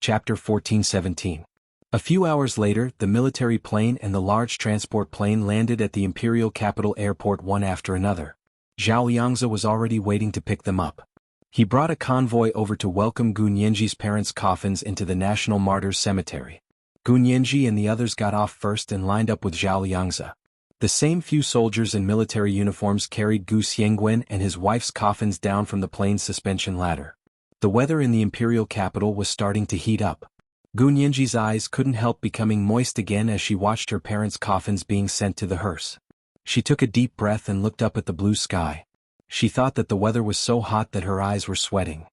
Chapter 1417. A few hours later, the military plane and the large transport plane landed at the imperial capital airport one after another. Zhao Liangzi was already waiting to pick them up. He brought a convoy over to welcome Gu Nianji's parents' coffins into the National Martyrs Cemetery. Gu Nianji and the others got off first and lined up with Zhao Liangzi. The same few soldiers in military uniforms carried Gu Xiangwen and his wife's coffins down from the plane's suspension ladder. The weather in the imperial capital was starting to heat up. Gu Nianji's eyes couldn't help becoming moist again as she watched her parents' coffins being sent to the hearse. She took a deep breath and looked up at the blue sky. She thought that the weather was so hot that her eyes were sweating.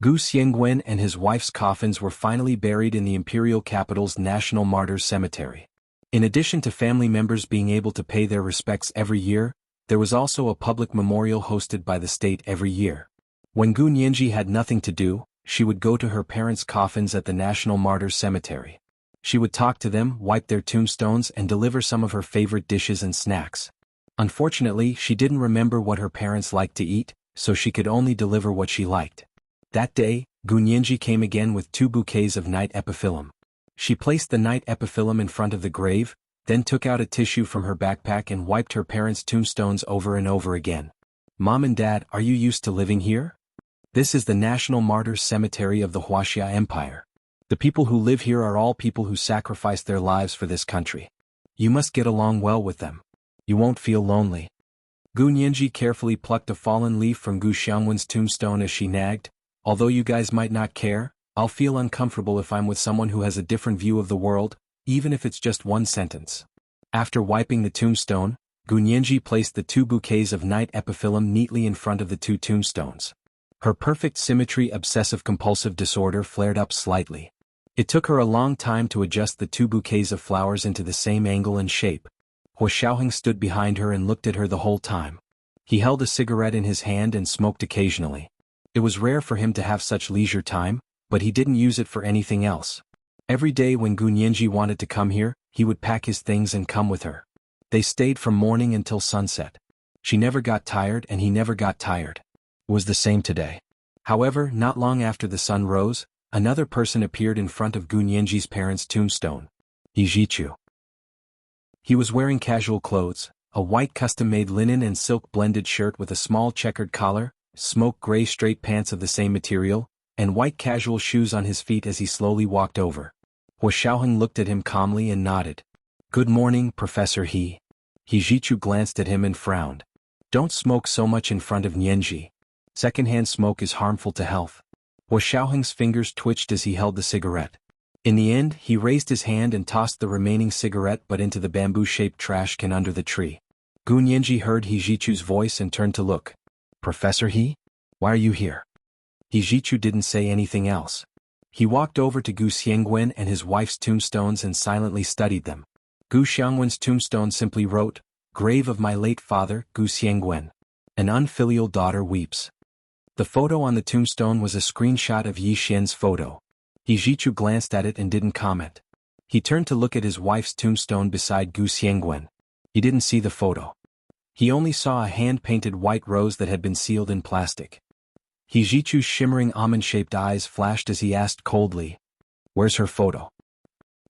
Gu Xiangwen and his wife's coffins were finally buried in the imperial capital's National Martyrs Cemetery. In addition to family members being able to pay their respects every year, there was also a public memorial hosted by the state every year. When Gu Nianji had nothing to do, she would go to her parents' coffins at the National Martyrs Cemetery. She would talk to them, wipe their tombstones, and deliver some of her favorite dishes and snacks. Unfortunately, she didn't remember what her parents liked to eat, so she could only deliver what she liked. That day, Gu Nianji came again with 2 bouquets of night epiphyllum. She placed the night epiphyllum in front of the grave, then took out a tissue from her backpack and wiped her parents' tombstones over and over again. "Mom and Dad, are you used to living here? This is the National Martyrs Cemetery of the Wuxia Empire. The people who live here are all people who sacrificed their lives for this country. You must get along well with them. You won't feel lonely." Gu Nianji carefully plucked a fallen leaf from Gu Xiangwen's tombstone as she nagged, "Although you guys might not care, I'll feel uncomfortable if I'm with someone who has a different view of the world, even if it's just one sentence." After wiping the tombstone, Gu Nianji placed the 2 bouquets of night epiphyllum neatly in front of the 2 tombstones. Her perfect symmetry obsessive-compulsive disorder flared up slightly. It took her a long time to adjust the 2 bouquets of flowers into the same angle and shape. Huo Xiaoheng stood behind her and looked at her the whole time. He held a cigarette in his hand and smoked occasionally. It was rare for him to have such leisure time, but he didn't use it for anything else. Every day when Gu Nianji wanted to come here, he would pack his things and come with her. They stayed from morning until sunset. She never got tired and he never got tired. It was the same today. However, not long after the sun rose, another person appeared in front of Gu Nianji's parents' tombstone. Yijichu. He was wearing casual clothes, a white custom-made linen and silk blended shirt with a small checkered collar, smoke gray straight pants of the same material, and white casual shoes on his feet as he slowly walked over. Huo Xiaoheng looked at him calmly and nodded. "Good morning, Professor He." Yijichu glanced at him and frowned. "Don't smoke so much in front of Nianji. Secondhand smoke is harmful to health." Huo Xiaoheng's fingers twitched as he held the cigarette. In the end, he raised his hand and tossed the remaining cigarette butt into the bamboo-shaped trash can under the tree. Gu Nianji heard Yijichu's voice and turned to look. "Professor He? Why are you here?" Yijichu didn't say anything else. He walked over to Gu Xiangwen and his wife's tombstones and silently studied them. Gu Xiangwen's tombstone simply wrote, "Grave of my late father, Gu Xiangwen. An unfilial daughter weeps." The photo on the tombstone was a screenshot of Yi Xian's photo. Yijichu glanced at it and didn't comment. He turned to look at his wife's tombstone beside Gu Xiangwen. He didn't see the photo. He only saw a hand-painted white rose that had been sealed in plastic. Yijichu's shimmering almond-shaped eyes flashed as he asked coldly, "Where's her photo?"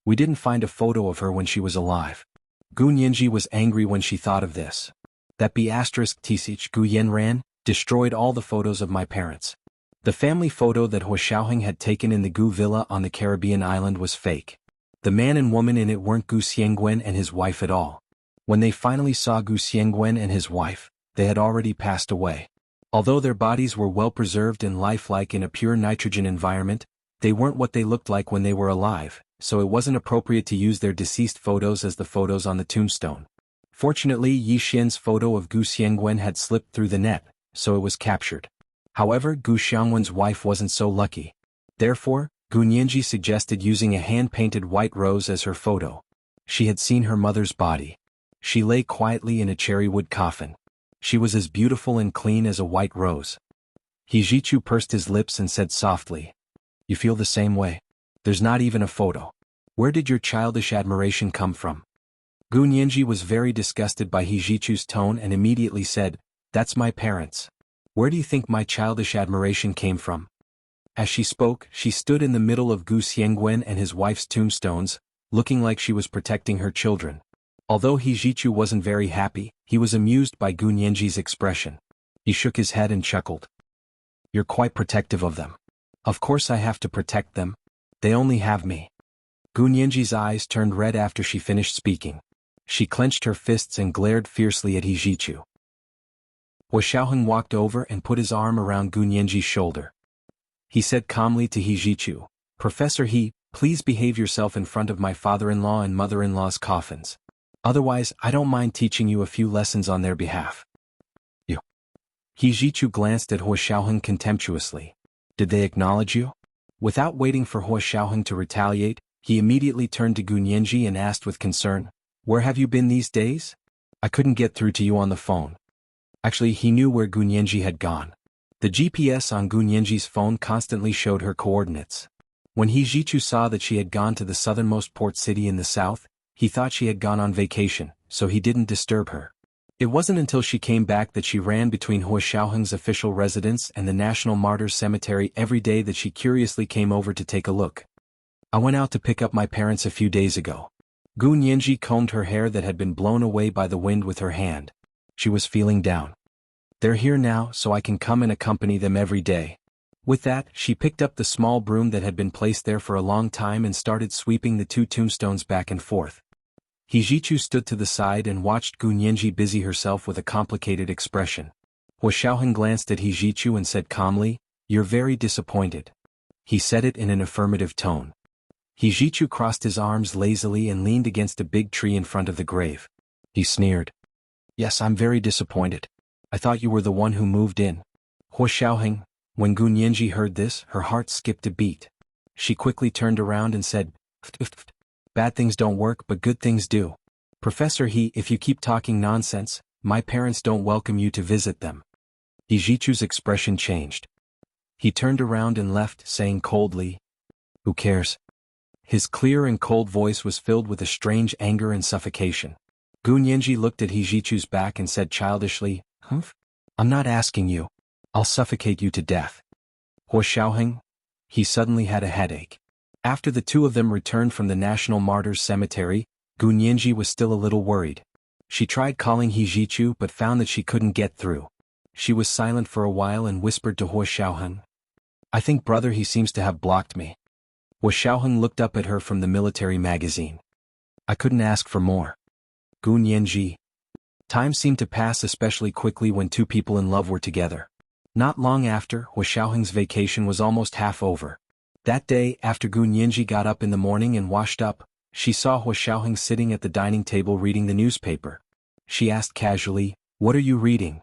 "We didn't find a photo of her when she was alive." Gu Nianji was angry when she thought of this. That B*TCH Gu Yanran destroyed all the photos of my parents. The family photo that Huo Xiaoheng had taken in the Gu villa on the Caribbean island was fake. The man and woman in it weren't Gu Xiangwen and his wife at all. When they finally saw Gu Xiangwen and his wife, they had already passed away. Although their bodies were well preserved and lifelike in a pure nitrogen environment, they weren't what they looked like when they were alive, so it wasn't appropriate to use their deceased photos as the photos on the tombstone. Fortunately, Yi Xian's photo of Gu Xiangwen had slipped through the net, so it was captured. However, Gu Xiangwen's wife wasn't so lucky. Therefore, Gu Nianji suggested using a hand-painted white rose as her photo. She had seen her mother's body. She lay quietly in a cherry-wood coffin. She was as beautiful and clean as a white rose. Yijichu pursed his lips and said softly, "You feel the same way? There's not even a photo. Where did your childish admiration come from?" Gu Nianji was very disgusted by Yijichu's tone and immediately said, "That's my parents. Where do you think my childish admiration came from?" As she spoke, she stood in the middle of Gu Xiangwen and his wife's tombstones, looking like she was protecting her children. Although He Jichu wasn't very happy, he was amused by Gu Nianji's expression. He shook his head and chuckled. "You're quite protective of them." "Of course I have to protect them. They only have me." Gu Nianji's eyes turned red after she finished speaking. She clenched her fists and glared fiercely at He Jichu. Hua Xiaoheng walked over and put his arm around Gu Nianji's shoulder. He said calmly to He Jichu, "Professor He, please behave yourself in front of my father-in-law and mother-in-law's coffins. Otherwise, I don't mind teaching you a few lessons on their behalf." "You?" He Jichu glanced at Hua Xiaoheng contemptuously. "Did they acknowledge you?" Without waiting for Hua Xiaoheng to retaliate, he immediately turned to Gu Nianji and asked with concern, "Where have you been these days? I couldn't get through to you on the phone." Actually, he knew where Gu Nianji had gone. The GPS on Gu Nianji's phone constantly showed her coordinates. When He Jichu saw that she had gone to the southernmost port city in the south, he thought she had gone on vacation, so he didn't disturb her. It wasn't until she came back that she ran between Hua Xiaoheng's official residence and the National Martyrs Cemetery every day that she curiously came over to take a look. "I went out to pick up my parents a few days ago." Gu Nianji combed her hair that had been blown away by the wind with her hand. She was feeling down. "They're here now, so I can come and accompany them every day." With that, she picked up the small broom that had been placed there for a long time and started sweeping the two tombstones back and forth. He Jichu stood to the side and watched Gu Nianji busy herself with a complicated expression. Hua Xiaoheng glanced at He Jichu and said calmly, "You're very disappointed." He said it in an affirmative tone. He Jichu crossed his arms lazily and leaned against a big tree in front of the grave. He sneered. "Yes, I'm very disappointed. I thought you were the one who moved in." Hua Xiaoheng, when Gu Nianji heard this, her heart skipped a beat. She quickly turned around and said, "Bad things don't work but good things do. Professor He, if you keep talking nonsense, my parents don't welcome you to visit them." He Jichu's expression changed. He turned around and left, saying coldly, "Who cares?" His clear and cold voice was filled with a strange anger and suffocation. Gu Nianji looked at He Jichu's back and said childishly, "Humph? I'm not asking you. I'll suffocate you to death." Hua Xiaoheng? He suddenly had a headache. After the two of them returned from the National Martyrs Cemetery, Gu Nianji was still a little worried. She tried calling He Jichu but found that she couldn't get through. She was silent for a while and whispered to Hua Xiaoheng, "I think brother He seems to have blocked me." Hua Xiaoheng looked up at her from the military magazine. "I couldn't ask for more." Gu Nianji. Time seemed to pass especially quickly when two people in love were together. Not long after, Hua Xiaoheng's vacation was almost half over. That day, after Gu Nianji got up in the morning and washed up, she saw Hua Xiaoheng sitting at the dining table reading the newspaper. She asked casually, "What are you reading?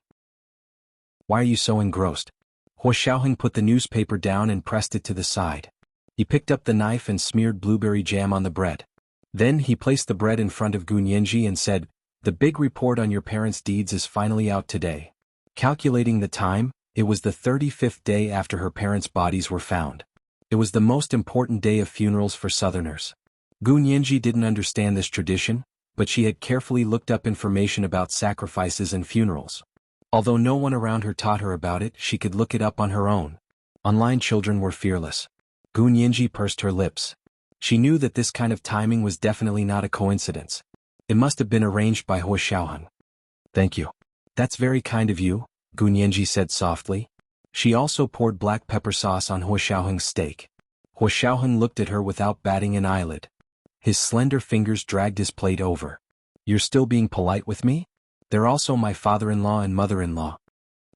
Why are you so engrossed?" Hua Xiaoheng put the newspaper down and pressed it to the side. He picked up the knife and smeared blueberry jam on the bread. Then he placed the bread in front of Gu Nianji and said, "The big report on your parents' deeds is finally out today." Calculating the time, it was the 35th day after her parents' bodies were found. It was the most important day of funerals for Southerners. Gu Nianji didn't understand this tradition, but she had carefully looked up information about sacrifices and funerals. Although no one around her taught her about it, she could look it up on her own. Online children were fearless. Gu Nianji pursed her lips. She knew that this kind of timing was definitely not a coincidence. It must have been arranged by Hua Xiaoheng. "Thank you. That's very kind of you," Gu Nianji said softly. She also poured black pepper sauce on Hua Xiaoheng's steak. Hua Xiaoheng looked at her without batting an eyelid. His slender fingers dragged his plate over. "You're still being polite with me? They're also my father-in-law and mother-in-law."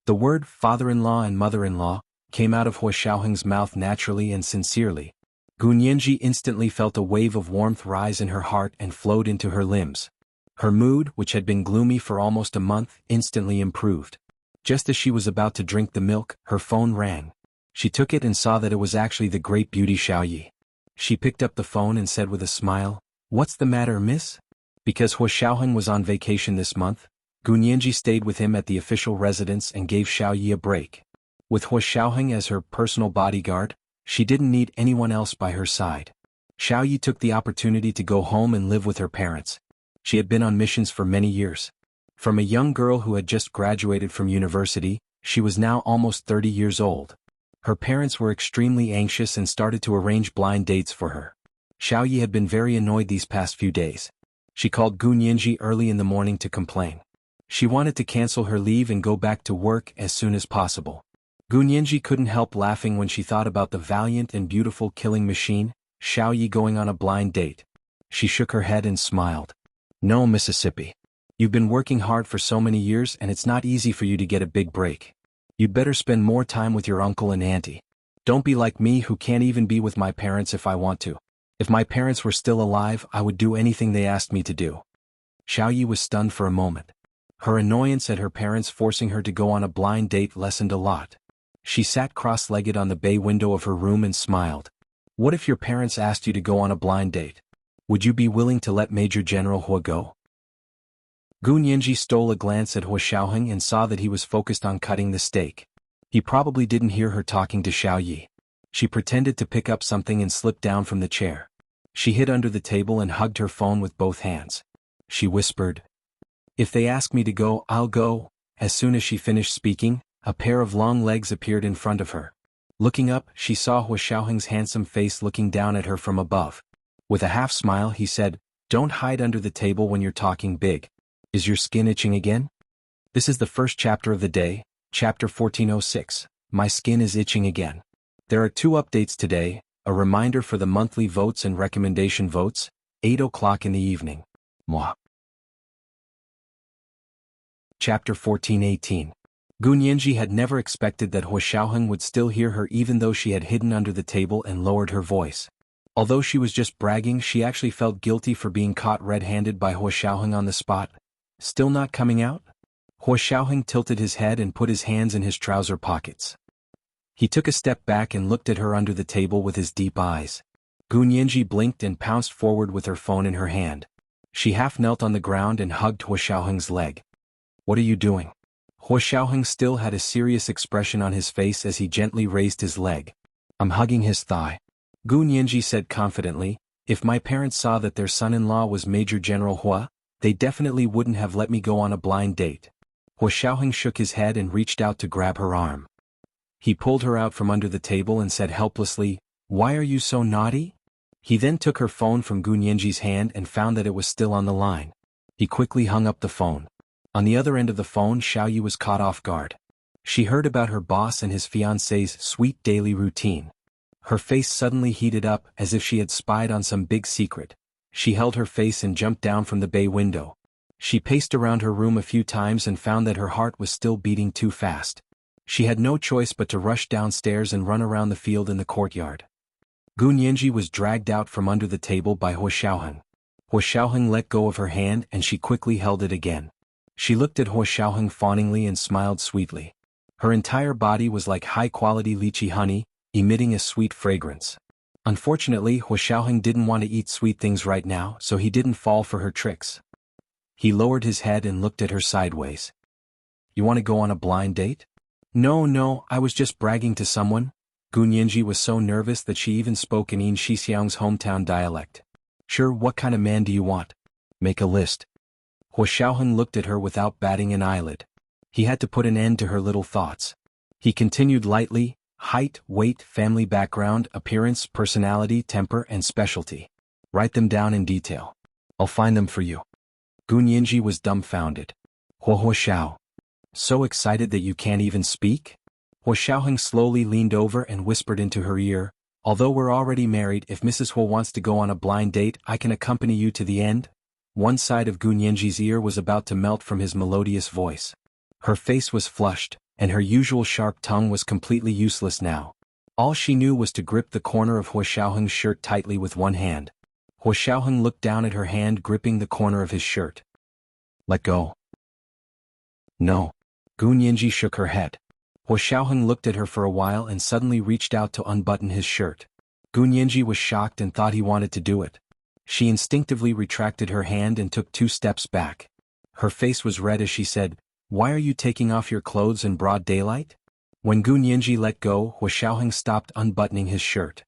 The word father-in-law and mother-in-law came out of Hua Xiaoheng's mouth naturally and sincerely. Gu Nianji instantly felt a wave of warmth rise in her heart and flowed into her limbs. Her mood, which had been gloomy for almost a month, instantly improved. Just as she was about to drink the milk, her phone rang. She took it and saw that it was actually the great beauty Xiaoyi. She picked up the phone and said with a smile, "What's the matter, miss?" Because Hua Xiaoheng was on vacation this month, Gu Nianji stayed with him at the official residence and gave Xiaoyi a break. With Hua Xiaoheng as her personal bodyguard, she didn't need anyone else by her side. Xiaoyi took the opportunity to go home and live with her parents. She had been on missions for many years. From a young girl who had just graduated from university, she was now almost 30 years old. Her parents were extremely anxious and started to arrange blind dates for her. Xiaoyi had been very annoyed these past few days. She called Gu Nianji early in the morning to complain. She wanted to cancel her leave and go back to work as soon as possible. Gu Nianji couldn't help laughing when she thought about the valiant and beautiful killing machine, Xiaoyi, going on a blind date. She shook her head and smiled. No, Mississippi. You've been working hard for so many years and it's not easy for you to get a big break. You'd better spend more time with your uncle and auntie. Don't be like me, who can't even be with my parents if I want to. If my parents were still alive, I would do anything they asked me to do. Xiaoyi was stunned for a moment. Her annoyance at her parents forcing her to go on a blind date lessened a lot. She sat cross-legged on the bay window of her room and smiled. What if your parents asked you to go on a blind date? Would you be willing to let Major General Hua go? Gu Nianji stole a glance at Hua Xiaoheng and saw that he was focused on cutting the steak. He probably didn't hear her talking to Xiaoyi. She pretended to pick up something and slipped down from the chair. She hid under the table and hugged her phone with both hands. She whispered, "If they ask me to go, I'll go." As soon as she finished speaking, a pair of long legs appeared in front of her. Looking up, she saw Hua Xiaoheng's handsome face looking down at her from above. With a half smile, he said, "Don't hide under the table when you're talking big. Is your skin itching again?" This is the first chapter of the day, chapter 1406. My skin is itching again. There are 2 updates today, a reminder for the monthly votes and recommendation votes, 8 o'clock in the evening. Mwah. Chapter 1418. Gu Nianji had never expected that Hua Xiaoheng would still hear her, even though she had hidden under the table and lowered her voice. Although she was just bragging, she actually felt guilty for being caught red-handed by Hua Xiaoheng on the spot. Still not coming out? Hua Xiaoheng tilted his head and put his hands in his trouser pockets. He took a step back and looked at her under the table with his deep eyes. Gu Nianji blinked and pounced forward with her phone in her hand. She half knelt on the ground and hugged Hua Xiaoheng's leg. "What are you doing?" Hua Xiaoheng still had a serious expression on his face as he gently raised his leg. "I'm hugging his thigh." Gu Nianji said confidently, "If my parents saw that their son-in-law was Major General Hua, they definitely wouldn't have let me go on a blind date." Hua Xiaoheng shook his head and reached out to grab her arm. He pulled her out from under the table and said helplessly, "Why are you so naughty?" He then took her phone from Gu Nianji's hand and found that it was still on the line. He quickly hung up the phone. On the other end of the phone, Xiaoyi was caught off guard. She heard about her boss and his fiancé's sweet daily routine. Her face suddenly heated up as if she had spied on some big secret. She held her face and jumped down from the bay window. She paced around her room a few times and found that her heart was still beating too fast. She had no choice but to rush downstairs and run around the field in the courtyard. Gu Nianji was dragged out from under the table by Hua Xiaoheng. Hua Xiaoheng let go of her hand and she quickly held it again. She looked at Hua Xiaoheng fawningly and smiled sweetly. Her entire body was like high-quality lychee honey, emitting a sweet fragrance. Unfortunately, Hua Xiaoheng didn't want to eat sweet things right now, so he didn't fall for her tricks. He lowered his head and looked at her sideways. "You want to go on a blind date?" No, I was just bragging to someone." Gu Nianji was so nervous that she even spoke in Yin Shixiang's hometown dialect. "Sure, what kind of man do you want? Make a list." Hua Xiaoheng looked at her without batting an eyelid. He had to put an end to her little thoughts. He continued lightly, "Height, weight, family background, appearance, personality, temper, and specialty. Write them down in detail. I'll find them for you." Gu Nianji was dumbfounded. Hua Xiao. So excited that you can't even speak?" Hua Xiaoheng slowly leaned over and whispered into her ear, "Although we're already married, if Mrs. Hua wants to go on a blind date, I can accompany you to the end." One side of Gu Nianji's ear was about to melt from his melodious voice. Her face was flushed, and her usual sharp tongue was completely useless now. All she knew was to grip the corner of Hua Xiaoheng's shirt tightly with one hand. Hua Xiaoheng looked down at her hand gripping the corner of his shirt. "Let go." "No." Gu Nianji shook her head. Hua Xiaoheng looked at her for a while and suddenly reached out to unbutton his shirt. Gu Nianji was shocked and thought he wanted to do it. She instinctively retracted her hand and took 2 steps back. Her face was red as she said, "Why are you taking off your clothes in broad daylight?" When Gu Nianji let go, Hua Xiaoheng stopped unbuttoning his shirt.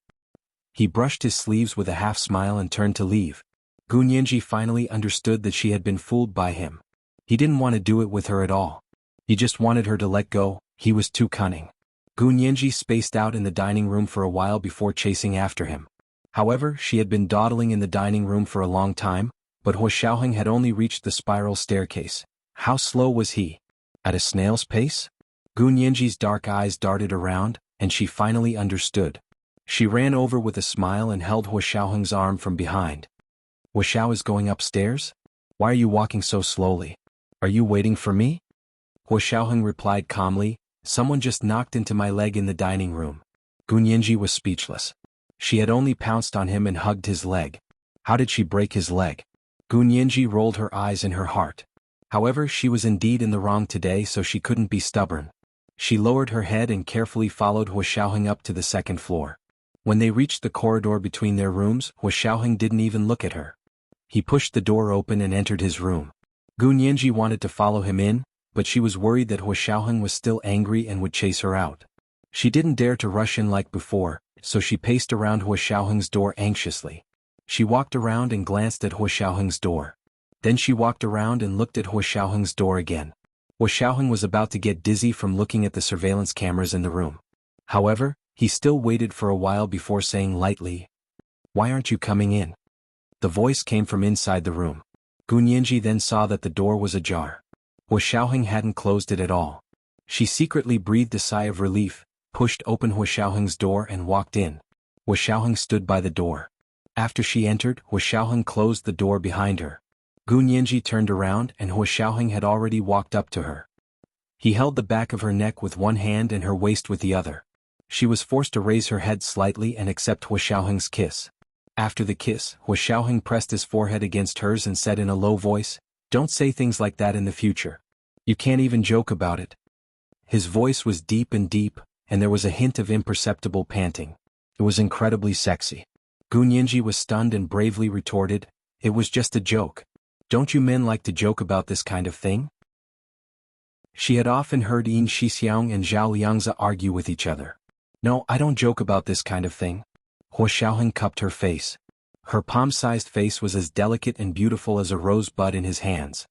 He brushed his sleeves with a half smile and turned to leave. Gu Nianji finally understood that she had been fooled by him. He didn't want to do it with her at all. He just wanted her to let go. He was too cunning. Gu Nianji spaced out in the dining room for a while before chasing after him. However, she had been dawdling in the dining room for a long time, but Huo Xiaoheng had only reached the spiral staircase. How slow was he? At a snail's pace? Gu Nianji's dark eyes darted around, and she finally understood. She ran over with a smile and held Huo Xiaoheng's arm from behind. Huo Xiao is going upstairs? Why are you walking so slowly? Are you waiting for me? Huo Xiaoheng replied calmly, someone just knocked into my leg in the dining room. Gu Nianji was speechless. She had only pounced on him and hugged his leg. How did she break his leg? Gu Nianji rolled her eyes in her heart. However, she was indeed in the wrong today, so she couldn't be stubborn. She lowered her head and carefully followed Huo Xiaoheng up to the second floor. When they reached the corridor between their rooms, Huo Xiaoheng didn't even look at her. He pushed the door open and entered his room. Gu Nianji wanted to follow him in, but she was worried that Huo Xiaoheng was still angry and would chase her out. She didn't dare to rush in like before, so she paced around Huo Xiaoheng's door anxiously. She walked around and glanced at Huo Xiaoheng's door. Then she walked around and looked at Huo Xiaoheng's door again. Huo Xiaoheng was about to get dizzy from looking at the surveillance cameras in the room. However, he still waited for a while before saying lightly, "Why aren't you coming in?" The voice came from inside the room. Gu Nianji then saw that the door was ajar. Huo Xiaoheng hadn't closed it at all. She secretly breathed a sigh of relief, pushed open Huo Xiaoheng's door and walked in. Huo Xiaoheng stood by the door. After she entered, Huo Xiaoheng closed the door behind her. Gu Nianji turned around and Huo Xiaoheng had already walked up to her. He held the back of her neck with one hand and her waist with the other. She was forced to raise her head slightly and accept Huo Xiaoheng's kiss. After the kiss, Huo Xiaoheng pressed his forehead against hers and said in a low voice, "Don't say things like that in the future. You can't even joke about it." His voice was deep, and there was a hint of imperceptible panting. It was incredibly sexy. Gu Nianji was stunned and bravely retorted, "It was just a joke. Don't you men like to joke about this kind of thing?" She had often heard Yin Shixiang and Zhao Liangzi argue with each other. "No, I don't joke about this kind of thing." Huo Xiaoheng cupped her face. Her palm-sized face was as delicate and beautiful as a rosebud in his hands.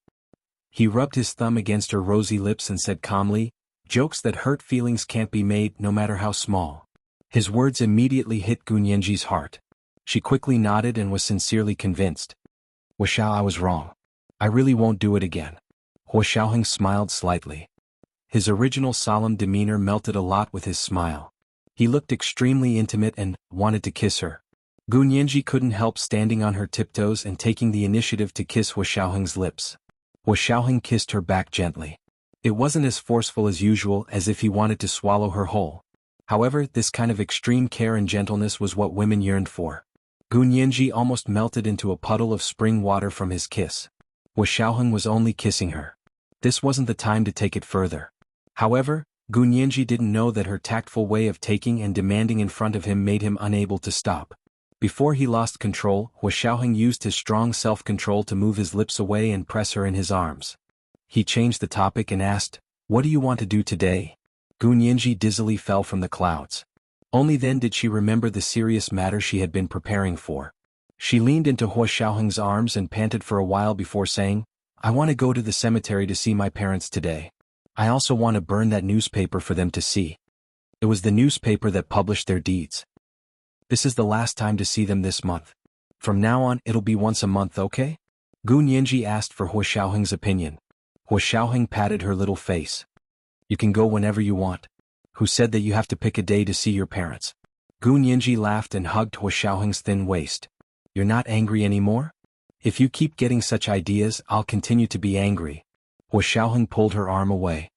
He rubbed his thumb against her rosy lips and said calmly, "Jokes that hurt feelings can't be made no matter how small." His words immediately hit Gu Nianji's heart. She quickly nodded and was sincerely convinced. "Huo Xiao, I was wrong. I really won't do it again." Huo Xiaoheng smiled slightly. His original solemn demeanor melted a lot with his smile. He looked extremely intimate and wanted to kiss her. Gu Nianji couldn't help standing on her tiptoes and taking the initiative to kiss Huo Xiaoheng's lips. Huo Xiaoheng kissed her back gently. It wasn't as forceful as usual, as if he wanted to swallow her whole. However, this kind of extreme care and gentleness was what women yearned for. Gu Nianji almost melted into a puddle of spring water from his kiss. Huo Xiaoheng was only kissing her. This wasn't the time to take it further. However, Gu Nianji didn't know that her tactful way of taking and demanding in front of him made him unable to stop. Before he lost control, Huo Xiaoheng used his strong self-control to move his lips away and press her in his arms. He changed the topic and asked, "What do you want to do today?" Gu Nianji dizzily fell from the clouds. Only then did she remember the serious matter she had been preparing for. She leaned into Huo Xiaoheng's arms and panted for a while before saying, "I want to go to the cemetery to see my parents today. I also want to burn that newspaper for them to see." It was the newspaper that published their deeds. "This is the last time to see them this month. From now on it'll be once a month, okay?" Gu Nianji asked for Huo Xiaoheng's opinion. Huo Xiaoheng patted her little face. "You can go whenever you want. Who said that you have to pick a day to see your parents?" Gu Nianji laughed and hugged Huo Xiaoheng's thin waist. "You're not angry anymore? If you keep getting such ideas, I'll continue to be angry." Huo Xiaoheng pulled her arm away.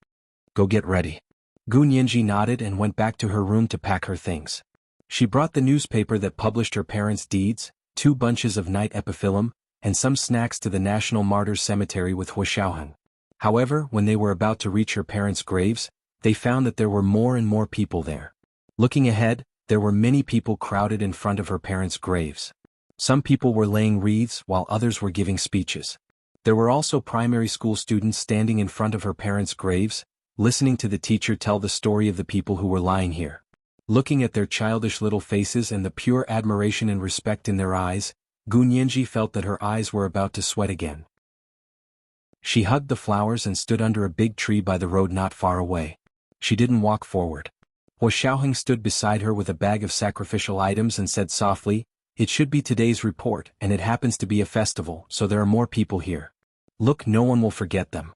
"Go get ready." Gu Nianji nodded and went back to her room to pack her things. She brought the newspaper that published her parents' deeds, 2 bunches of night epiphyllum, and some snacks to the National Martyrs Cemetery with Huo Xiaoheng. However, when they were about to reach her parents' graves, they found that there were more and more people there. Looking ahead, there were many people crowded in front of her parents' graves. Some people were laying wreaths while others were giving speeches. There were also primary school students standing in front of her parents' graves, listening to the teacher tell the story of the people who were lying here. Looking at their childish little faces and the pure admiration and respect in their eyes, Gu Nianji felt that her eyes were about to sweat again. She hugged the flowers and stood under a big tree by the road not far away. She didn't walk forward. Hua Xiaoheng stood beside her with a bag of sacrificial items and said softly, "It should be today's report, and it happens to be a festival, so there are more people here. Look, no one will forget them."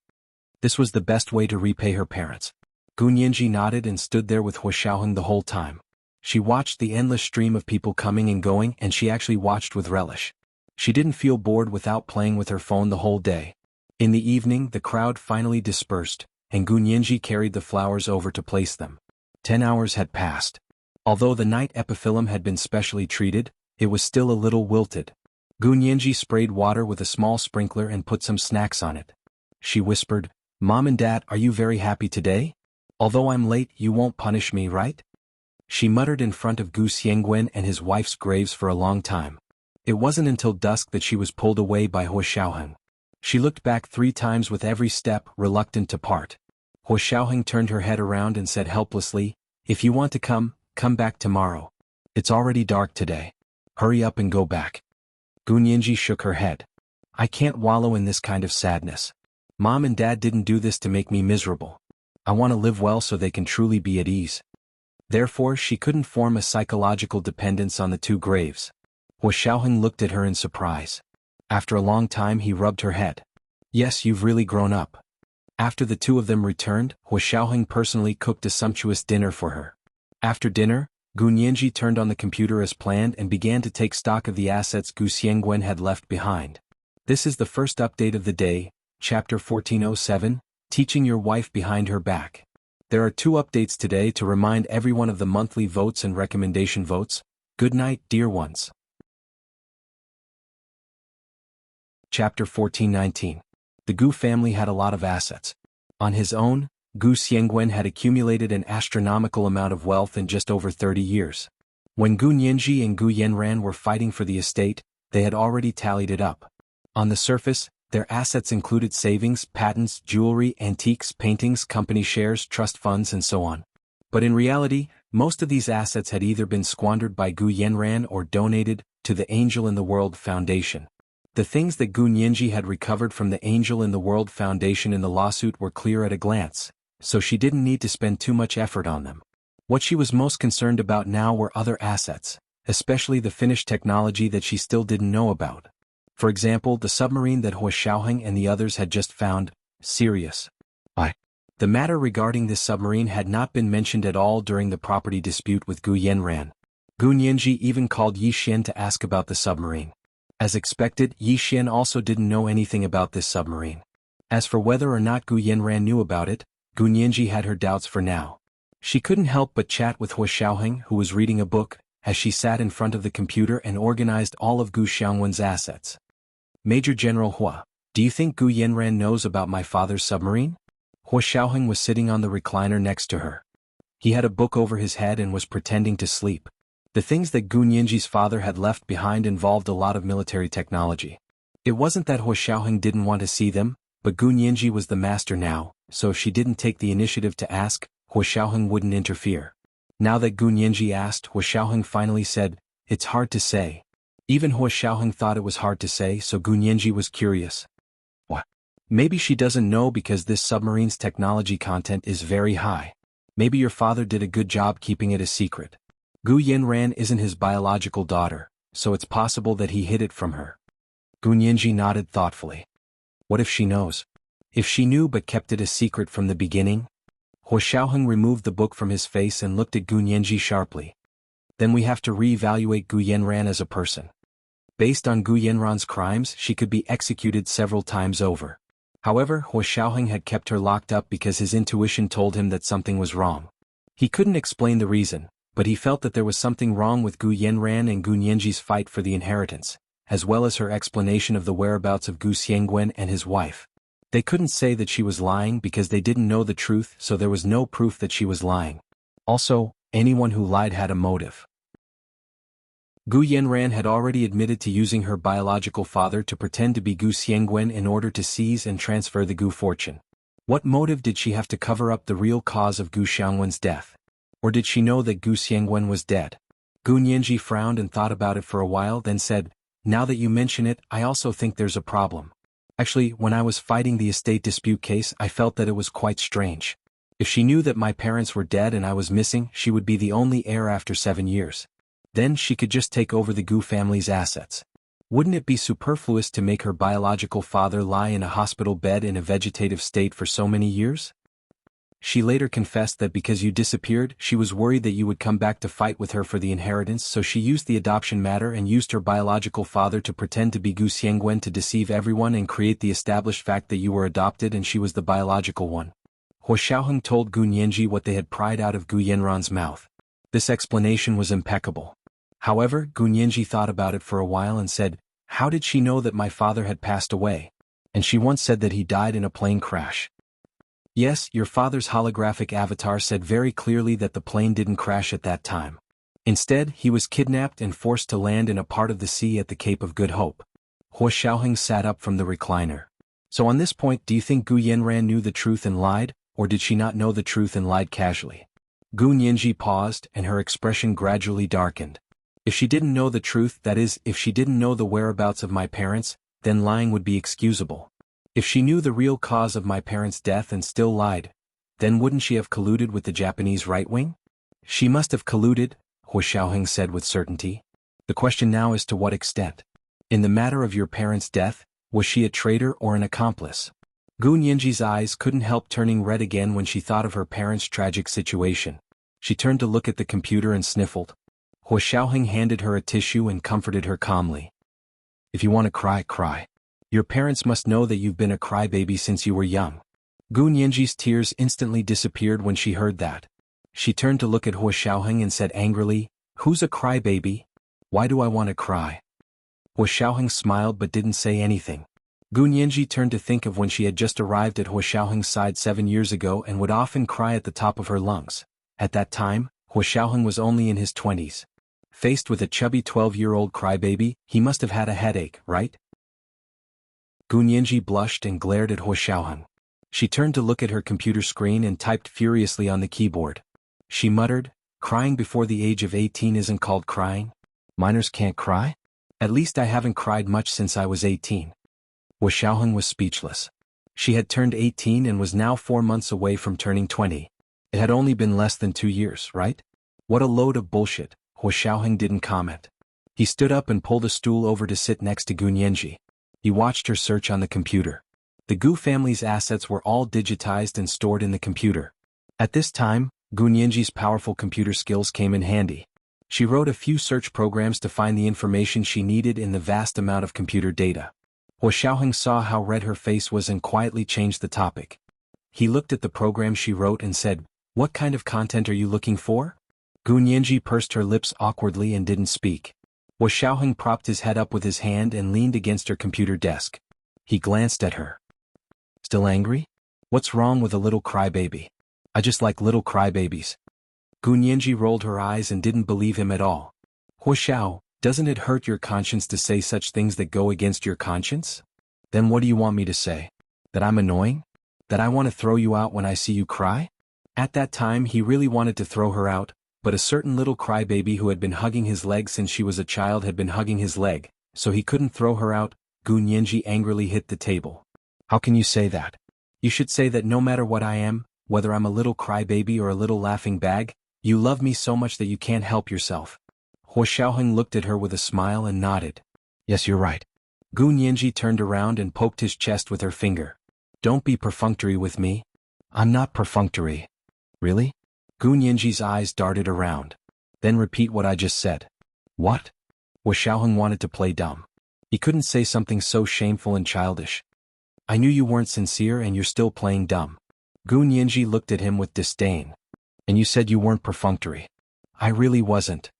This was the best way to repay her parents. Gu Nianji nodded and stood there with Hua Xiaoheng the whole time. She watched the endless stream of people coming and going, and she actually watched with relish. She didn't feel bored without playing with her phone the whole day. In the evening, the crowd finally dispersed, and Gu Nianji carried the flowers over to place them. 10 hours had passed. Although the night epiphyllum had been specially treated, it was still a little wilted. Gu Nianji sprayed water with a small sprinkler and put some snacks on it. She whispered, "Mom and Dad, are you very happy today? Although I'm late, you won't punish me, right?" She muttered in front of Gu Xiangwen and his wife's graves for a long time. It wasn't until dusk that she was pulled away by Hua Xiaoheng. She looked back 3 times with every step, reluctant to part. Hua Xiaoheng turned her head around and said helplessly, "If you want to come back tomorrow. It's already dark today. Hurry up and go back." Gu Nianji shook her head. "I can't wallow in this kind of sadness. Mom and Dad didn't do this to make me miserable. I want to live well so they can truly be at ease." Therefore, she couldn't form a psychological dependence on the 2 graves. Hua Xiaoheng looked at her in surprise. After a long time he rubbed her head. "Yes, you've really grown up." After the 2 of them returned, Hua Xiaoheng personally cooked a sumptuous dinner for her. After dinner, Gu Nianji turned on the computer as planned and began to take stock of the assets Gu Xiangwen had left behind. This is the first update of the day, Chapter 1407, Teaching Your Wife Behind Her Back. There are 2 updates today to remind everyone of the monthly votes and recommendation votes. Good night, dear ones. Chapter 1419. The Gu family had a lot of assets. On his own, Gu Xiangwen had accumulated an astronomical amount of wealth in just over 30 years. When Gu Nianji and Gu Yanran were fighting for the estate, they had already tallied it up. On the surface, their assets included savings, patents, jewelry, antiques, paintings, company shares, trust funds, and so on. But in reality, most of these assets had either been squandered by Gu Yanran or donated to the Angel in the World Foundation. The things that Gu Nianji had recovered from the Angel in the World Foundation in the lawsuit were clear at a glance, so she didn't need to spend too much effort on them. What she was most concerned about now were other assets, especially the finished technology that she still didn't know about. For example, the submarine that Hua Xiaoheng and the others had just found. Serious. Why? The matter regarding this submarine had not been mentioned at all during the property dispute with Gu Yanran. Gu Nianji even called Yi Xian to ask about the submarine. As expected, Yi Xian also didn't know anything about this submarine. As for whether or not Gu Yanran knew about it, Gu Nianji had her doubts for now. She couldn't help but chat with Hua Xiaoheng, who was reading a book, as she sat in front of the computer and organized all of Gu Xiangwen's assets. "Major General Hua, do you think Gu Yanran knows about my father's submarine?" Hua Xiaoheng was sitting on the recliner next to her. He had a book over his head and was pretending to sleep. The things that Gu Nianji's father had left behind involved a lot of military technology. It wasn't that Hua Xiaoheng didn't want to see them, but Gu Nianji was the master now, so if she didn't take the initiative to ask, Hua Xiaoheng wouldn't interfere. Now that Gu Nianji asked, Hua Xiaoheng finally said, "It's hard to say." Even Hua Xiaoheng thought it was hard to say, so Gu Nianji was curious. "What? Maybe she doesn't know because this submarine's technology content is very high. Maybe your father did a good job keeping it a secret. Gu Yanran isn't his biological daughter, so it's possible that he hid it from her." Gu Nianji nodded thoughtfully. What if she knows? If she knew but kept it a secret from the beginning? Hua Xiaoheng removed the book from his face and looked at Gu Nianji sharply. "Then we have to re-evaluate Gu Yanran as a person. Based on Gu Yanran's crimes, she could be executed several times over." However, Hua Xiaoheng had kept her locked up because his intuition told him that something was wrong. He couldn't explain the reason, but he felt that there was something wrong with Gu Yanran and Gu Nianji's fight for the inheritance, as well as her explanation of the whereabouts of Gu Xiangwen and his wife. They couldn't say that she was lying because they didn't know the truth, so there was no proof that she was lying. Also, anyone who lied had a motive. Gu Yanran had already admitted to using her biological father to pretend to be Gu Xiangwen in order to seize and transfer the Gu fortune. What motive did she have to cover up the real cause of Gu Xiangwen's death? Or did she know that Gu Xiangwen was dead? Gu Nianji frowned and thought about it for a while, then said, "Now that you mention it, I also think there's a problem. Actually, when I was fighting the estate dispute case, I felt that it was quite strange. If she knew that my parents were dead and I was missing, she would be the only heir after 7 years. Then she could just take over the Gu family's assets. Wouldn't it be superfluous to make her biological father lie in a hospital bed in a vegetative state for so many years? She later confessed that because you disappeared, she was worried that you would come back to fight with her for the inheritance, so she used the adoption matter and used her biological father to pretend to be Gu Xiangwen to deceive everyone and create the established fact that you were adopted and she was the biological one. Hua Xiaoheng told Gu Nianji what they had pried out of Gu Yanran's mouth. This explanation was impeccable. However, Gu Nianji thought about it for a while and said, "How did she know that my father had passed away? And she once said that he died in a plane crash." Yes, your father's holographic avatar said very clearly that the plane didn't crash at that time. Instead, he was kidnapped and forced to land in a part of the sea at the Cape of Good Hope. Hua Xiaoheng sat up from the recliner. So on this point, do you think Gu Yanran knew the truth and lied, or did she not know the truth and lied casually? Gu Nianji paused, and her expression gradually darkened. If she didn't know the truth, that is, if she didn't know the whereabouts of my parents, then lying would be excusable. If she knew the real cause of my parents' death and still lied, then wouldn't she have colluded with the Japanese right wing? She must have colluded, Hua Xiaoheng said with certainty. The question now is to what extent. In the matter of your parents' death, was she a traitor or an accomplice? Gu Nianji's eyes couldn't help turning red again when she thought of her parents' tragic situation. She turned to look at the computer and sniffled. Hua Xiaoheng handed her a tissue and comforted her calmly. If you want to cry, cry. Your parents must know that you've been a crybaby since you were young. Gu Nianji's tears instantly disappeared when she heard that. She turned to look at Hua Xiaoheng and said angrily, "Who's a crybaby? Why do I want to cry?" Hua Xiaoheng smiled but didn't say anything. Gu Nianji turned to think of when she had just arrived at Hua Xiaoheng's side 7 years ago and would often cry at the top of her lungs. At that time, Hua Xiaoheng was only in his 20s. Faced with a chubby 12-year-old crybaby, he must have had a headache, right? Gu Nianji blushed and glared at Hua Xiaoheng. She turned to look at her computer screen and typed furiously on the keyboard. She muttered, "Crying before the age of 18 isn't called crying? Minors can't cry? At least I haven't cried much since I was 18. Hua Xiaoheng was speechless. She had turned 18 and was now 4 months away from turning 20. It had only been less than 2 years, right? What a load of bullshit. Hua Xiaoheng didn't comment. He stood up and pulled a stool over to sit next to Gu Nianji. He watched her search on the computer. The Gu family's assets were all digitized and stored in the computer. At this time, Gu Nianji's powerful computer skills came in handy. She wrote a few search programs to find the information she needed in the vast amount of computer data. Hua Xiaoheng saw how red her face was and quietly changed the topic. He looked at the program she wrote and said, "What kind of content are you looking for?" Gu Nianji pursed her lips awkwardly and didn't speak. Hua Xiaoheng propped his head up with his hand and leaned against her computer desk. He glanced at her. "Still angry? What's wrong with a little crybaby? I just like little crybabies." Gu Nianji rolled her eyes and didn't believe him at all. "Hua Xiao, doesn't it hurt your conscience to say such things that go against your conscience? Then what do you want me to say? That I'm annoying? That I want to throw you out when I see you cry?" At that time he really wanted to throw her out, but a certain little crybaby who had been hugging his leg since she was a child had been hugging his leg, so he couldn't throw her out. Gu Nianji angrily hit the table. "How can you say that? You should say that no matter what I am, whether I'm a little crybaby or a little laughing bag, you love me so much that you can't help yourself." Hua Xiaoheng looked at her with a smile and nodded. "Yes, you're right." Gu Nianji turned around and poked his chest with her finger. "Don't be perfunctory with me." "I'm not perfunctory." "Really?" Gu Nianji's eyes darted around. "Then repeat what I just said." "What?" Hua Xiaoheng wanted to play dumb. He couldn't say something so shameful and childish. "I knew you weren't sincere and you're still playing dumb." Gu Nianji looked at him with disdain. "And you said you weren't perfunctory." "I really wasn't."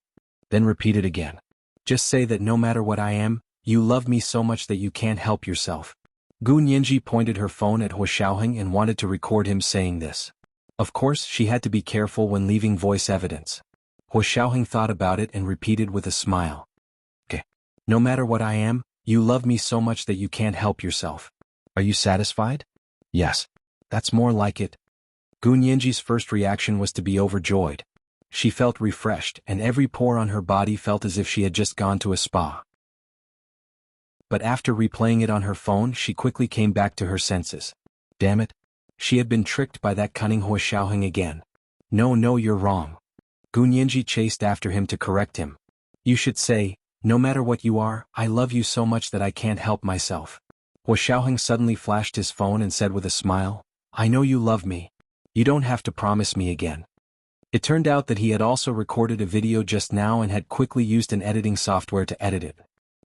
"Then repeat it again. Just say that no matter what I am, you love me so much that you can't help yourself." Gu Nianji pointed her phone at Hua Xiaoheng and wanted to record him saying this. Of course, she had to be careful when leaving voice evidence. Hua Xiaoheng thought about it and repeated with a smile. "Okay. No matter what I am, you love me so much that you can't help yourself. Are you satisfied?" "Yes. That's more like it." Gu Nianji's first reaction was to be overjoyed. She felt refreshed and every pore on her body felt as if she had just gone to a spa. But after replaying it on her phone, she quickly came back to her senses. Damn it. She had been tricked by that cunning Hua Xiaoheng again. No, you're wrong. Gu Nianji chased after him to correct him. You should say, no matter what you are, I love you so much that I can't help myself. Hua Xiaoheng suddenly flashed his phone and said with a smile, I know you love me. You don't have to promise me again. It turned out that he had also recorded a video just now and had quickly used an editing software to edit it.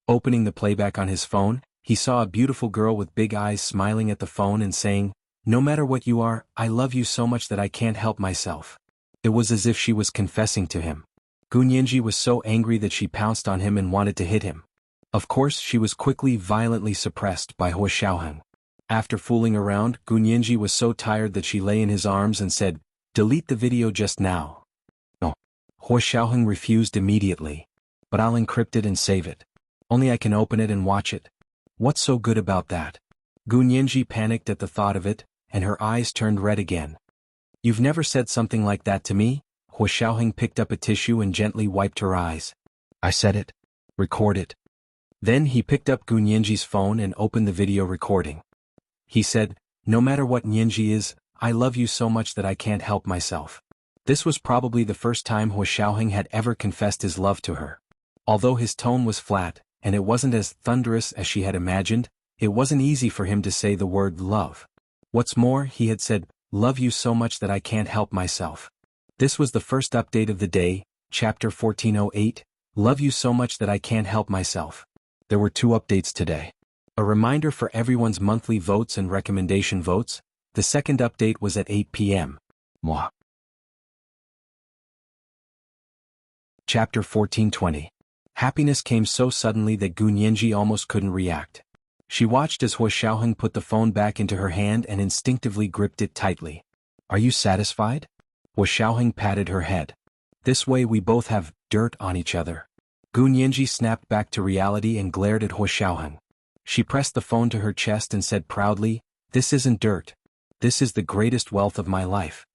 Opening the playback on his phone, he saw a beautiful girl with big eyes smiling at the phone and saying, no matter what you are, I love you so much that I can't help myself. It was as if she was confessing to him. Gu Nianji was so angry that she pounced on him and wanted to hit him. Of course, she was quickly violently suppressed by Hua Xiaoheng. After fooling around, Gu Nianji was so tired that she lay in his arms and said, delete the video just now. No. Hua Xiaoheng refused immediately. But I'll encrypt it and save it. Only I can open it and watch it. What's so good about that? Gu Nianji panicked at the thought of it, and her eyes turned red again. You've never said something like that to me? Hua Xiaoheng picked up a tissue and gently wiped her eyes. I said it. Record it. Then he picked up Gu Nianji's phone and opened the video recording. He said, no matter what Nianji is, I love you so much that I can't help myself. This was probably the first time Hua Xiaoheng had ever confessed his love to her. Although his tone was flat, and it wasn't as thunderous as she had imagined, it wasn't easy for him to say the word love. What's more, he had said, love you so much that I can't help myself. This was the first update of the day, chapter 1408, love you so much that I can't help myself. There were 2 updates today. A reminder for everyone's monthly votes and recommendation votes. The second update was at 8 p.m. Mwah. Chapter 1420. Happiness came so suddenly that Gu Nianji almost couldn't react. She watched as Hua Xiaoheng put the phone back into her hand and instinctively gripped it tightly. Are you satisfied? Hua Xiaoheng patted her head. This way we both have dirt on each other. Gu Nianji snapped back to reality and glared at Hua Xiaoheng. She pressed the phone to her chest and said proudly, this isn't dirt. This is the greatest wealth of my life.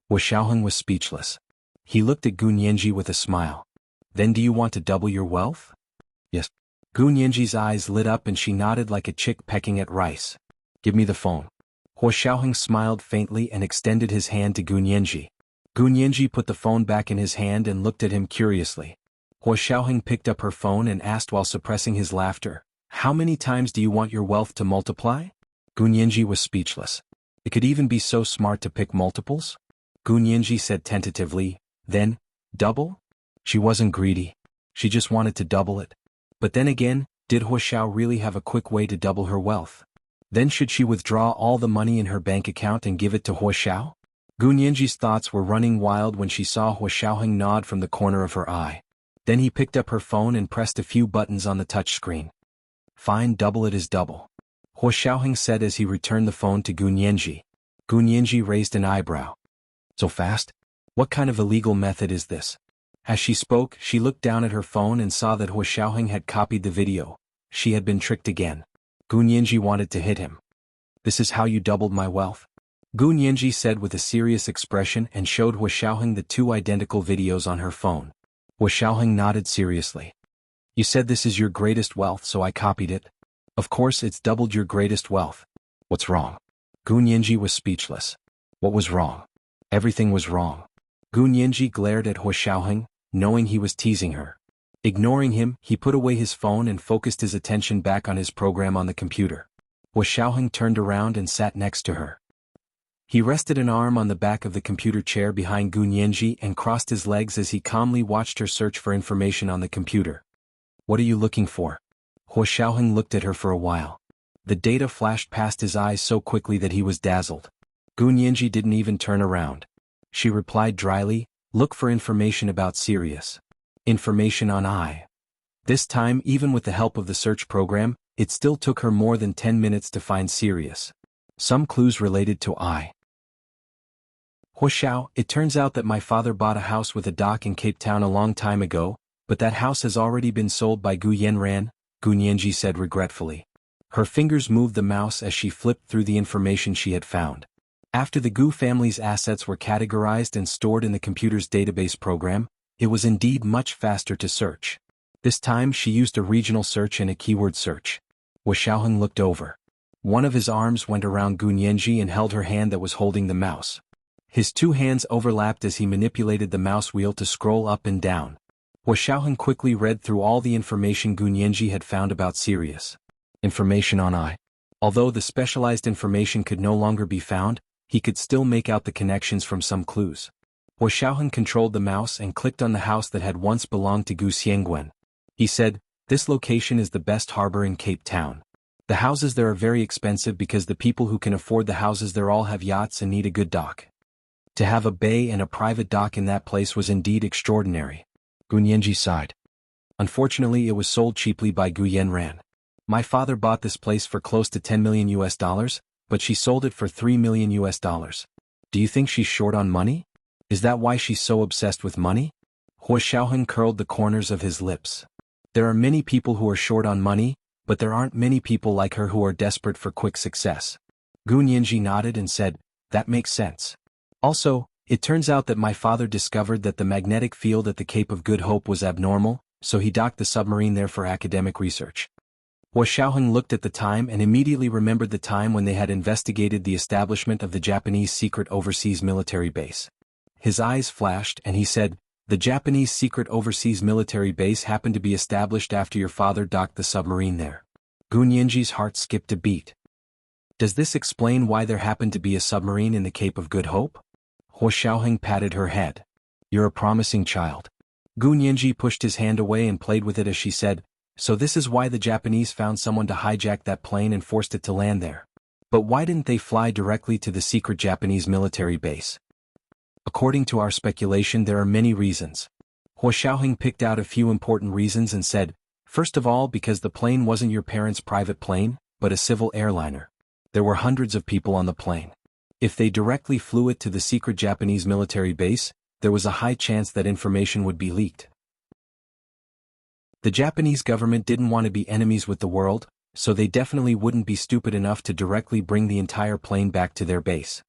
Hua Xiaoheng was speechless. He looked at Gu Nianji with a smile. Then do you want to double your wealth? Yes. Gu Nianji's eyes lit up and she nodded like a chick pecking at rice. Give me the phone. Hua Xiaoheng smiled faintly and extended his hand to Gu Nianji. Gu Nianji put the phone back in his hand and looked at him curiously. Hua Xiaoheng picked up her phone and asked while suppressing his laughter, how many times do you want your wealth to multiply? Gu Nianji was speechless. It could even be so smart to pick multiples? Gu Nianji said tentatively, then, double? She wasn't greedy. She just wanted to double it. But then again, did Hua Xiao really have a quick way to double her wealth? Then should she withdraw all the money in her bank account and give it to Hua Xiao? Gu Nianji's thoughts were running wild when she saw Hua Xiaoheng nod from the corner of her eye. Then he picked up her phone and pressed a few buttons on the touch screen. Fine, double it is double. Hua Xiaoheng said as he returned the phone to Gu Nianji. Gu Nianji raised an eyebrow. So fast? What kind of illegal method is this? As she spoke, she looked down at her phone and saw that Hua Xiaoheng had copied the video. She had been tricked again. Gu Nianji wanted to hit him. This is how you doubled my wealth? Gu Nianji said with a serious expression and showed Hua Xiaoheng the 2 identical videos on her phone. Hua Xiaoheng nodded seriously. You said this is your greatest wealth, so I copied it. Of course it's doubled your greatest wealth. What's wrong? Gu Nianji was speechless. What was wrong? Everything was wrong. Gu Nianji glared at Hua Xiaoheng, knowing he was teasing her. Ignoring him, he put away his phone and focused his attention back on his program on the computer. Hua Xiaoheng turned around and sat next to her. He rested an arm on the back of the computer chair behind Gu Nianji and crossed his legs as he calmly watched her search for information on the computer. What are you looking for? Hua Xiaoheng looked at her for a while. The data flashed past his eyes so quickly that he was dazzled. Gu Nianji didn't even turn around. She replied dryly, look for information about Sirius. Information on I. This time, even with the help of the search program, it still took her more than 10 minutes to find Sirius. Some clues related to I. Hua Xiao, it turns out that my father bought a house with a dock in Cape Town a long time ago, but that house has already been sold by Gu Yanran, Gu Nianji said regretfully. Her fingers moved the mouse as she flipped through the information she had found. After the Gu family's assets were categorized and stored in the computer's database program, it was indeed much faster to search. This time she used a regional search and a keyword search. Hua Xiaoheng looked over. One of his arms went around Gu Nianji and held her hand that was holding the mouse. His two hands overlapped as he manipulated the mouse wheel to scroll up and down. Hua Xiaoheng quickly read through all the information Gu Nianji had found about Sirius. Information on I. Although the specialized information could no longer be found, he could still make out the connections from some clues. Hua Xiaoheng controlled the mouse and clicked on the house that had once belonged to Gu Xiangguan. He said, "This location is the best harbor in Cape Town. The houses there are very expensive because the people who can afford the houses there all have yachts and need a good dock. To have a bay and a private dock in that place was indeed extraordinary." Gu Nianji sighed. Unfortunately, it was sold cheaply by Gu Yanran. My father bought this place for close to $10 million, but she sold it for $3 million. Do you think she's short on money? Is that why she's so obsessed with money? Hua Xiaoheng curled the corners of his lips. There are many people who are short on money, but there aren't many people like her who are desperate for quick success. Gu Nianji nodded and said, "That makes sense. Also, it turns out that my father discovered that the magnetic field at the Cape of Good Hope was abnormal, so he docked the submarine there for academic research." Hua Xiaoheng looked at the time and immediately remembered the time when they had investigated the establishment of the Japanese secret overseas military base. His eyes flashed and he said, "The Japanese secret overseas military base happened to be established after your father docked the submarine there." Gu Nianji's heart skipped a beat. Does this explain why there happened to be a submarine in the Cape of Good Hope? Hua Xiaoheng patted her head. "You're a promising child." Gu Nianji pushed his hand away and played with it as she said, "So this is why the Japanese found someone to hijack that plane and forced it to land there. But why didn't they fly directly to the secret Japanese military base?" "According to our speculation, there are many reasons." Hua Xiaoheng picked out a few important reasons and said, "First of all, because the plane wasn't your parents' private plane, but a civil airliner. There were hundreds of people on the plane. If they directly flew it to the secret Japanese military base, there was a high chance that information would be leaked. The Japanese government didn't want to be enemies with the world, so they definitely wouldn't be stupid enough to directly bring the entire plane back to their base."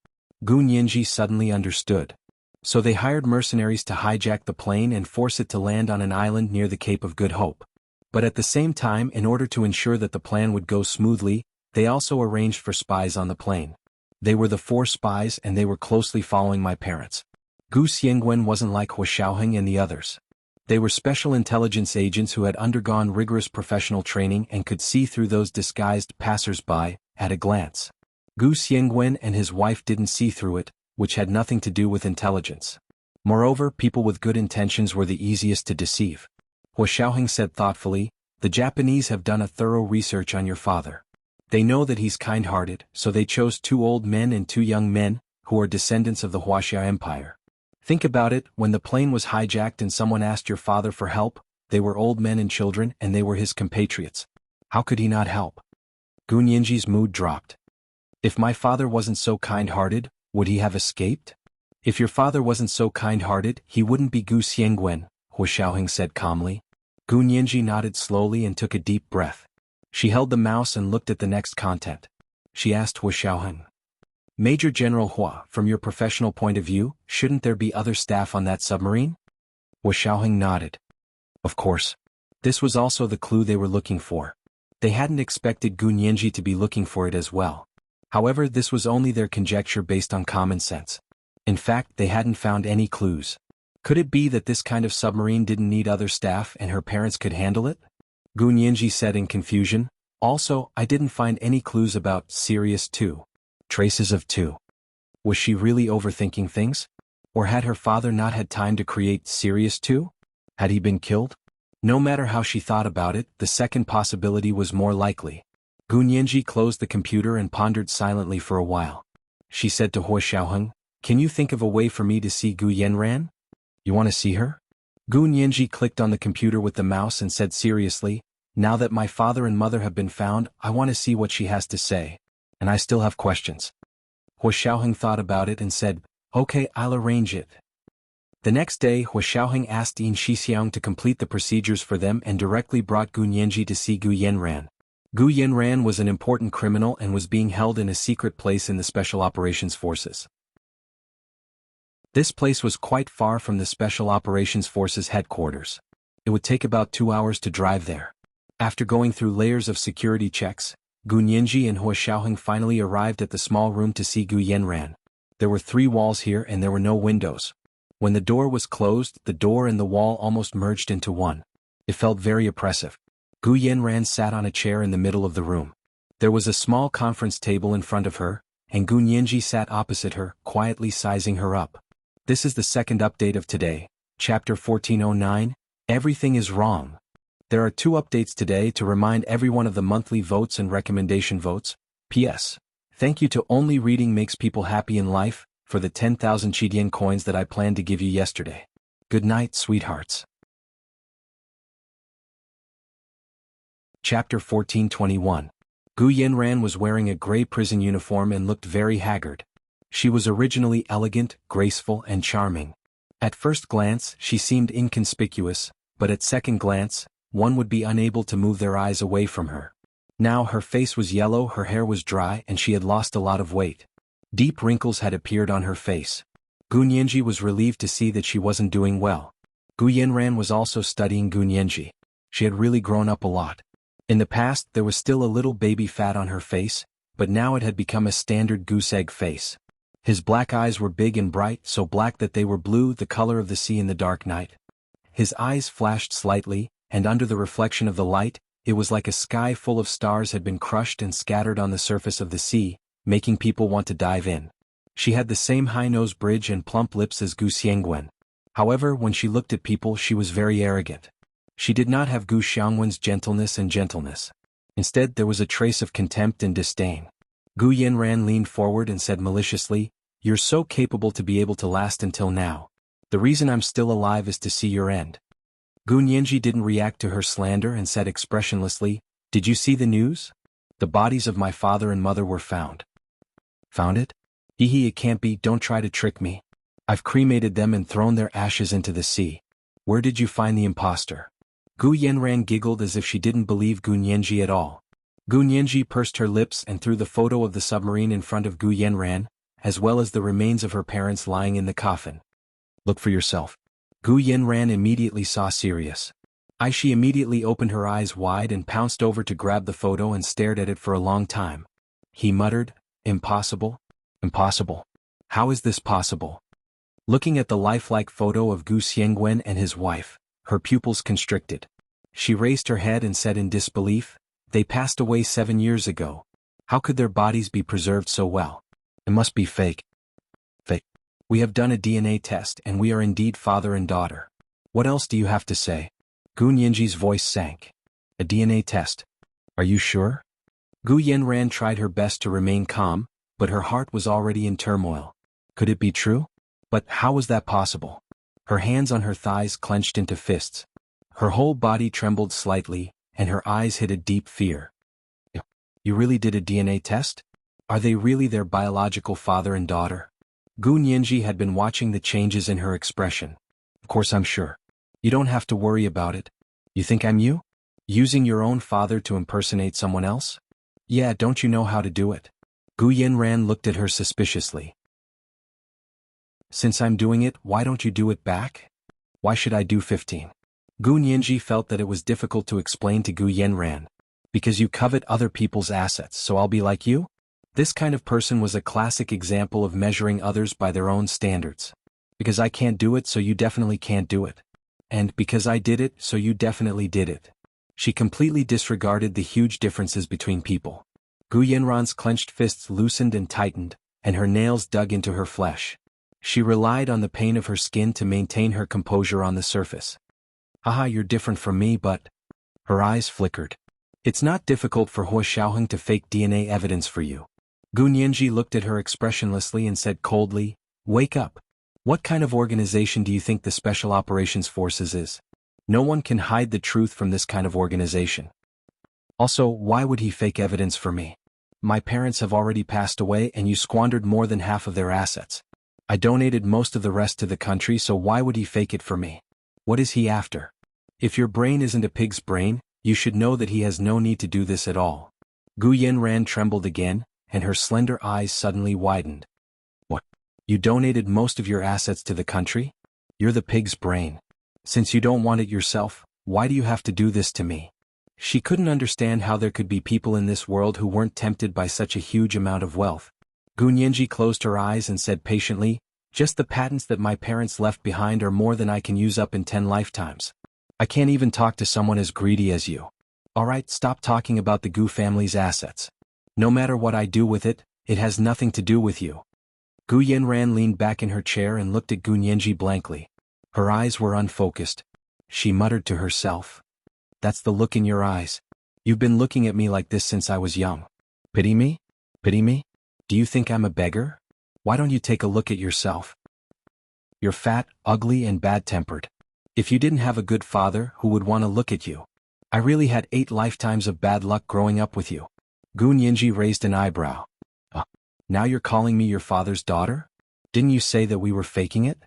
Gu Nianji suddenly understood. So they hired mercenaries to hijack the plane and force it to land on an island near the Cape of Good Hope. But at the same time, in order to ensure that the plan would go smoothly, they also arranged for spies on the plane. They were the 4 spies and they were closely following my parents. Gu Xiangguan wasn't like Hua Xiaoheng and the others. They were special intelligence agents who had undergone rigorous professional training and could see through those disguised passers-by at a glance. Gu Xiangguan and his wife didn't see through it, which had nothing to do with intelligence. Moreover, people with good intentions were the easiest to deceive. Hua Xiaoheng said thoughtfully, "The Japanese have done a thorough research on your father. They know that he's kind-hearted, so they chose 2 old men and 2 young men, who are descendants of the Huaxia Empire. Think about it, when the plane was hijacked and someone asked your father for help, they were old men and children and they were his compatriots. How could he not help?" Gu Nianji's mood dropped. "If my father wasn't so kind-hearted, would he have escaped?" "If your father wasn't so kind-hearted, he wouldn't be Gu Xiangguan," Hua Xiaoheng said calmly. Gu Nianji nodded slowly and took a deep breath. She held the mouse and looked at the next content. She asked Hua Xiaoheng, "Major General Hua, from your professional point of view, shouldn't there be other staff on that submarine?" Hua Xiaoheng nodded. Of course. This was also the clue they were looking for. They hadn't expected Gu Nianji to be looking for it as well. However, this was only their conjecture based on common sense. In fact, they hadn't found any clues. Could it be that this kind of submarine didn't need other staff and her parents could handle it? Gu Nianji said in confusion. "Also, I didn't find any clues about Sirius 2. Traces of 2. Was she really overthinking things? Or had her father not had time to create Sirius 2? Had he been killed? No matter how she thought about it, the second possibility was more likely." Gu Nianji closed the computer and pondered silently for a while. She said to Hua Xiaoheng, "Can you think of a way for me to see Gu Yanran? You want to see her?" Gu Nianji clicked on the computer with the mouse and said seriously, "Now that my father and mother have been found, I want to see what she has to say. And I still have questions." Hua Xiaoheng thought about it and said, "Okay, I'll arrange it." The next day, Hua Xiaoheng asked Yin Shixiang to complete the procedures for them and directly brought Gu Nianji to see Gu Yanran. Gu Yanran was an important criminal and was being held in a secret place in the Special Operations Forces. This place was quite far from the Special Operations Forces headquarters. It would take about 2 hours to drive there. After going through layers of security checks, Gu Nianji and Hua Xiaoheng finally arrived at the small room to see Gu Yanran. There were 3 walls here and there were no windows. When the door was closed, the door and the wall almost merged into one. It felt very oppressive. Gu Yanran sat on a chair in the middle of the room. There was a small conference table in front of her, and Gu Nianji sat opposite her, quietly sizing her up. This is the second update of today, Chapter 1409, Everything is Wrong. There are 2 updates today to remind everyone of the monthly votes and recommendation votes. P.S. Thank you to Only Reading Makes People Happy in Life, for the 10,000 Chidian coins that I planned to give you yesterday. Good night, sweethearts. Chapter 1421. Gu Yanran was wearing a gray prison uniform and looked very haggard. She was originally elegant, graceful, and charming. At first glance, she seemed inconspicuous, but at second glance, one would be unable to move their eyes away from her. Now her face was yellow, her hair was dry, and she had lost a lot of weight. Deep wrinkles had appeared on her face. Gu Nianji was relieved to see that she wasn't doing well. Gu Yanran was also studying Gu Nianji. She had really grown up a lot. In the past, there was still a little baby fat on her face, but now it had become a standard goose egg face. His black eyes were big and bright, so black that they were blue, the color of the sea in the dark night. His eyes flashed slightly, and under the reflection of the light, it was like a sky full of stars had been crushed and scattered on the surface of the sea, making people want to dive in. She had the same high nose bridge and plump lips as Gu Xiangwen. However, when she looked at people, she was very arrogant. She did not have Gu Xiangwen's gentleness. Instead, there was a trace of contempt and disdain. Gu Yanran leaned forward and said maliciously, "You're so capable to be able to last until now. The reason I'm still alive is to see your end." Gu Nianji didn't react to her slander and said expressionlessly, "Did you see the news? The bodies of my father and mother were found." "Found it? Hehe, it can't be, don't try to trick me. I've cremated them and thrown their ashes into the sea. Where did you find the impostor?" Gu Yanran giggled as if she didn't believe Gu Nianji at all. Gu Nianji pursed her lips and threw the photo of the submarine in front of Gu Yanran, as well as the remains of her parents lying in the coffin. "Look for yourself." Gu Yanran immediately saw serious. She immediately opened her eyes wide and pounced over to grab the photo and stared at it for a long time. He muttered, "Impossible? Impossible. How is this possible?" Looking at the lifelike photo of Gu Xiangwen and his wife, her pupils constricted. She raised her head and said in disbelief, "They passed away 7 years ago. How could their bodies be preserved so well? It must be fake. Fake. We have done a DNA test and we are indeed father and daughter. What else do you have to say?" Gu Nianji's voice sank. "A DNA test? Are you sure?" Gu Yanran tried her best to remain calm, but her heart was already in turmoil. Could it be true? But how was that possible? Her hands on her thighs clenched into fists. Her whole body trembled slightly, and her eyes hid a deep fear. "You really did a DNA test? Are they really their biological father and daughter?" Gu Nianji had been watching the changes in her expression. "Of course I'm sure. You don't have to worry about it. You think I'm you? Using your own father to impersonate someone else? Yeah, don't you know how to do it?" Gu Yanran looked at her suspiciously. "Since I'm doing it, why don't you do it back? Why should I do 15? Gu Nianji felt that it was difficult to explain to Gu Yanran. "Because you covet other people's assets, so I'll be like you?" This kind of person was a classic example of measuring others by their own standards. "Because I can't do it, so you definitely can't do it. And because I did it, so you definitely did it." She completely disregarded the huge differences between people. Gu Yanran's clenched fists loosened and tightened, and her nails dug into her flesh. She relied on the pain of her skin to maintain her composure on the surface. "Haha, you're different from me, but..." Her eyes flickered. "It's not difficult for Hua Xiaoheng to fake DNA evidence for you." Gu Nianji looked at her expressionlessly and said coldly, "Wake up. What kind of organization do you think the Special Operations Forces is? No one can hide the truth from this kind of organization. Also, why would he fake evidence for me? My parents have already passed away and you squandered more than half of their assets. I donated most of the rest to the country, so why would he fake it for me? What is he after? If your brain isn't a pig's brain, you should know that he has no need to do this at all." Gu Yanran trembled again, and her slender eyes suddenly widened. "What? You donated most of your assets to the country? You're the pig's brain. Since you don't want it yourself, why do you have to do this to me?" She couldn't understand how there could be people in this world who weren't tempted by such a huge amount of wealth. Gu Nianji closed her eyes and said patiently, "Just the patents that my parents left behind are more than I can use up in 10 lifetimes. I can't even talk to someone as greedy as you. Alright, stop talking about the Gu family's assets. No matter what I do with it, it has nothing to do with you." Gu Yanran leaned back in her chair and looked at Gu Nianji blankly. Her eyes were unfocused. She muttered to herself. "That's the look in your eyes. You've been looking at me like this since I was young. Pity me? Pity me? Do you think I'm a beggar? Why don't you take a look at yourself? You're fat, ugly and bad-tempered. If you didn't have a good father, who would want to look at you? I really had 8 lifetimes of bad luck growing up with you." Gu Nianji raised an eyebrow. Now you're calling me your father's daughter? Didn't you say that we were faking it?"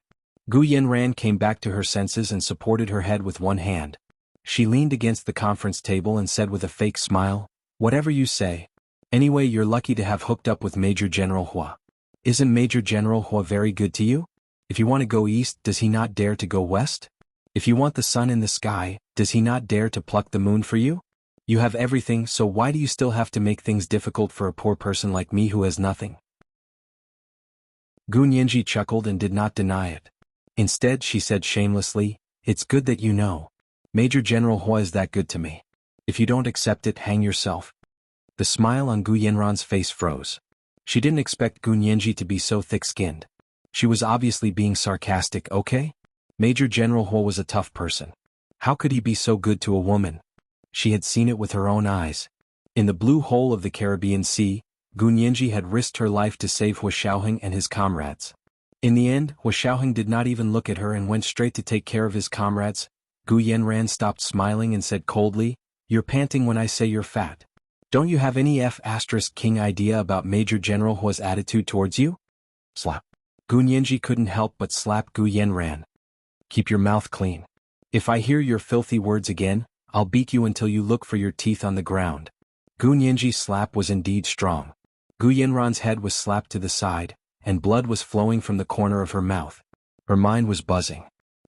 Gu Yanran came back to her senses and supported her head with one hand. She leaned against the conference table and said with a fake smile, "Whatever you say. Anyway, you're lucky to have hooked up with Major General Hua. Isn't Major General Hua very good to you? If you want to go east, does he not dare to go west? If you want the sun in the sky, does he not dare to pluck the moon for you? You have everything, so why do you still have to make things difficult for a poor person like me who has nothing?" Gu Nianji chuckled and did not deny it. Instead, she said shamelessly, "It's good that you know. Major General Hua is that good to me. If you don't accept it, hang yourself." The smile on Gu Yanran's face froze. She didn't expect Gu Nianji to be so thick-skinned. She was obviously being sarcastic, okay? Major General Hua was a tough person. How could he be so good to a woman? She had seen it with her own eyes. In the blue hole of the Caribbean Sea, Gu Nianji had risked her life to save Hua Xiaoheng and his comrades. In the end, Hua Xiaoheng did not even look at her and went straight to take care of his comrades. Gu Yanran stopped smiling and said coldly, "You're panting when I say you're fat. Don't you have any F***king idea about Major General Hua's attitude towards you?" Slap. Gu Nianji couldn't help but slap Gu Yanran. "Keep your mouth clean. If I hear your filthy words again, I'll beat you until you look for your teeth on the ground." Gu Nianji's slap was indeed strong. Gu Yanran's head was slapped to the side, and blood was flowing from the corner of her mouth. Her mind was buzzing.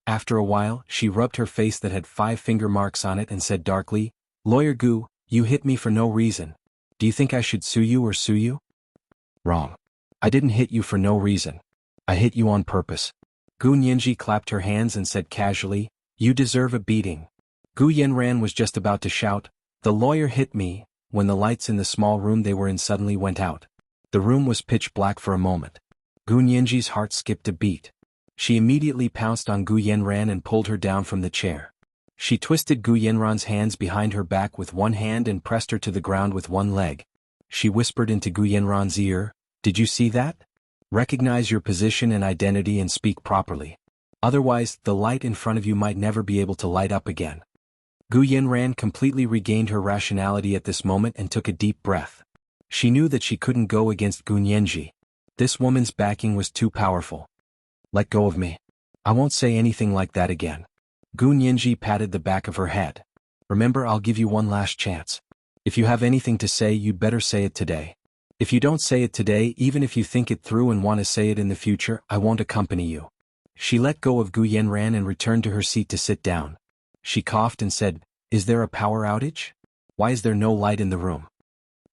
After a while, she rubbed her face that had 5 finger marks on it and said darkly, "Lawyer Gu, you hit me for no reason. Do you think I should sue you or sue you?" "Wrong. I didn't hit you for no reason. I hit you on purpose." Gu Nianji clapped her hands and said casually, "You deserve a beating." Gu Yanran was just about to shout, "The lawyer hit me," when the lights in the small room they were in suddenly went out. The room was pitch black for a moment. Gu Nianji's heart skipped a beat. She immediately pounced on Gu Yanran and pulled her down from the chair. She twisted Gu Yanran's hands behind her back with one hand and pressed her to the ground with one leg. She whispered into Gu Yanran's ear, "Did you see that? Recognize your position and identity and speak properly. Otherwise, the light in front of you might never be able to light up again." Gu Yanran completely regained her rationality at this moment and took a deep breath. She knew that she couldn't go against Gu Nianji. This woman's backing was too powerful. "Let go of me. I won't say anything like that again." Gu Nianji patted the back of her head. "Remember, I'll give you one last chance. If you have anything to say, you'd better say it today. If you don't say it today, even if you think it through and want to say it in the future, I won't accompany you." She let go of Gu Yanran and returned to her seat to sit down. She coughed and said, "Is there a power outage? Why is there no light in the room?"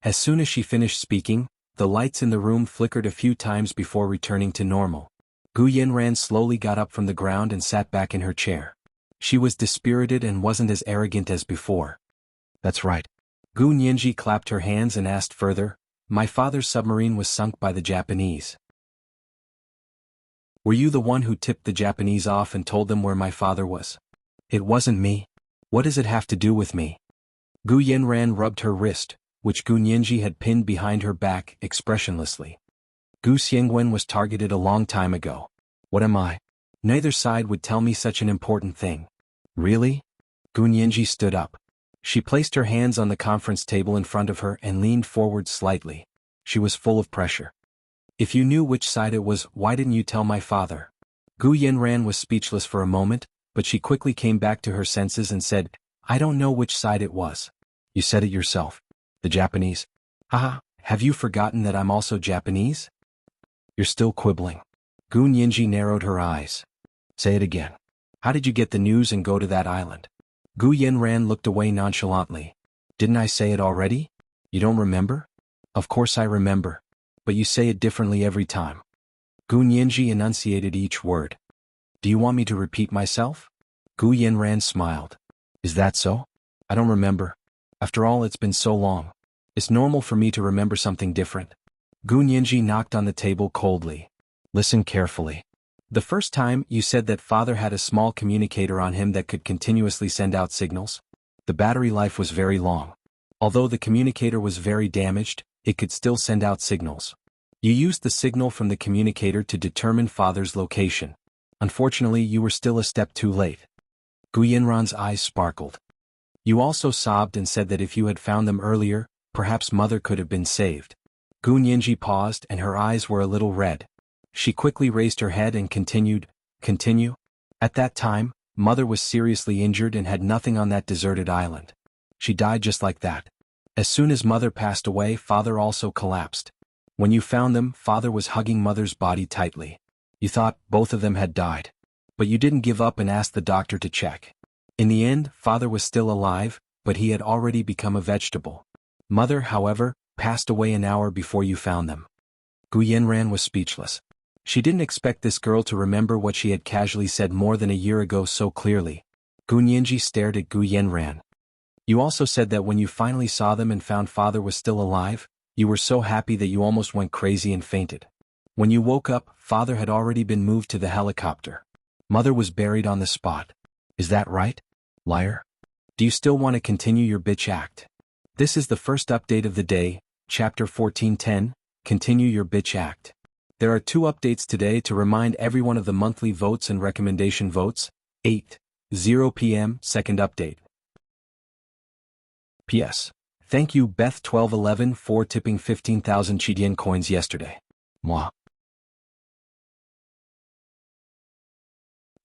As soon as she finished speaking, the lights in the room flickered a few times before returning to normal. Gu Yanran slowly got up from the ground and sat back in her chair. She was dispirited and wasn't as arrogant as before. "That's right." Gu Nianji clapped her hands and asked further, "My father's submarine was sunk by the Japanese. Were you the one who tipped the Japanese off and told them where my father was?" "It wasn't me. What does it have to do with me?" Gu Yanran rubbed her wrist, which Gu Nianji had pinned behind her back, expressionlessly. "Gu Xiangwen was targeted a long time ago. What am I? Neither side would tell me such an important thing." "Really?" Gu Nianji stood up. She placed her hands on the conference table in front of her and leaned forward slightly. She was full of pressure. "If you knew which side it was, why didn't you tell my father?" Gu Yanran was speechless for a moment, but she quickly came back to her senses and said, "I don't know which side it was. You said it yourself. The Japanese. Haha, have you forgotten that I'm also Japanese?" "You're still quibbling." Gu Nianji narrowed her eyes. "Say it again. How did you get the news and go to that island?" Gu Yanran looked away nonchalantly. Didn't I say it already? You don't remember? Of course I remember. But you say it differently every time. Gu Nianji enunciated each word. Do you want me to repeat myself? Gu Yanran smiled. Is that so? I don't remember. After all, it's been so long. It's normal for me to remember something different. Gu Nianji knocked on the table coldly. Listen carefully. The first time, you said that father had a small communicator on him that could continuously send out signals. The battery life was very long. Although the communicator was very damaged, it could still send out signals. You used the signal from the communicator to determine father's location. Unfortunately, you were still a step too late. Gu Yanran's eyes sparkled. You also sobbed and said that if you had found them earlier, perhaps mother could have been saved. Gu Nianji paused and her eyes were a little red. She quickly raised her head and continued, Continue? At that time, mother was seriously injured and had nothing on that deserted island. She died just like that. As soon as mother passed away, father also collapsed. When you found them, father was hugging mother's body tightly. You thought both of them had died. But you didn't give up and asked the doctor to check. In the end, father was still alive, but he had already become a vegetable. Mother, however, passed away an hour before you found them. Gu Yanran was speechless. She didn't expect this girl to remember what she had casually said more than a year ago so clearly. Gu Nianji stared at Gu Yanran. You also said that when you finally saw them and found father was still alive, you were so happy that you almost went crazy and fainted. When you woke up, father had already been moved to the helicopter. Mother was buried on the spot. Is that right? Liar? Do you still want to continue your bitch act? This is the first update of the day, Chapter 1410, Continue Your Bitch Act. There are 2 updates today to remind everyone of the monthly votes and recommendation votes. 8:0 p.m. Second update. P.S. Thank you Beth1211 for tipping 15,000 Chidian coins yesterday. Moi.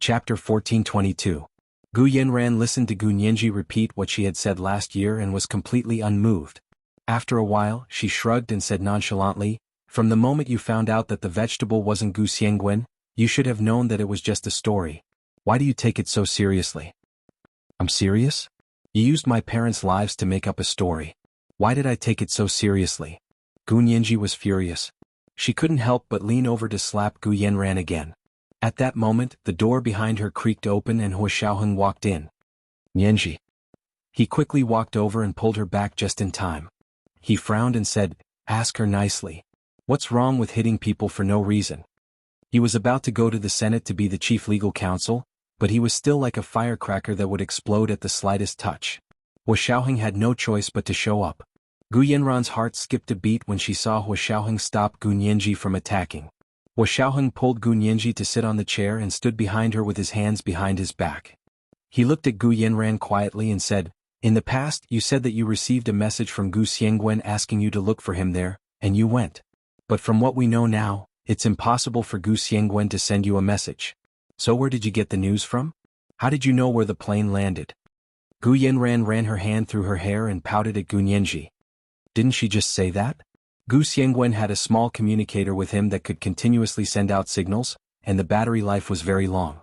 Chapter 1422. Gu Yanran listened to Gu Nianji repeat what she had said last year and was completely unmoved. After a while, she shrugged and said nonchalantly, From the moment you found out that the vegetable wasn't Gu Xiangwen, you should have known that it was just a story. Why do you take it so seriously? I'm serious? You used my parents' lives to make up a story. Why did I take it so seriously? Gu Nianji was furious. She couldn't help but lean over to slap Gu Yanran again. At that moment, the door behind her creaked open and Hua Xiaoheng walked in. Nianji. He quickly walked over and pulled her back just in time. He frowned and said, Ask her nicely. What's wrong with hitting people for no reason? He was about to go to the Senate to be the chief legal counsel, but he was still like a firecracker that would explode at the slightest touch. Hua Xiaoheng had no choice but to show up. Gu Yanran's heart skipped a beat when she saw Hua Xiaoheng stop Gu Nianji from attacking. Hua Xiaoheng pulled Gu Nianji to sit on the chair and stood behind her with his hands behind his back. He looked at Gu Yanran quietly and said, In the past, you said that you received a message from Gu Xiangwen asking you to look for him there, and you went. But from what we know now, it's impossible for Gu Xiangwen to send you a message. So where did you get the news from? How did you know where the plane landed? Gu Yanran ran her hand through her hair and pouted at Gu Nianji. Didn't she just say that? Gu Xiangwen had a small communicator with him that could continuously send out signals, and the battery life was very long.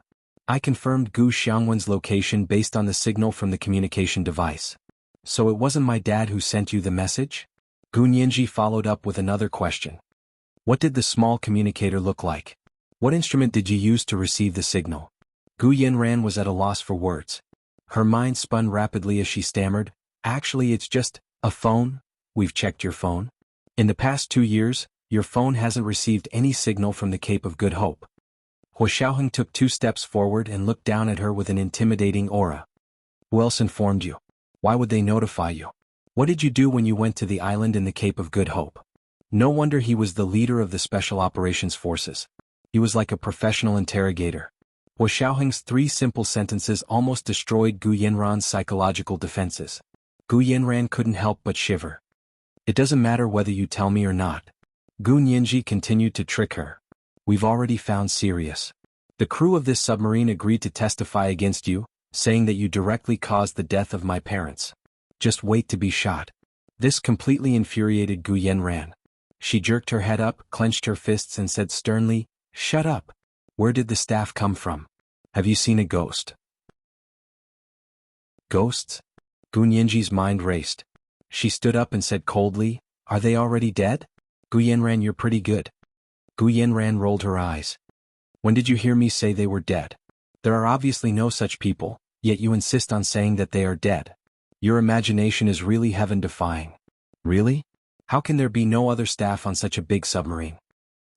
I confirmed Gu Xiangwen's location based on the signal from the communication device. So it wasn't my dad who sent you the message? Gu Nianji followed up with another question. What did the small communicator look like? What instrument did you use to receive the signal? Gu Yanran was at a loss for words. Her mind spun rapidly as she stammered, Actually, it's just a phone. We've checked your phone. In the past 2 years, your phone hasn't received any signal from the Cape of Good Hope. Hua Xiaoheng took 2 steps forward and looked down at her with an intimidating aura. Who else informed you? Why would they notify you? What did you do when you went to the island in the Cape of Good Hope? No wonder he was the leader of the Special Operations Forces. He was like a professional interrogator. Hua Xiaoheng's 3 simple sentences almost destroyed Gu Yanran's psychological defenses. Gu Yanran couldn't help but shiver. It doesn't matter whether you tell me or not. Gu Nianji continued to trick her. We've already found Sirius. The crew of this submarine agreed to testify against you, saying that you directly caused the death of my parents. Just wait to be shot. This completely infuriated Gu Yanran. She jerked her head up, clenched her fists and said sternly, Shut up. Where did the staff come from? Have you seen a ghost? Ghosts? Gu Nianji's mind raced. She stood up and said coldly, "Are they already dead?" Gu Yanran, you're pretty good. Gu Yanran rolled her eyes. When did you hear me say they were dead? There are obviously no such people, yet you insist on saying that they are dead. Your imagination is really heaven-defying. Really? How can there be no other staff on such a big submarine?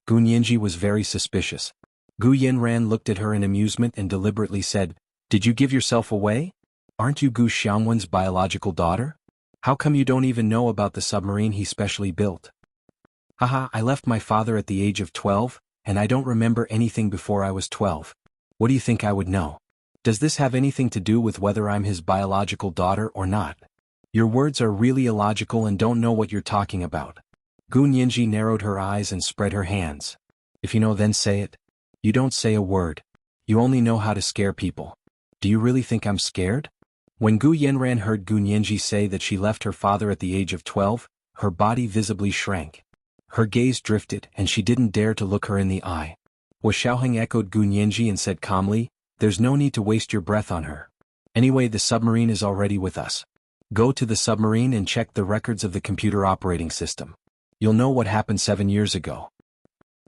Gu Nianji was very suspicious. Gu Yanran looked at her in amusement and deliberately said, "Did you give yourself away? Aren't you Gu Xiangwen's biological daughter? How come you don't even know about the submarine he specially built?" "Haha, I left my father at the age of 12, and I don't remember anything before I was 12. What do you think I would know? Does this have anything to do with whether I'm his biological daughter or not? Your words are really illogical and don't know what you're talking about." Gu Nianji narrowed her eyes and spread her hands. "If you know, then say it. You don't say a word. You only know how to scare people. Do you really think I'm scared?" When Gu Yanran heard Gu Nianji say that she left her father at the age of 12, her body visibly shrank. Her gaze drifted and she didn't dare to look her in the eye. Xiaoheng echoed Gu Nianji and said calmly, "There's no need to waste your breath on her. Anyway, the submarine is already with us. Go to the submarine and check the records of the computer operating system. You'll know what happened 7 years ago.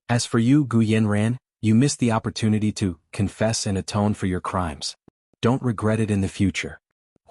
As for you, Gu Yanran, you missed the opportunity to confess and atone for your crimes. Don't regret it in the future."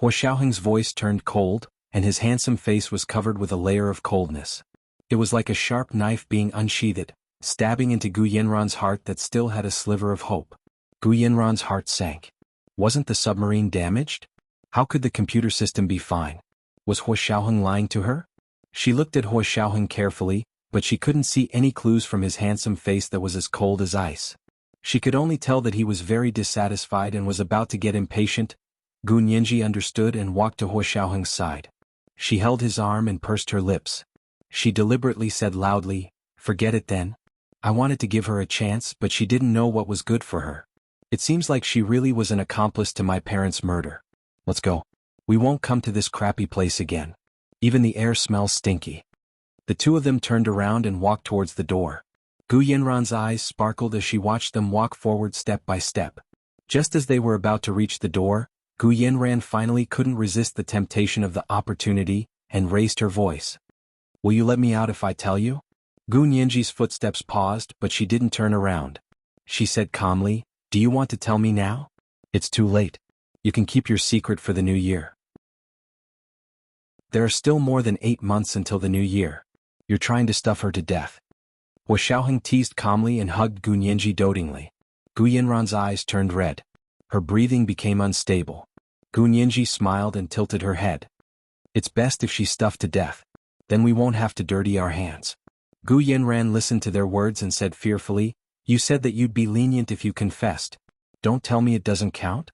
Xiaoheng's voice turned cold, and his handsome face was covered with a layer of coldness. It was like a sharp knife being unsheathed, stabbing into Gu Yanran's heart that still had a sliver of hope. Gu Yanran's heart sank. Wasn't the submarine damaged? How could the computer system be fine? Was Xiaoheng lying to her? She looked at Xiaoheng carefully, but she couldn't see any clues from his handsome face that was as cold as ice. She could only tell that he was very dissatisfied and was about to get impatient. Gu Nianji understood and walked to Xiaoheng's side. She held his arm and pursed her lips. She deliberately said loudly, "Forget it then. I wanted to give her a chance, but she didn't know what was good for her. It seems like she really was an accomplice to my parents' murder. Let's go. We won't come to this crappy place again. Even the air smells stinky." The two of them turned around and walked towards the door. Gu Yanran's eyes sparkled as she watched them walk forward step by step. Just as they were about to reach the door, Gu Yanran finally couldn't resist the temptation of the opportunity, and raised her voice. "Will you let me out if I tell you?" Gu Nianji's footsteps paused, but she didn't turn around. She said calmly, "Do you want to tell me now? It's too late. You can keep your secret for the new year. There are still more than 8 months until the new year. You're trying to stuff her to death." Xiaoheng teased calmly and hugged Gu Nianji dotingly. Gu Yanran's eyes turned red. Her breathing became unstable. Gu Nianji smiled and tilted her head. "It's best if she's stuffed to death. Then we won't have to dirty our hands." Gu Yanran listened to their words and said fearfully, "You said that you'd be lenient if you confessed. Don't tell me it doesn't count?"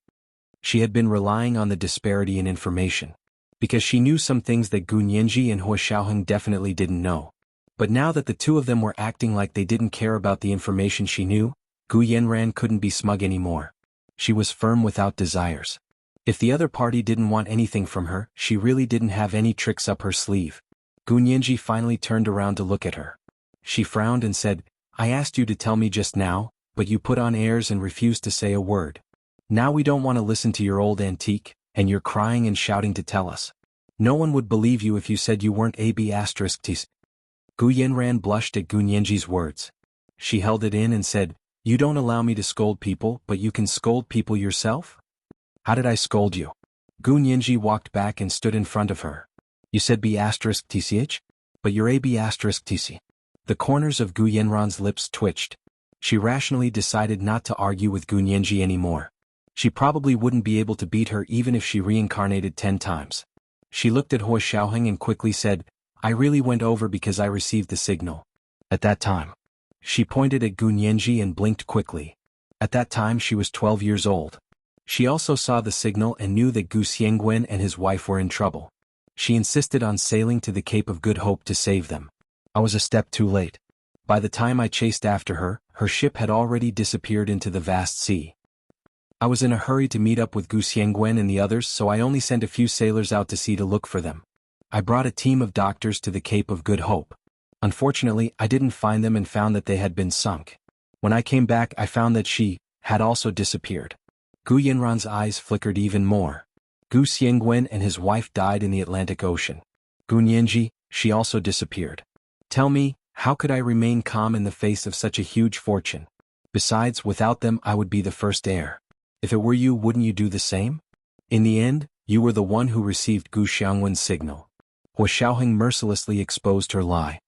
She had been relying on the disparity in information, because she knew some things that Gu Nianji and Xiaoheng definitely didn't know. But now that the two of them were acting like they didn't care about the information she knew, Gu Yanran couldn't be smug anymore. She was firm without desires. If the other party didn't want anything from her, she really didn't have any tricks up her sleeve. Gu Nianji finally turned around to look at her. She frowned and said, "I asked you to tell me just now, but you put on airs and refused to say a word. Now we don't want to listen to your old antique, and you're crying and shouting to tell us. No one would believe you if you said you weren't AB*Ts. Gu Yanran blushed at Gu Nianji's words. She held it in and said, "You don't allow me to scold people, but you can scold people yourself? How did I scold you?" Gu Nianji walked back and stood in front of her. "You said B*TCH? But you're AB*TC. The corners of Gu Yanran's lips twitched. She rationally decided not to argue with Gu Nianji anymore. She probably wouldn't be able to beat her even if she reincarnated 10 times. She looked at Xiaoheng and quickly said, "I really went over because I received the signal. At that time." She pointed at Gu Nianji and blinked quickly. At that time she was 12 years old. She also saw the signal and knew that Gu Xiangwen and his wife were in trouble. She insisted on sailing to the Cape of Good Hope to save them. I was a step too late. By the time I chased after her, her ship had already disappeared into the vast sea. I was in a hurry to meet up with Gu Xiangwen and the others, so I only sent a few sailors out to sea to look for them. I brought a team of doctors to the Cape of Good Hope. Unfortunately, I didn't find them and found that they had been sunk. When I came back, I found that she had also disappeared." Gu Yanran's eyes flickered even more. Gu Xiangwen and his wife died in the Atlantic Ocean. Gunyanji, she also disappeared. Tell me, how could I remain calm in the face of such a huge fortune? Besides, without them I would be the first heir. If it were you, wouldn't you do the same? In the end, you were the one who received Gu Xiangwen's signal. Hua Xiaoheng mercilessly exposed her lie.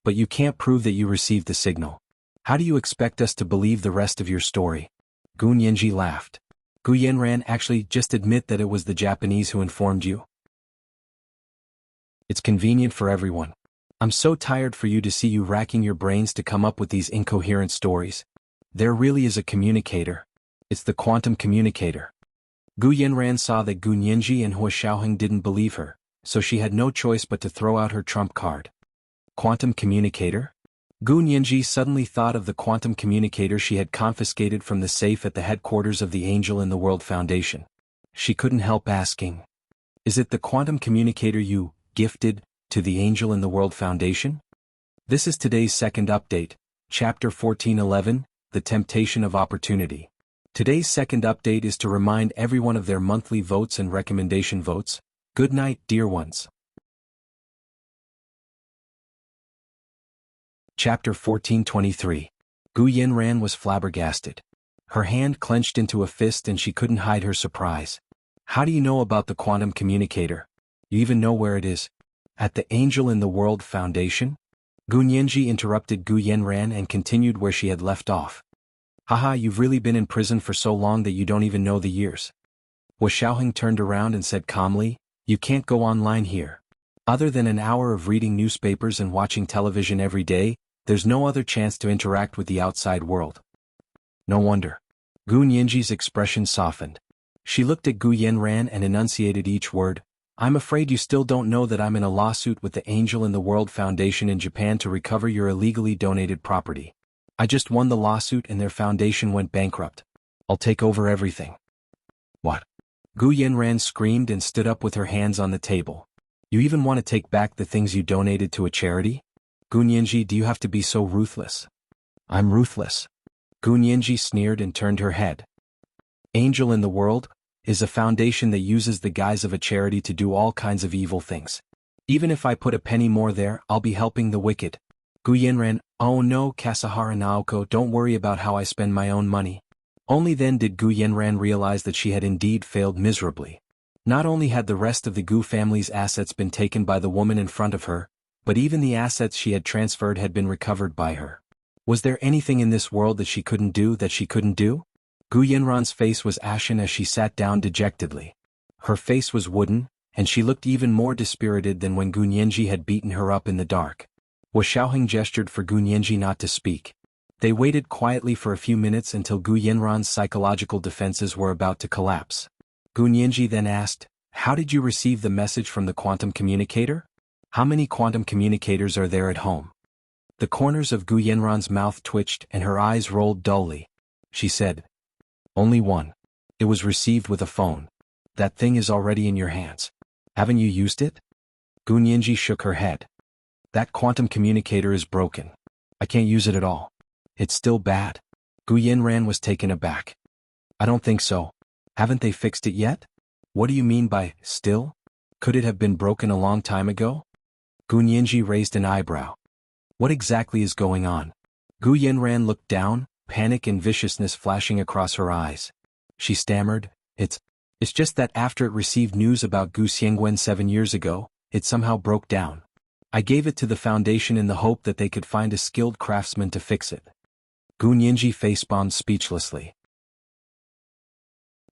But you can't prove that you received the signal. How do you expect us to believe the rest of your story? Gun Yanji laughed. Gu Yanran, actually just admit that it was the Japanese who informed you. It's convenient for everyone. I'm so tired for you to see you racking your brains to come up with these incoherent stories. There really is a communicator. It's the quantum communicator. Gu Yanran saw that Gun Yanji and Hua Xiaoheng didn't believe her, so she had no choice but to throw out her trump card. Quantum communicator? Gun Yanji suddenly thought of the quantum communicator she had confiscated from the safe at the headquarters of the Angel in the World Foundation. She couldn't help asking, is it the quantum communicator you gifted to the Angel in the World Foundation? This is today's second update, Chapter 1411, The Temptation of Opportunity. Today's second update is to remind everyone of their monthly votes and recommendation votes. Good night, dear ones. Chapter 1423. Gu Yanran was flabbergasted. Her hand clenched into a fist and she couldn't hide her surprise. How do you know about the quantum communicator? You even know where it is? At the Angel in the World Foundation? Gun Yanji interrupted Gu Yanran and continued where she had left off. Haha, you've really been in prison for so long that you don't even know the years. Hua Xiaoheng turned around and said calmly, you can't go online here. Other than an hour of reading newspapers and watching television every day, there's no other chance to interact with the outside world. No wonder. Gun Yanji's expression softened. She looked at Gu Yanran and enunciated each word. I'm afraid you still don't know that I'm in a lawsuit with the Angel in the World Foundation in Japan to recover your illegally donated property. I just won the lawsuit and their foundation went bankrupt. I'll take over everything. What? Gu Yanran screamed and stood up with her hands on the table. You even want to take back the things you donated to a charity? Gun Yanji, do you have to be so ruthless? I'm ruthless. Gun Yanji sneered and turned her head. Angel in the World is a foundation that uses the guise of a charity to do all kinds of evil things. Even if I put a penny more there, I'll be helping the wicked. Gu Yanran, oh no, Kasahara Naoko, don't worry about how I spend my own money. Only then did Gu Yanran realize that she had indeed failed miserably. Not only had the rest of the Gu family's assets been taken by the woman in front of her, but even the assets she had transferred had been recovered by her. Was there anything in this world that she couldn't do? Gu Yanran's face was ashen as she sat down dejectedly. Her face was wooden, and she looked even more dispirited than when Gun Yanji had beaten her up in the dark. Hua Xiaoheng gestured for Gun Yanji not to speak. They waited quietly for a few minutes until Gu Yanran's psychological defenses were about to collapse. Gun Yanji then asked, how did you receive the message from the quantum communicator? How many quantum communicators are there at home? The corners of Gu Yanran's mouth twitched and her eyes rolled dully. She said, only one. It was received with a phone. That thing is already in your hands. Haven't you used it? Gun Yanji shook her head. That quantum communicator is broken. I can't use it at all. It's still bad. Gu Yanran was taken aback. I don't think so. Haven't they fixed it yet? What do you mean by still? Could it have been broken a long time ago? Gun Yanji raised an eyebrow. What exactly is going on? Gu Yanran looked down, panic and viciousness flashing across her eyes. She stammered, It's just that after it received news about Gu Xiangwen 7 years ago, it somehow broke down. I gave it to the foundation in the hope that they could find a skilled craftsman to fix it. Gun Yanji facepalmed speechlessly.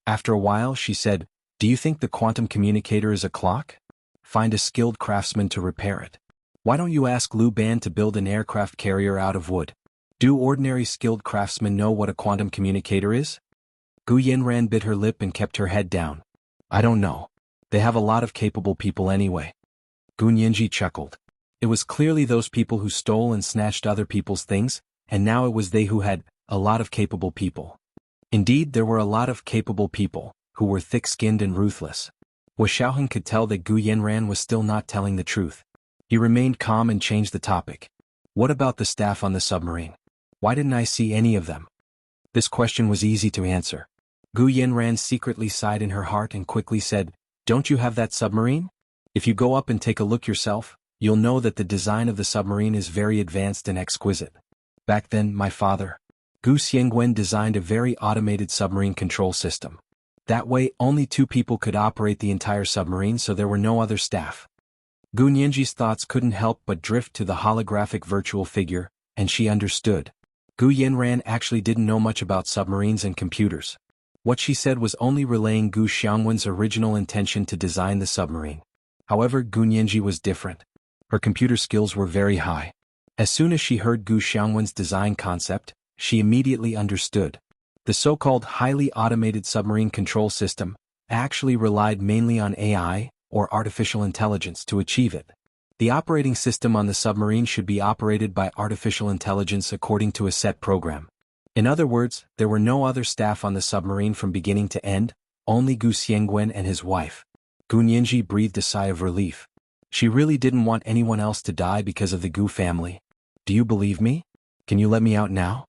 After a while she said, do you think the quantum communicator is a clock? Find a skilled craftsman to repair it. Why don't you ask Lu Ban to build an aircraft carrier out of wood? Do ordinary skilled craftsmen know what a quantum communicator is? Gu Yanran bit her lip and kept her head down. I don't know. They have a lot of capable people anyway. Gun Yanji chuckled. It was clearly those people who stole and snatched other people's things, and now it was they who had a lot of capable people. Indeed, there were a lot of capable people, who were thick-skinned and ruthless. Hua Xiaoheng could tell that Gu Yanran was still not telling the truth. He remained calm and changed the topic. What about the staff on the submarine? Why didn't I see any of them? This question was easy to answer. Gu Yanran secretly sighed in her heart and quickly said, don't you have that submarine? If you go up and take a look yourself, you'll know that the design of the submarine is very advanced and exquisite. Back then, my father, Gu Xiangwen, designed a very automated submarine control system. That way, only 2 people could operate the entire submarine, so there were no other staff. Gu Nianji's thoughts couldn't help but drift to the holographic virtual figure, and she understood. Gu Yanran actually didn't know much about submarines and computers. What she said was only relaying Gu Xiangwen's original intention to design the submarine. However, Gu Nianji was different. Her computer skills were very high. As soon as she heard Gu Xiangwen's design concept, she immediately understood. The so-called highly automated submarine control system actually relied mainly on AI, or artificial intelligence, to achieve it. The operating system on the submarine should be operated by artificial intelligence according to a set program. In other words, there were no other staff on the submarine from beginning to end, only Gu Xiangwen and his wife. Gu Nianji breathed a sigh of relief. She really didn't want anyone else to die because of the Gu family. Do you believe me? Can you let me out now?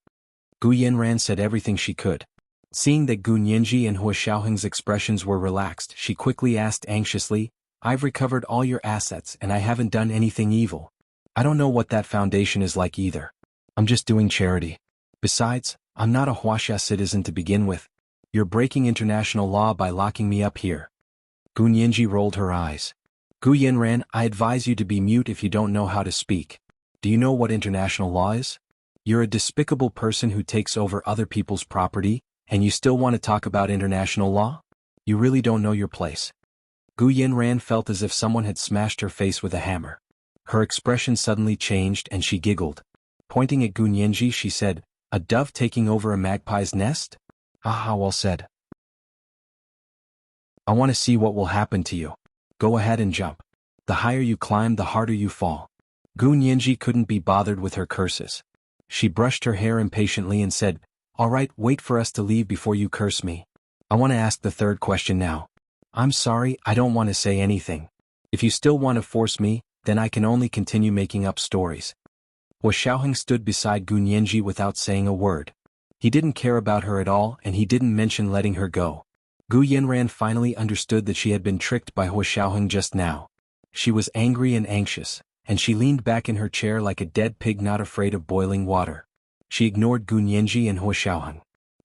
Gu Yanran said everything she could. Seeing that Gu Nianji and Hua Xiaoheng's expressions were relaxed, she quickly asked anxiously, I've recovered all your assets and I haven't done anything evil. I don't know what that foundation is like either. I'm just doing charity. Besides, I'm not a Huaxia citizen to begin with. You're breaking international law by locking me up here. Gu Nianji rolled her eyes. Gu Yanran, I advise you to be mute if you don't know how to speak. Do you know what international law is? You're a despicable person who takes over other people's property, and you still want to talk about international law? You really don't know your place. Gu Yanran felt as if someone had smashed her face with a hammer. Her expression suddenly changed and she giggled. Pointing at Gu Nianji, she said, A dove taking over a magpie's nest? Ah, well said. I want to see what will happen to you. Go ahead and jump. The higher you climb, the harder you fall. Gu Nianji couldn't be bothered with her curses. She brushed her hair impatiently and said, All right, wait for us to leave before you curse me. I want to ask the 3rd question now. I'm sorry, I don't want to say anything. If you still want to force me, then I can only continue making up stories. Hua Xiaoheng stood beside Gu Nianji without saying a word. He didn't care about her at all, and he didn't mention letting her go. Gu Yanran finally understood that she had been tricked by Hua Xiaoheng just now. She was angry and anxious, and she leaned back in her chair like a dead pig not afraid of boiling water. She ignored Gu Nianji and Hua Xiaoheng.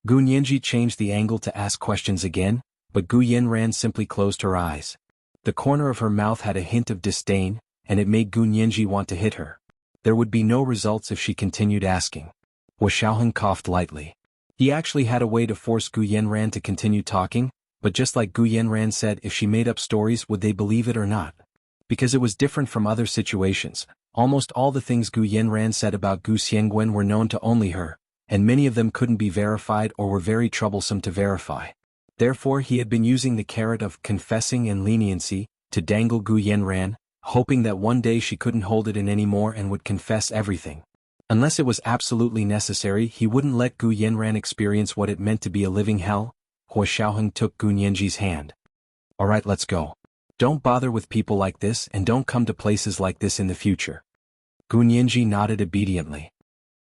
Gu Nianji changed the angle to ask questions again, but Gu Yanran simply closed her eyes. The corner of her mouth had a hint of disdain, and it made Gu Nianji want to hit her. There would be no results if she continued asking. Hua Xiaoheng coughed lightly. He actually had a way to force Gu Yanran to continue talking, but just like Gu Yanran said, if she made up stories, would they believe it or not? Because it was different from other situations. Almost all the things Gu Yanran said about Gu Xiangwen were known to only her, and many of them couldn't be verified or were very troublesome to verify. Therefore he had been using the carrot of confessing and leniency to dangle Gu Yanran, hoping that one day she couldn't hold it in anymore and would confess everything. Unless it was absolutely necessary, he wouldn't let Gu Yanran experience what it meant to be a living hell. Hua Xiaoheng took Gu Nianji's hand. All right, let's go. Don't bother with people like this and don't come to places like this in the future. Gu Nianji nodded obediently.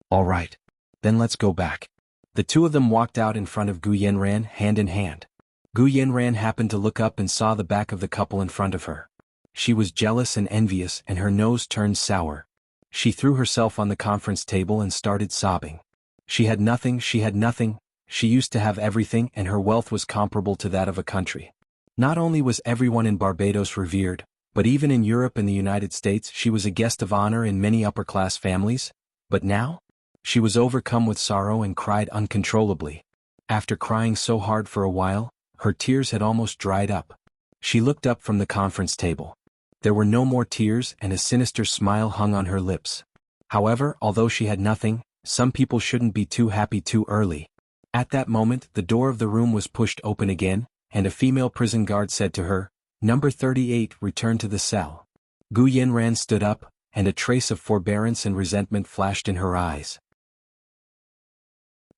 All right. Then let's go back. The 2 of them walked out in front of Gu Yanran hand in hand. Gu Yanran happened to look up and saw the back of the couple in front of her. She was jealous and envious and her nose turned sour. She threw herself on the conference table and started sobbing. She had nothing, she used to have everything and her wealth was comparable to that of a country. Not only was everyone in Barbados revered, but even in Europe and the United States she was a guest of honor in many upper-class families. But now? She was overcome with sorrow and cried uncontrollably. After crying so hard for a while, her tears had almost dried up. She looked up from the conference table. There were no more tears and a sinister smile hung on her lips. However, although she had nothing, some people shouldn't be too happy too early. At that moment, the door of the room was pushed open again, and a female prison guard said to her, Number 38, return to the cell. Gu Yanran stood up, and a trace of forbearance and resentment flashed in her eyes.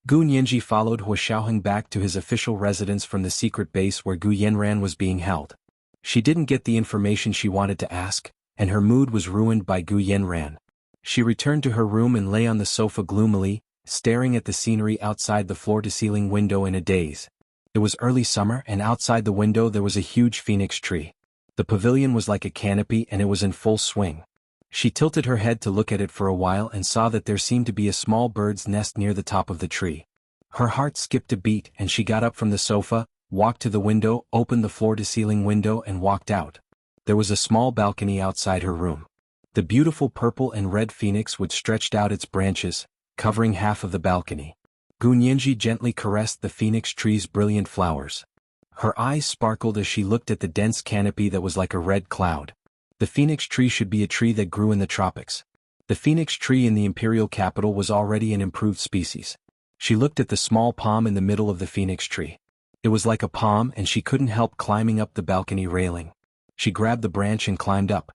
Gu Nianji followed Hua Xiaoheng back to his official residence from the secret base where Gu Yanran was being held. She didn't get the information she wanted to ask, and her mood was ruined by Gu Yanran. She returned to her room and lay on the sofa gloomily, staring at the scenery outside the floor-to-ceiling window in a daze. It was early summer and outside the window there was a huge phoenix tree. The pavilion was like a canopy and it was in full swing. She tilted her head to look at it for a while and saw that there seemed to be a small bird's nest near the top of the tree. Her heart skipped a beat and she got up from the sofa, walked to the window, opened the floor-to-ceiling window and walked out. There was a small balcony outside her room. The beautiful purple and red phoenix wood stretched out its branches, covering half of the balcony. Gunyenji gently caressed the phoenix tree's brilliant flowers. Her eyes sparkled as she looked at the dense canopy that was like a red cloud. The phoenix tree should be a tree that grew in the tropics. The phoenix tree in the imperial capital was already an improved species. She looked at the small palm in the middle of the phoenix tree. It was like a palm and she couldn't help climbing up the balcony railing. She grabbed the branch and climbed up.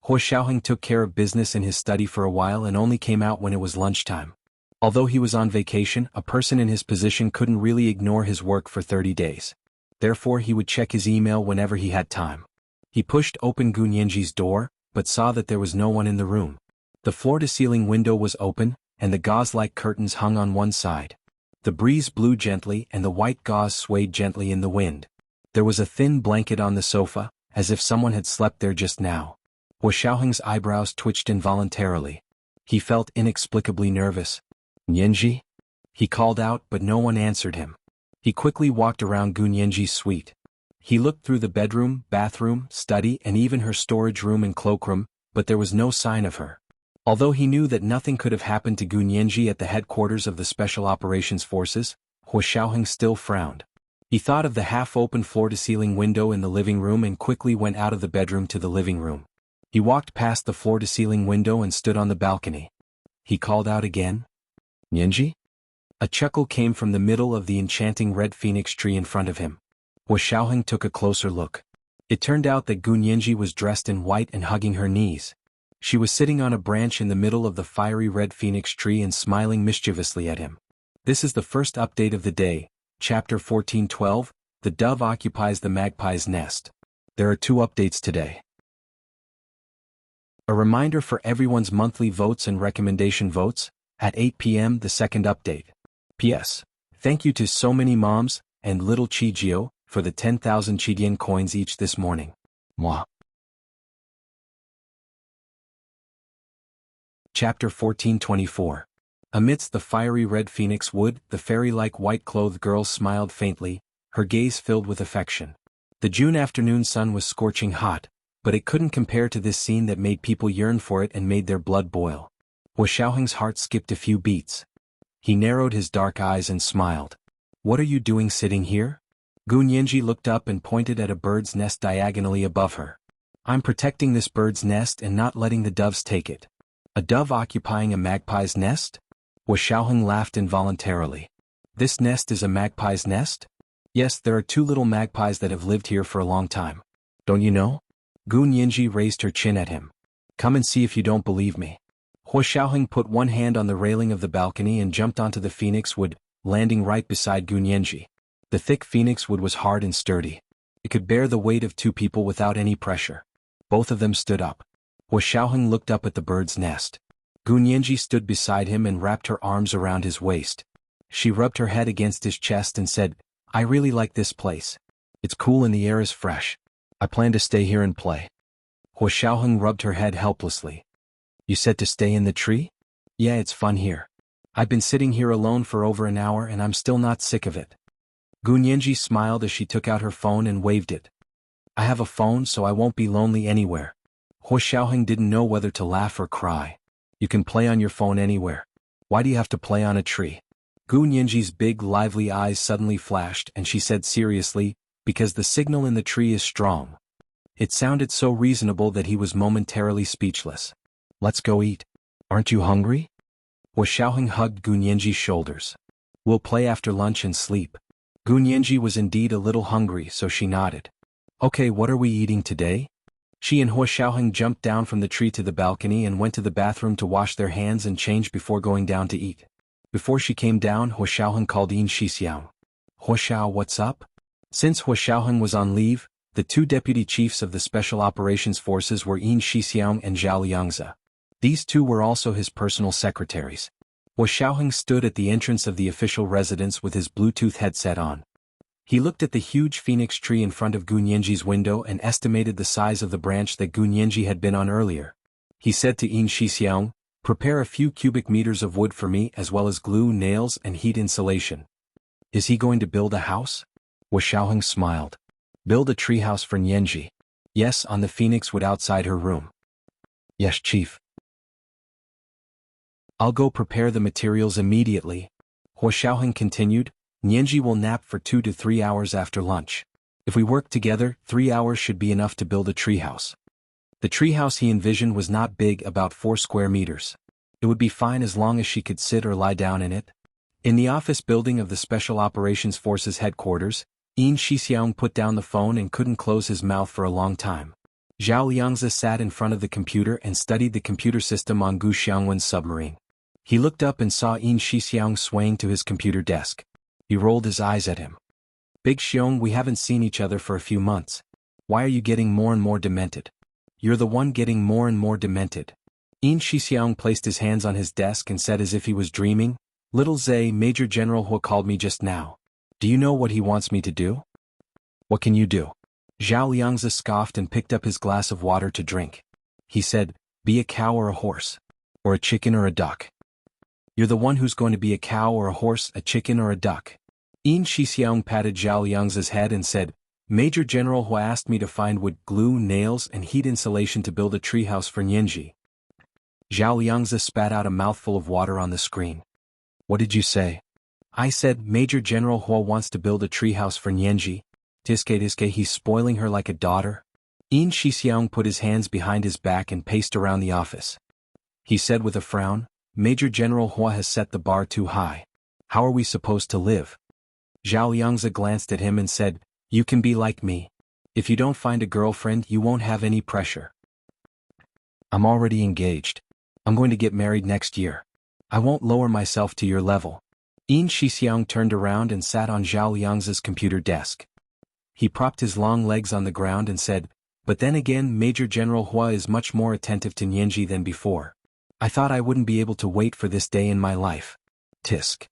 Huo Xiaoheng took care of business in his study for a while and only came out when it was lunchtime. Although he was on vacation, a person in his position couldn't really ignore his work for 30 days. Therefore he would check his email whenever he had time. He pushed open Gunyenji's door, but saw that there was no one in the room. The floor-to-ceiling window was open, and the gauze-like curtains hung on one side. The breeze blew gently and the white gauze swayed gently in the wind. There was a thin blanket on the sofa, as if someone had slept there just now. Huo Xiaoheng's eyebrows twitched involuntarily. He felt inexplicably nervous. "Yenji?" He called out, but no one answered him. He quickly walked around Gunyenji's suite. He looked through the bedroom, bathroom, study and even her storage room and cloakroom, but there was no sign of her. Although he knew that nothing could have happened to Gunyenji at the headquarters of the Special Operations Forces, Huo Xiaoheng still frowned. He thought of the half-open floor-to-ceiling window in the living room and quickly went out of the bedroom to the living room. He walked past the floor-to-ceiling window and stood on the balcony. He called out again. "Yenji?" A chuckle came from the middle of the enchanting red phoenix tree in front of him. Huo Xiaoheng took a closer look. It turned out that Gunyenji was dressed in white and hugging her knees. She was sitting on a branch in the middle of the fiery red phoenix tree and smiling mischievously at him. This is the first update of the day, Chapter 14:12, The Dove Occupies the Magpie's Nest. There are 2 updates today. A reminder for everyone's monthly votes and recommendation votes, at 8 p.m. the second update. P.S. Thank you to so many moms, and little Chijio, for the 10,000 Chidian coins each this morning. Mwah. Chapter 14:24. Amidst the fiery red phoenix wood, the fairy-like white-clothed girl smiled faintly, her gaze filled with affection. The June afternoon sun was scorching hot, but it couldn't compare to this scene that made people yearn for it and made their blood boil. Huo Xiaoheng's heart skipped a few beats. He narrowed his dark eyes and smiled. "What are you doing sitting here?" Gunyenji looked up and pointed at a bird's nest diagonally above her. "I'm protecting this bird's nest and not letting the doves take it." "A dove occupying a magpie's nest?" Huo Xiaoheng laughed involuntarily. "This nest is a magpie's nest?" "Yes, there are 2 little magpies that have lived here for a long time. Don't you know?" Gunyenji raised her chin at him. "Come and see if you don't believe me." Huo Xiaoheng put one hand on the railing of the balcony and jumped onto the phoenix wood, landing right beside Gunyenji. The thick phoenix wood was hard and sturdy. It could bear the weight of 2 people without any pressure. Both of them stood up. Huo Xiaoheng looked up at the bird's nest. Gunyenji stood beside him and wrapped her arms around his waist. She rubbed her head against his chest and said, "I really like this place. It's cool and the air is fresh. I plan to stay here and play." Huo Xiaoheng rubbed her head helplessly. "You said to stay in the tree?" "Yeah, it's fun here. I've been sitting here alone for over an hour and I'm still not sick of it." Gunyenji smiled as she took out her phone and waved it. "I have a phone so I won't be lonely anywhere." Huo Xiaoheng didn't know whether to laugh or cry. "You can play on your phone anywhere. Why do you have to play on a tree?" Gunyenji's big lively eyes suddenly flashed and she said seriously, "Because the signal in the tree is strong." It sounded so reasonable that he was momentarily speechless. "Let's go eat. Aren't you hungry?" Huo Xiaoheng hugged Gunyenji's shoulders. "We'll play after lunch and sleep." Gunyenji was indeed a little hungry, so she nodded. "Okay, what are we eating today?" She and Huo Xiaoheng jumped down from the tree to the balcony and went to the bathroom to wash their hands and change before going down to eat. Before she came down, Huo Xiaoheng called Yin Shixiang. "Huo Xiao, what's up?" Since Huo Xiaoheng was on leave, the 2 deputy chiefs of the Special Operations Forces were Yin Shixiang and Zhao Liangzi. These 2 were also his personal secretaries. Huo Xiaoheng stood at the entrance of the official residence with his Bluetooth headset on. He looked at the huge phoenix tree in front of Gunyenji's window and estimated the size of the branch that Gunyenji had been on earlier. He said to Yin Shixiang, "Prepare a few cubic meters of wood for me as well as glue, nails, and heat insulation." Is he going to build a house? Wu Xiaoheng smiled. Build a treehouse for Nianji. Yes, on the phoenix wood outside her room. Yes, chief. I'll go prepare the materials immediately. Wu Xiaoheng continued. Nianji will nap for 2 to 3 hours after lunch. If we work together, 3 hours should be enough to build a treehouse. The treehouse he envisioned was not big, about 4 square meters. It would be fine as long as she could sit or lie down in it. In the office building of the Special Operations Forces headquarters, Yin Shixiang put down the phone and couldn't close his mouth for a long time. Zhao Liangzi sat in front of the computer and studied the computer system on Gu Xiangwen's submarine. He looked up and saw Yin Shixiang swaying to his computer desk. He rolled his eyes at him. Big Xiong, we haven't seen each other for a few months. Why are you getting more and more demented? You're the one getting more and more demented. Yin Shixiang placed his hands on his desk and said as if he was dreaming, Little Zay, Major General Hu called me just now. Do you know what he wants me to do? What can you do? Zhao Liangzi scoffed and picked up his glass of water to drink. He said, be a cow or a horse. Or a chicken or a duck. You're the one who's going to be a cow or a horse, a chicken or a duck. Yin Shixiang patted Zhao Liangzi's head and said, Major General Hu asked me to find wood, glue, nails, and heat insulation to build a treehouse for Nianji. Zhao Liangzi spat out a mouthful of water on the screen. What did you say? I said, Major General Hu wants to build a treehouse for Nianji. Tiske, he's spoiling her like a daughter. Yin Shixiang put his hands behind his back and paced around the office. He said with a frown, Major General Hu has set the bar too high. How are we supposed to live? Zhao Liangzi glanced at him and said, You can be like me. If you don't find a girlfriend, you won't have any pressure. I'm already engaged. I'm going to get married next year. I won't lower myself to your level. Yin Shixiang turned around and sat on Zhao Liangzi's computer desk. He propped his long legs on the ground and said, But then again, Major General Hu is much more attentive to Nianji than before. I thought I wouldn't be able to wait for this day in my life. Tisk.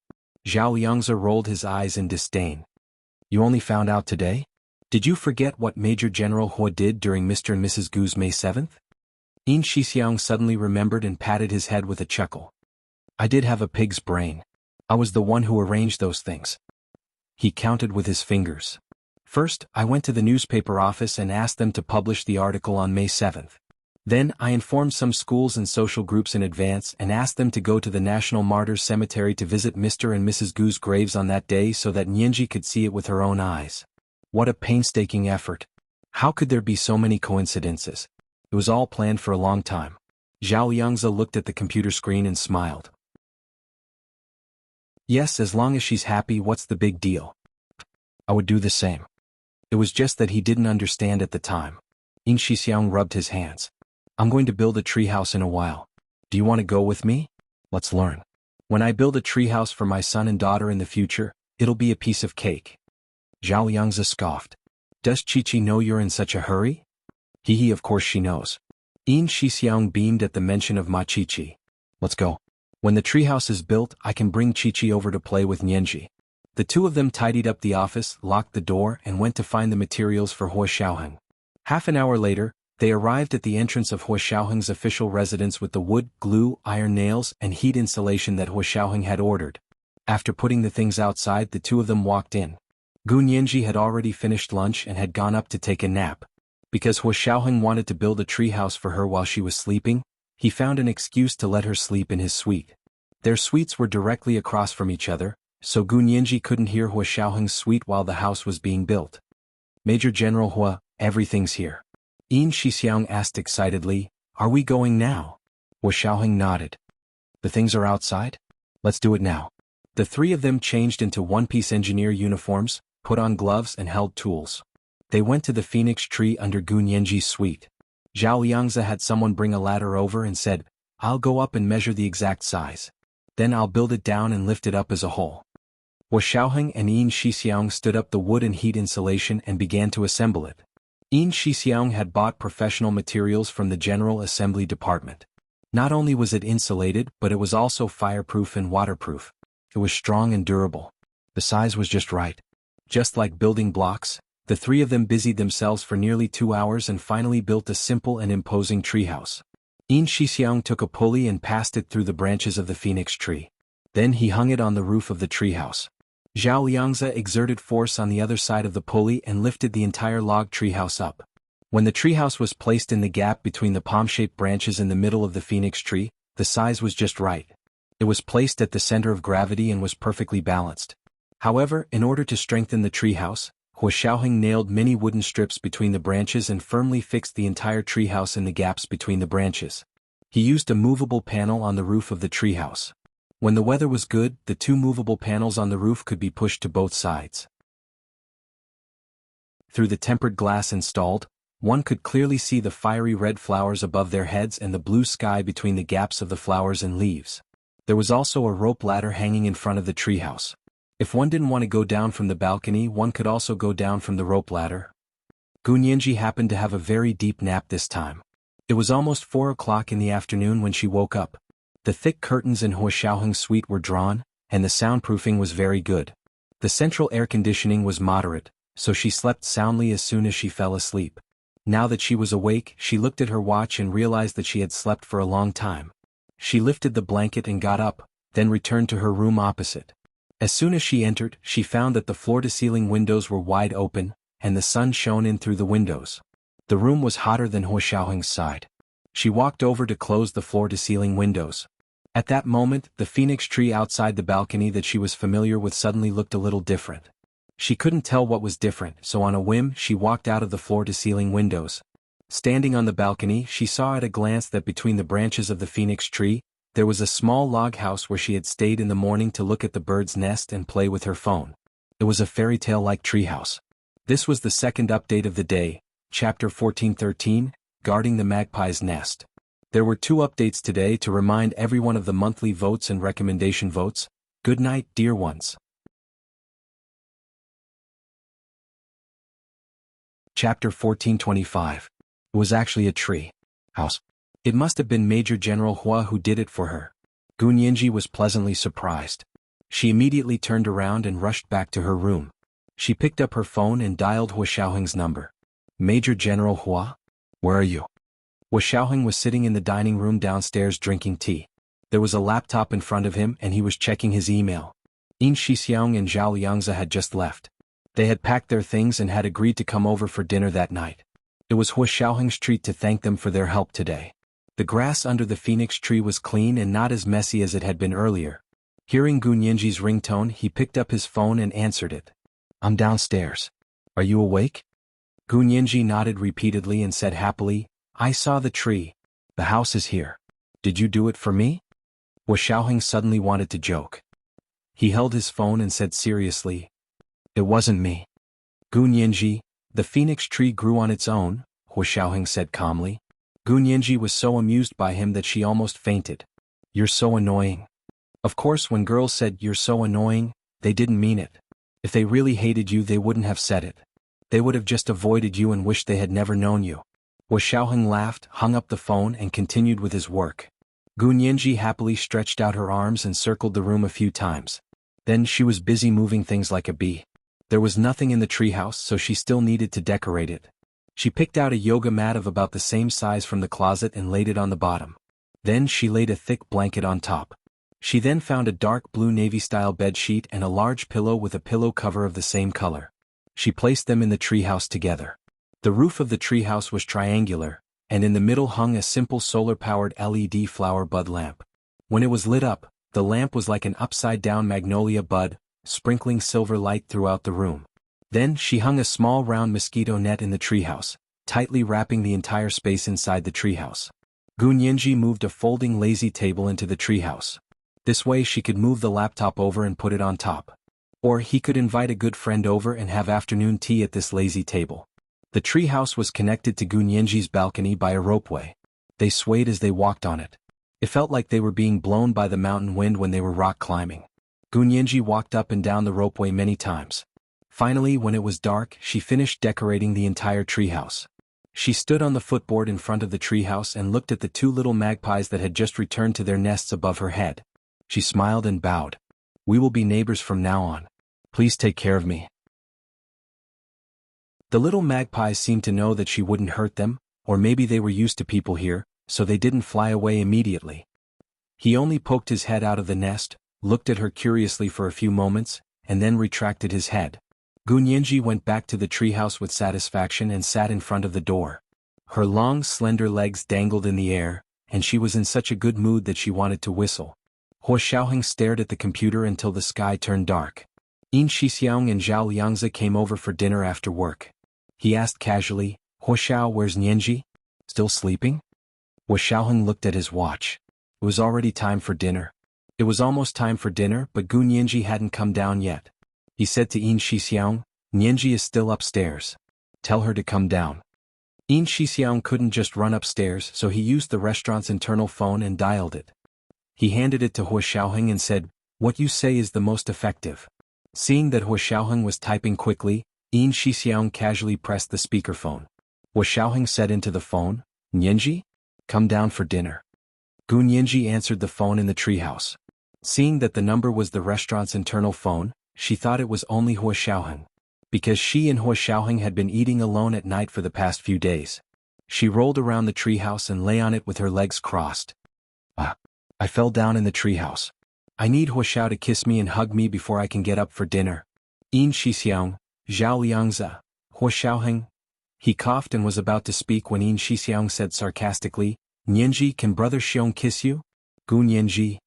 Zhao Liangzi rolled his eyes in disdain. You only found out today? Did you forget what Major General Hu did during Mr. and Mrs. Gu's May 7th? Yin Shixiang suddenly remembered and patted his head with a chuckle. I did have a pig's brain. I was the one who arranged those things. He counted with his fingers. First, I went to the newspaper office and asked them to publish the article on May 7th. Then, I informed some schools and social groups in advance and asked them to go to the National Martyrs Cemetery to visit Mr. and Mrs. Gu's graves on that day so that Nianji could see it with her own eyes. What a painstaking effort. How could there be so many coincidences? It was all planned for a long time. Zhao Liangzi looked at the computer screen and smiled. Yes, as long as she's happy, what's the big deal? I would do the same. It was just that he didn't understand at the time. Yin Shixiang rubbed his hands. I'm going to build a treehouse in a while. Do you want to go with me? Let's learn. When I build a treehouse for my son and daughter in the future, it'll be a piece of cake. Zhao Liangzi scoffed. Does Chi-Chi know you're in such a hurry? Hee, of course she knows. Yin Shixiang beamed at the mention of Ma Chi-Chi. Let's go. When the treehouse is built, I can bring Chi-Chi over to play with Nianji. The two of them tidied up the office, locked the door, and went to find the materials for Hu Xiaoheng. Half an hour later, they arrived at the entrance of Hu Xiaoheng's official residence with the wood, glue, iron nails, and heat insulation that Hu Xiaoheng had ordered. After putting the things outside, the two of them walked in. Gu Nianji had already finished lunch and had gone up to take a nap. Because Hu Xiaoheng wanted to build a treehouse for her while she was sleeping, he found an excuse to let her sleep in his suite. Their suites were directly across from each other, so Gu Nianji couldn't hear Hu Xiaoheng's suite while the house was being built. Major General Hu, everything's here. Yin Shixiang asked excitedly, Are we going now? Hu Xiaoheng nodded. The things are outside? Let's do it now. The three of them changed into one-piece engineer uniforms, put on gloves and held tools. They went to the phoenix tree under Gu Nianji's suite. Zhao Liangzi had someone bring a ladder over and said, I'll go up and measure the exact size. Then I'll build it down and lift it up as a whole. Hu Xiaoheng and Yin Shixiang stood up the wood and heat insulation and began to assemble it. Yin Shixiang had bought professional materials from the General Assembly Department. Not only was it insulated, but it was also fireproof and waterproof. It was strong and durable. The size was just right. Just like building blocks, the three of them busied themselves for nearly 2 hours and finally built a simple and imposing treehouse. Yin Shixiang took a pulley and passed it through the branches of the phoenix tree. Then he hung it on the roof of the treehouse. Zhao Liangzi exerted force on the other side of the pulley and lifted the entire log treehouse up. When the treehouse was placed in the gap between the palm-shaped branches in the middle of the phoenix tree, the size was just right. It was placed at the center of gravity and was perfectly balanced. However, in order to strengthen the treehouse, Hua Xiaoheng nailed many wooden strips between the branches and firmly fixed the entire treehouse in the gaps between the branches. He used a movable panel on the roof of the treehouse. When the weather was good, the two movable panels on the roof could be pushed to both sides. Through the tempered glass installed, one could clearly see the fiery red flowers above their heads and the blue sky between the gaps of the flowers and leaves. There was also a rope ladder hanging in front of the treehouse. If one didn't want to go down from the balcony, one could also go down from the rope ladder. Gunyanji happened to have a very deep nap this time. It was almost 4 o'clock in the afternoon when she woke up. The thick curtains in Hua Xiaoheng's suite were drawn, and the soundproofing was very good. The central air conditioning was moderate, so she slept soundly as soon as she fell asleep. Now that she was awake, she looked at her watch and realized that she had slept for a long time. She lifted the blanket and got up, then returned to her room opposite. As soon as she entered, she found that the floor-to-ceiling windows were wide open, and the sun shone in through the windows. The room was hotter than Hua Xiaoheng's side. She walked over to close the floor-to-ceiling windows. At that moment, the phoenix tree outside the balcony that she was familiar with suddenly looked a little different. She couldn't tell what was different, so on a whim she walked out of the floor-to-ceiling windows. Standing on the balcony, she saw at a glance that between the branches of the phoenix tree, there was a small log house where she had stayed in the morning to look at the bird's nest and play with her phone. It was a fairy tale-like treehouse. This was the second update of the day, Chapter 1413, Guarding the Magpie's Nest. There were 2 updates today to remind everyone of the monthly votes and recommendation votes. Good night, dear ones. Chapter 1425. It was actually a tree house. It must have been Major General Hua who did it for her. Gunyinji was pleasantly surprised. She immediately turned around and rushed back to her room. She picked up her phone and dialed Hua Xiaoheng's number. Major General Hua? Where are you? Hua Xiaoheng was sitting in the dining room downstairs drinking tea. There was a laptop in front of him and he was checking his email. Yin Shixiang and Zhao Liangzi had just left. They had packed their things and had agreed to come over for dinner that night. It was Hua Xiaoheng's treat to thank them for their help today. The grass under the phoenix tree was clean and not as messy as it had been earlier. Hearing Gunyinji's ringtone, he picked up his phone and answered it. I'm downstairs. Are you awake? Gunyinji nodded repeatedly and said happily, I saw the tree. The house is here. Did you do it for me? Hua Xiaoheng suddenly wanted to joke. He held his phone and said seriously, It wasn't me. Gunyinji, the phoenix tree grew on its own, Hua Xiaoheng said calmly. Gunyinji was so amused by him that she almost fainted. You're so annoying. Of course, when girls said you're so annoying, they didn't mean it. If they really hated you, they wouldn't have said it. They would have just avoided you and wished they had never known you. Hua Xiaoheng laughed, hung up the phone and continued with his work. Gunyinji happily stretched out her arms and circled the room a few times. Then she was busy moving things like a bee. There was nothing in the treehouse, so she still needed to decorate it. She picked out a yoga mat of about the same size from the closet and laid it on the bottom. Then she laid a thick blanket on top. She then found a dark blue navy-style bed sheet and a large pillow with a pillow cover of the same color. She placed them in the treehouse together. The roof of the treehouse was triangular, and in the middle hung a simple solar-powered LED flower bud lamp. When it was lit up, the lamp was like an upside-down magnolia bud, sprinkling silver light throughout the room. Then she hung a small round mosquito net in the treehouse, tightly wrapping the entire space inside the treehouse. Gunyinji moved a folding lazy table into the treehouse. This way she could move the laptop over and put it on top. Or he could invite a good friend over and have afternoon tea at this lazy table. The treehouse was connected to Gunyinji's balcony by a ropeway. They swayed as they walked on it. It felt like they were being blown by the mountain wind when they were rock climbing. Gunyinji walked up and down the ropeway many times. Finally, when it was dark, she finished decorating the entire treehouse. She stood on the footboard in front of the treehouse and looked at the 2 little magpies that had just returned to their nests above her head. She smiled and bowed. We will be neighbors from now on. Please take care of me. The little magpies seemed to know that she wouldn't hurt them, or maybe they were used to people here, so they didn't fly away immediately. He only poked his head out of the nest, looked at her curiously for a few moments, and then retracted his head. Gunyenji went back to the treehouse with satisfaction and sat in front of the door. Her long, slender legs dangled in the air, and she was in such a good mood that she wanted to whistle. Huo Xiaoheng stared at the computer until the sky turned dark. Yin Shixiang and Zhao Liangzi came over for dinner after work. He asked casually, "Huo Xiao, where's Nianji? Still sleeping?" Huo Xiaoheng looked at his watch. It was already time for dinner. It was almost time for dinner, but Gu Nianji hadn't come down yet. He said to Yin Shixiang, "Nianji is still upstairs. Tell her to come down." Yin Shixiang couldn't just run upstairs, so he used the restaurant's internal phone and dialed it. He handed it to Huo Xiaoheng and said, "What you say is the most effective." Seeing that Huo Xiaoheng was typing quickly, Yin Shixiang casually pressed the speakerphone. Huo Xiaoheng said into the phone, "Nianji? Come down for dinner." Gu Nianji answered the phone in the treehouse. Seeing that the number was the restaurant's internal phone, she thought it was only Huo Xiaoheng. Because she and Huo Xiaoheng had been eating alone at night for the past few days. She rolled around the treehouse and lay on it with her legs crossed. I fell down in the treehouse. I need Huo Xiao to kiss me and hug me before I can get up for dinner. Yin Shixiang, Zhao Liangzi, Huo Xiaoheng. He coughed and was about to speak when Yin Shixiang said sarcastically, "Nianji, can Brother Xiong kiss you?" Gu Nianji.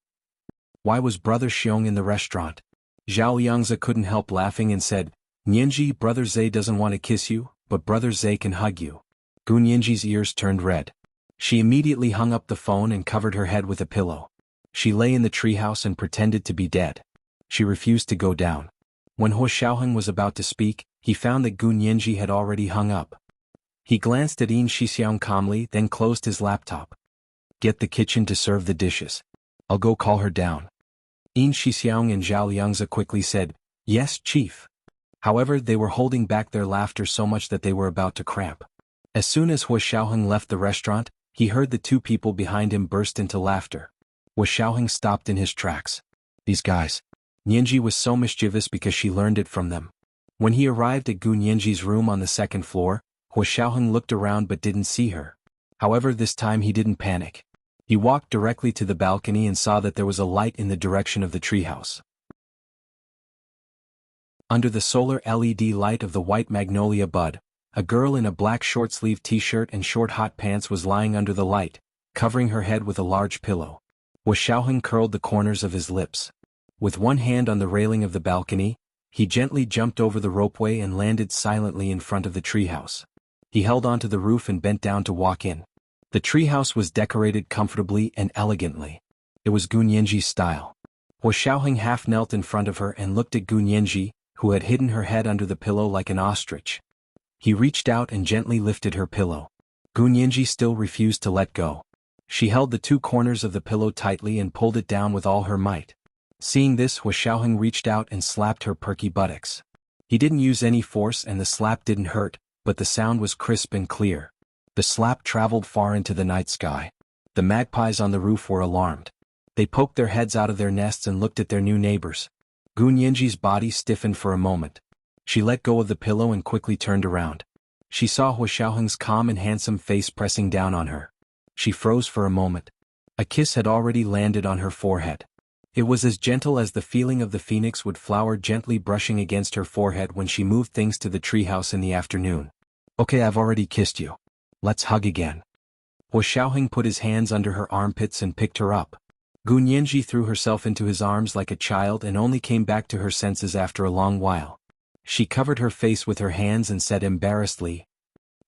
Why was Brother Xiong in the restaurant? Zhao Liangzi couldn't help laughing and said, "Nianji, Brother Zai doesn't want to kiss you, but Brother Zai can hug you." Gu Nianji's ears turned red. She immediately hung up the phone and covered her head with a pillow. She lay in the treehouse and pretended to be dead. She refused to go down. When Huo Xiaoheng was about to speak, he found that Gu Nianji had already hung up. He glanced at Yin Shixiang calmly, then closed his laptop. "Get the kitchen to serve the dishes. I'll go call her down." Yin Shixiang and Zhao Liangzi quickly said, "Yes, Chief." However, they were holding back their laughter so much that they were about to cramp. As soon as Huo Xiaoheng left the restaurant, he heard the two people behind him burst into laughter. Huo Xiaoheng stopped in his tracks. These guys. Nianji was so mischievous because she learned it from them. When he arrived at Gu Nianji's room on the second floor, Huo Xiaoheng looked around but didn't see her. However, this time he didn't panic. He walked directly to the balcony and saw that there was a light in the direction of the treehouse. Under the solar LED light of the white magnolia bud, a girl in a black short-sleeved t-shirt and short hot pants was lying under the light, covering her head with a large pillow. Huo Xiaoheng curled the corners of his lips. With one hand on the railing of the balcony, he gently jumped over the ropeway and landed silently in front of the treehouse. He held onto the roof and bent down to walk in. The treehouse was decorated comfortably and elegantly. It was Gu Nianji's style. Huo Xiaoheng half knelt in front of her and looked at Gu Nianji, who had hidden her head under the pillow like an ostrich. He reached out and gently lifted her pillow. Gu Nianji still refused to let go. She held the two corners of the pillow tightly and pulled it down with all her might. Seeing this, Huo Xiaoheng reached out and slapped her perky buttocks. He didn't use any force and the slap didn't hurt, but the sound was crisp and clear. The slap traveled far into the night sky. The magpies on the roof were alarmed. They poked their heads out of their nests and looked at their new neighbors. Gu Nianji's body stiffened for a moment. She let go of the pillow and quickly turned around. She saw Huo Xiaoheng's calm and handsome face pressing down on her. She froze for a moment. A kiss had already landed on her forehead. It was as gentle as the feeling of the phoenix wood flower gently brushing against her forehead when she moved things to the treehouse in the afternoon. "Okay, I've already kissed you. Let's hug again." Huo Xiaoheng put his hands under her armpits and picked her up. Gu Nianji threw herself into his arms like a child and only came back to her senses after a long while. She covered her face with her hands and said embarrassedly,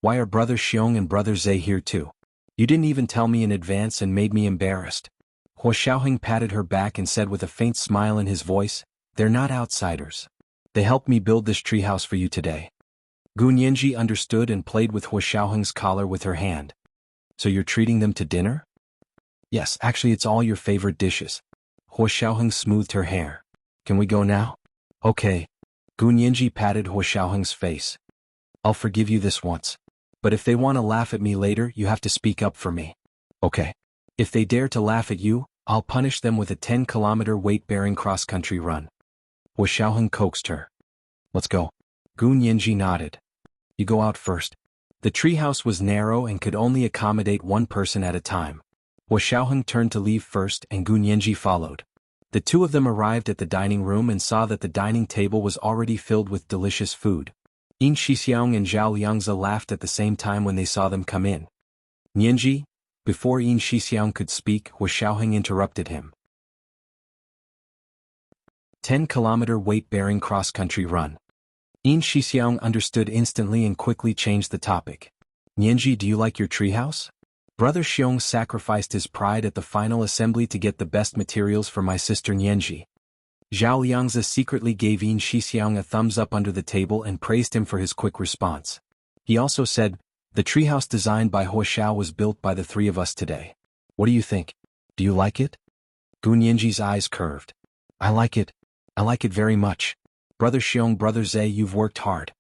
"Why are Brother Xiong and Brother Zai here too? You didn't even tell me in advance and made me embarrassed." Huo Xiaoheng patted her back and said with a faint smile in his voice, "They're not outsiders. They helped me build this treehouse for you today." Gu Nianji understood and played with Huo Xiaoheng's collar with her hand. "So you're treating them to dinner?" "Yes, actually it's all your favorite dishes." Huo Xiaoheng smoothed her hair. "Can we go now?" "Okay." Gu Nianji patted Huo Xiaoheng's face. "I'll forgive you this once. But if they want to laugh at me later, you have to speak up for me." "Okay." "If they dare to laugh at you, I'll punish them with a 10-kilometer weight-bearing cross-country run." Huo Xiaoheng coaxed her. "Let's go." Gu Nianji nodded. You go out first. The treehouse was narrow and could only accommodate one person at a time. Hua Xiaoheng turned to leave first and Gu Nianji followed. The two of them arrived at the dining room and saw that the dining table was already filled with delicious food. Yin Shixiang and Zhao Liangzi laughed at the same time when they saw them come in. Nianji, before Yin Shixiang could speak, Hua Xiaoheng interrupted him. 10-kilometer weight-bearing cross-country run. Yin Shixiang understood instantly and quickly changed the topic. Nianji, do you like your treehouse? Brother Xiong sacrificed his pride at the final assembly to get the best materials for my sister Nianji. Zhao Liangzi secretly gave Yin Shixiang a thumbs up under the table and praised him for his quick response. He also said, the treehouse designed by Hua Xiao was built by the three of us today. What do you think? Do you like it? Gu Nianji's eyes curved. I like it. I like it very much. Brother Xiong, Brother Zhe, you've worked hard.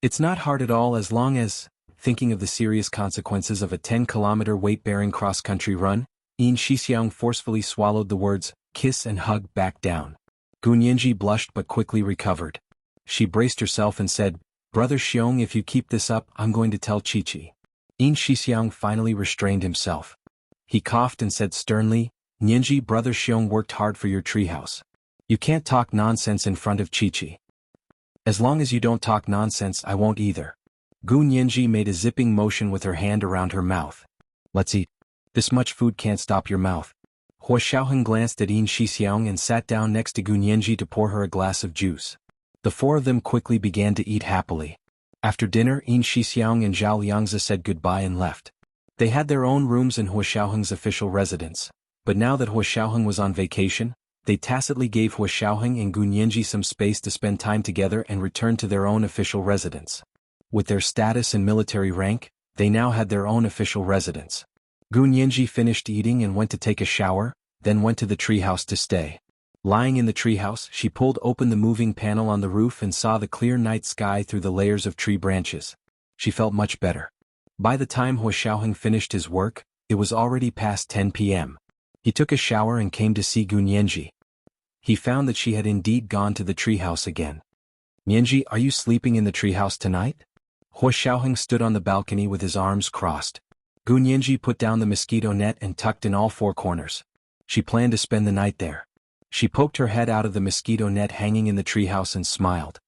It's not hard at all as long as, thinking of the serious consequences of a 10-kilometer weight-bearing cross-country run, Yin Shixiang forcefully swallowed the words, kiss and hug back down. Gu Nianji blushed but quickly recovered. She braced herself and said, Brother Xiong, if you keep this up, I'm going to tell Chi-Chi. Yin Shixiang finally restrained himself. He coughed and said sternly, Nianji, Brother Xiong worked hard for your treehouse. You can't talk nonsense in front of Chi-Chi. As long as you don't talk nonsense, I won't either. Gu Nianji made a zipping motion with her hand around her mouth. Let's eat. This much food can't stop your mouth. Hua Xiaoheng glanced at Yin Shixiang and sat down next to Gu Nianji to pour her a glass of juice. The four of them quickly began to eat happily. After dinner, Yin Shixiang and Zhao Liangzi said goodbye and left. They had their own rooms in Hua Xiaoheng's official residence, but now that Hua Xiaoheng was on vacation, they tacitly gave Hua Xiaoheng and Gu Nianji some space to spend time together and return to their own official residence. With their status and military rank, they now had their own official residence. Gu Nianji finished eating and went to take a shower, then went to the treehouse to stay. Lying in the treehouse, she pulled open the moving panel on the roof and saw the clear night sky through the layers of tree branches. She felt much better. By the time Hua Xiaoheng finished his work, it was already past 10 p.m. He took a shower and came to see Gu Nianji. He found that she had indeed gone to the treehouse again. Nianji, are you sleeping in the treehouse tonight? Hua Xiaoheng stood on the balcony with his arms crossed. Gu Nianji put down the mosquito net and tucked in all four corners. She planned to spend the night there. She poked her head out of the mosquito net hanging in the treehouse and smiled.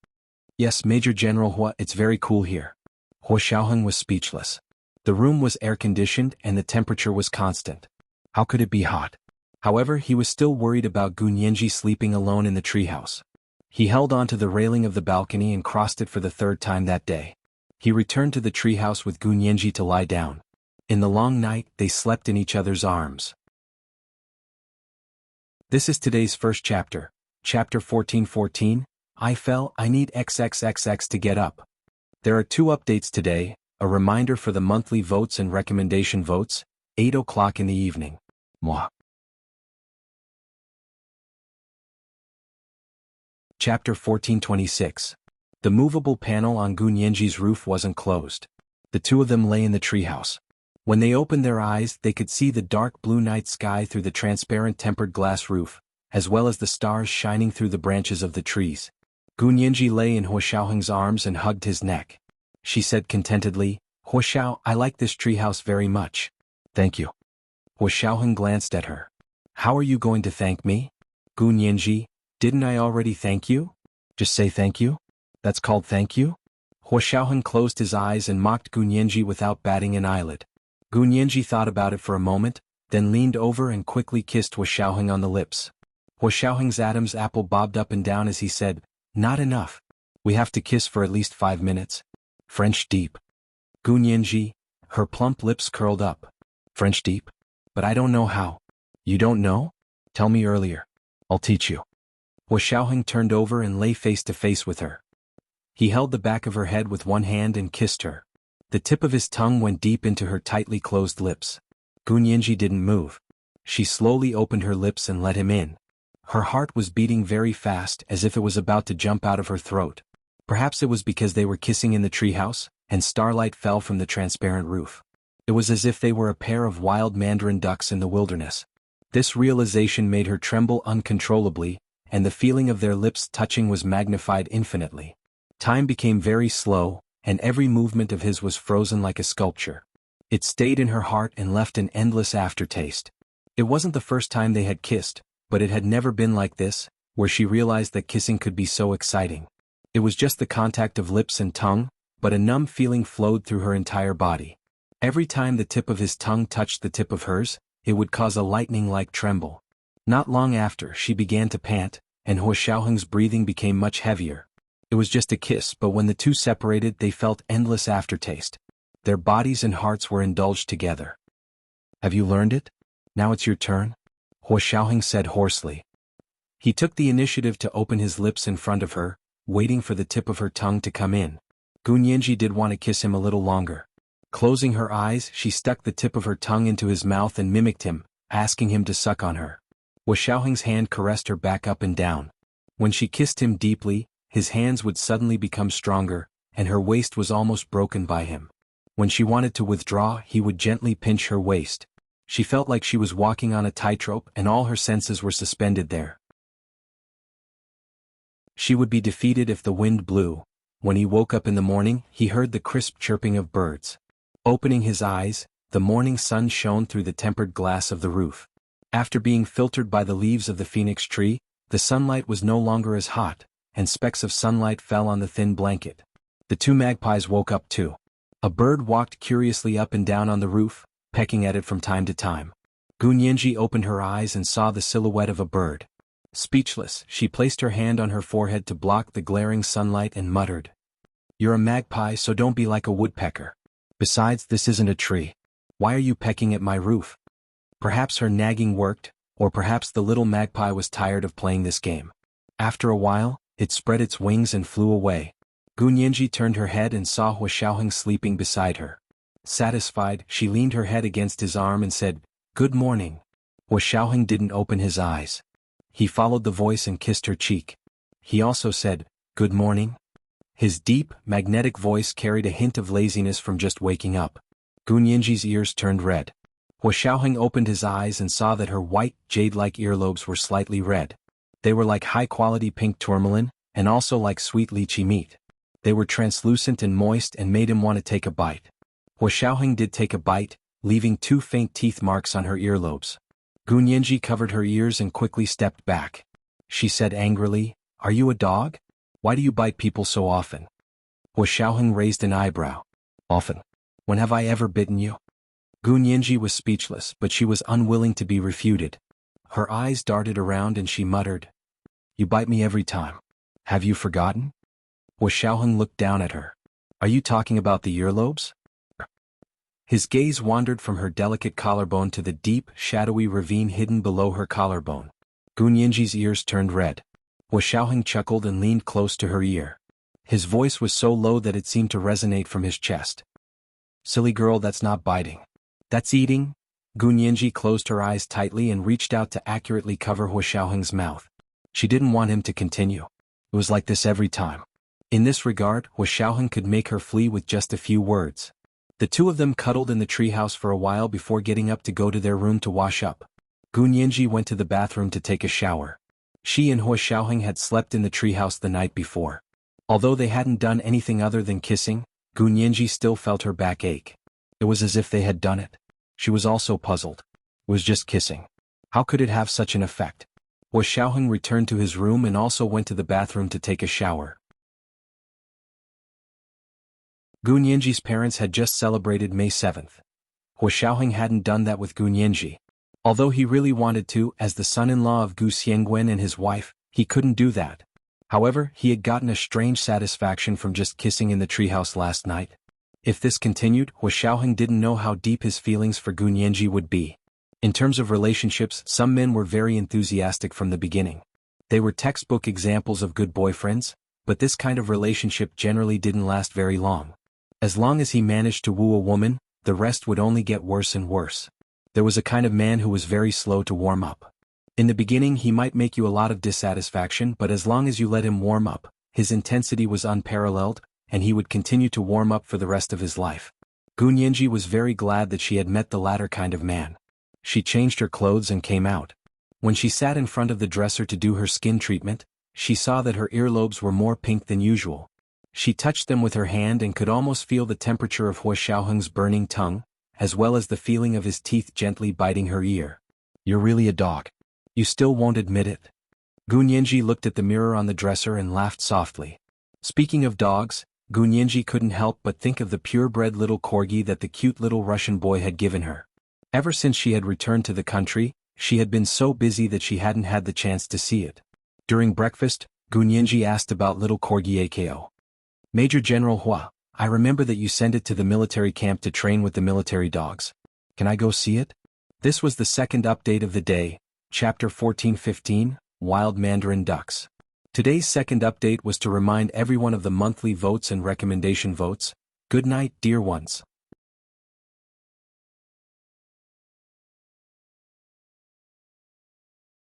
Yes, Major General Hua, it's very cool here. Hua Xiaoheng was speechless. The room was air-conditioned and the temperature was constant. How could it be hot? However, he was still worried about Gu Nianji sleeping alone in the treehouse. He held onto the railing of the balcony and crossed it for the third time that day. He returned to the treehouse with Gu Nianji to lie down. In the long night, they slept in each other's arms. This is today's first chapter, Chapter 14:14, I fell, I need XXXX to get up. There are two updates today, a reminder for the monthly votes and recommendation votes, 8 o'clock in the evening. Mwah. Chapter 14:26. The movable panel on Gu Nianji's roof wasn't closed. The two of them lay in the treehouse. When they opened their eyes, they could see the dark blue night sky through the transparent tempered glass roof, as well as the stars shining through the branches of the trees. Gu Nianji lay in Hua Xiaoheng's arms and hugged his neck. She said contentedly, Hua Xiao, I like this treehouse very much. Thank you. Hua Xiaoheng glanced at her. How are you going to thank me? Gu Nianji, didn't I already thank you? Just say thank you? That's called thank you? Hua Xiaoheng closed his eyes and mocked Gu Nianji without batting an eyelid. Gu Nianji thought about it for a moment, then leaned over and quickly kissed Hua Xiaoheng on the lips. Hua Xiaoheng's Adam's apple bobbed up and down as he said, Not enough. We have to kiss for at least 5 minutes. French deep. Gu Nianji, her plump lips curled up. French deep? But I don't know how. You don't know? Tell me earlier. I'll teach you. Hua Xiaoheng turned over and lay face to face with her. He held the back of her head with one hand and kissed her. The tip of his tongue went deep into her tightly closed lips. Gu Nianji didn't move. She slowly opened her lips and let him in. Her heart was beating very fast as if it was about to jump out of her throat. Perhaps it was because they were kissing in the treehouse, and starlight fell from the transparent roof. It was as if they were a pair of wild mandarin ducks in the wilderness. This realization made her tremble uncontrollably, and the feeling of their lips touching was magnified infinitely. Time became very slow, and every movement of his was frozen like a sculpture. It stayed in her heart and left an endless aftertaste. It wasn't the first time they had kissed, but it had never been like this, where she realized that kissing could be so exciting. It was just the contact of lips and tongue, but a numb feeling flowed through her entire body. Every time the tip of his tongue touched the tip of hers, it would cause a lightning-like tremble. Not long after, she began to pant, and Huo Xiaoheng's breathing became much heavier. It was just a kiss, but when the two separated, they felt endless aftertaste. Their bodies and hearts were indulged together. "Have you learned it? Now it's your turn?" Huo Xiaoheng said hoarsely. He took the initiative to open his lips in front of her, waiting for the tip of her tongue to come in. Gun Yanji did want to kiss him a little longer. Closing her eyes, she stuck the tip of her tongue into his mouth and mimicked him, asking him to suck on her. Huo Xiaoheng's hand caressed her back up and down. When she kissed him deeply, his hands would suddenly become stronger, and her waist was almost broken by him. When she wanted to withdraw, he would gently pinch her waist. She felt like she was walking on a tightrope and all her senses were suspended there. She would be defeated if the wind blew. When he woke up in the morning, he heard the crisp chirping of birds. Opening his eyes, the morning sun shone through the tempered glass of the roof. After being filtered by the leaves of the phoenix tree, the sunlight was no longer as hot, and specks of sunlight fell on the thin blanket. The two magpies woke up too. A bird walked curiously up and down on the roof, pecking at it from time to time. Gun Yanji opened her eyes and saw the silhouette of a bird. Speechless, she placed her hand on her forehead to block the glaring sunlight and muttered, "You're a magpie, so don't be like a woodpecker. Besides, this isn't a tree. Why are you pecking at my roof?" Perhaps her nagging worked, or perhaps the little magpie was tired of playing this game. After a while, it spread its wings and flew away. Gun Yanji turned her head and saw Huo Xiaoheng sleeping beside her. Satisfied, she leaned her head against his arm and said, "Good morning." Huo Xiaoheng didn't open his eyes. He followed the voice and kissed her cheek. He also said, "Good morning." His deep, magnetic voice carried a hint of laziness from just waking up. Gun Yanji's ears turned red. Huo Xiaoheng opened his eyes and saw that her white, jade-like earlobes were slightly red. They were like high-quality pink tourmaline, and also like sweet lychee meat. They were translucent and moist and made him want to take a bite. Huo Xiaoheng did take a bite, leaving 2 faint teeth marks on her earlobes. Gun Yanji covered her ears and quickly stepped back. She said angrily, "Are you a dog? Why do you bite people so often?" Huo Xiaoheng raised an eyebrow. "Often? When have I ever bitten you?" Gun Yanji was speechless, but she was unwilling to be refuted. Her eyes darted around and she muttered, "You bite me every time. Have you forgotten?" Huo Xiaoheng looked down at her. "Are you talking about the earlobes?" His gaze wandered from her delicate collarbone to the deep, shadowy ravine hidden below her collarbone. Gun Yanji's ears turned red. Huo Xiaoheng chuckled and leaned close to her ear. His voice was so low that it seemed to resonate from his chest. "Silly girl, that's not biting. That's eating." Gun Yanji closed her eyes tightly and reached out to accurately cover Huo Xiaoheng's mouth. She didn't want him to continue. It was like this every time. In this regard, Huo Xiaoheng could make her flee with just a few words. The two of them cuddled in the treehouse for a while before getting up to go to their room to wash up. Gun Yanji went to the bathroom to take a shower. She and Huo Xiaoheng had slept in the treehouse the night before. Although they hadn't done anything other than kissing, Gun Yanji still felt her back ache. It was as if they had done it. She was also puzzled. It was just kissing. How could it have such an effect? Huo Xiaoheng returned to his room and also went to the bathroom to take a shower. Gun Yanji's parents had just celebrated May 7th. Huo Xiaoheng hadn't done that with Gun Yanji. Although he really wanted to, as the son-in-law of Gu Xiangguan and his wife, he couldn't do that. However, he had gotten a strange satisfaction from just kissing in the treehouse last night. If this continued, Huo Xiaoheng didn't know how deep his feelings for Gun Yanji would be. In terms of relationships, some men were very enthusiastic from the beginning. They were textbook examples of good boyfriends, but this kind of relationship generally didn't last very long. As long as he managed to woo a woman, the rest would only get worse and worse. There was a kind of man who was very slow to warm up. In the beginning he might make you a lot of dissatisfaction, but as long as you let him warm up, his intensity was unparalleled, and he would continue to warm up for the rest of his life. Gun Yanji was very glad that she had met the latter kind of man. She changed her clothes and came out. When she sat in front of the dresser to do her skin treatment, she saw that her earlobes were more pink than usual. She touched them with her hand and could almost feel the temperature of Hua Xiaoheng's burning tongue, as well as the feeling of his teeth gently biting her ear. "You're really a dog. You still won't admit it?" Gunyanji looked at the mirror on the dresser and laughed softly. Speaking of dogs, Gunyanji couldn't help but think of the purebred little corgi that the cute little Russian boy had given her. Ever since she had returned to the country, she had been so busy that she hadn't had the chance to see it. During breakfast, Gunyanji asked about little corgi Ako. "Major General Hua, I remember that you sent it to the military camp to train with the military dogs. Can I go see it?" This was the second update of the day, Chapter 14-15, Wild Mandarin Ducks. Today's second update was to remind everyone of the monthly votes and recommendation votes. Good night, dear ones.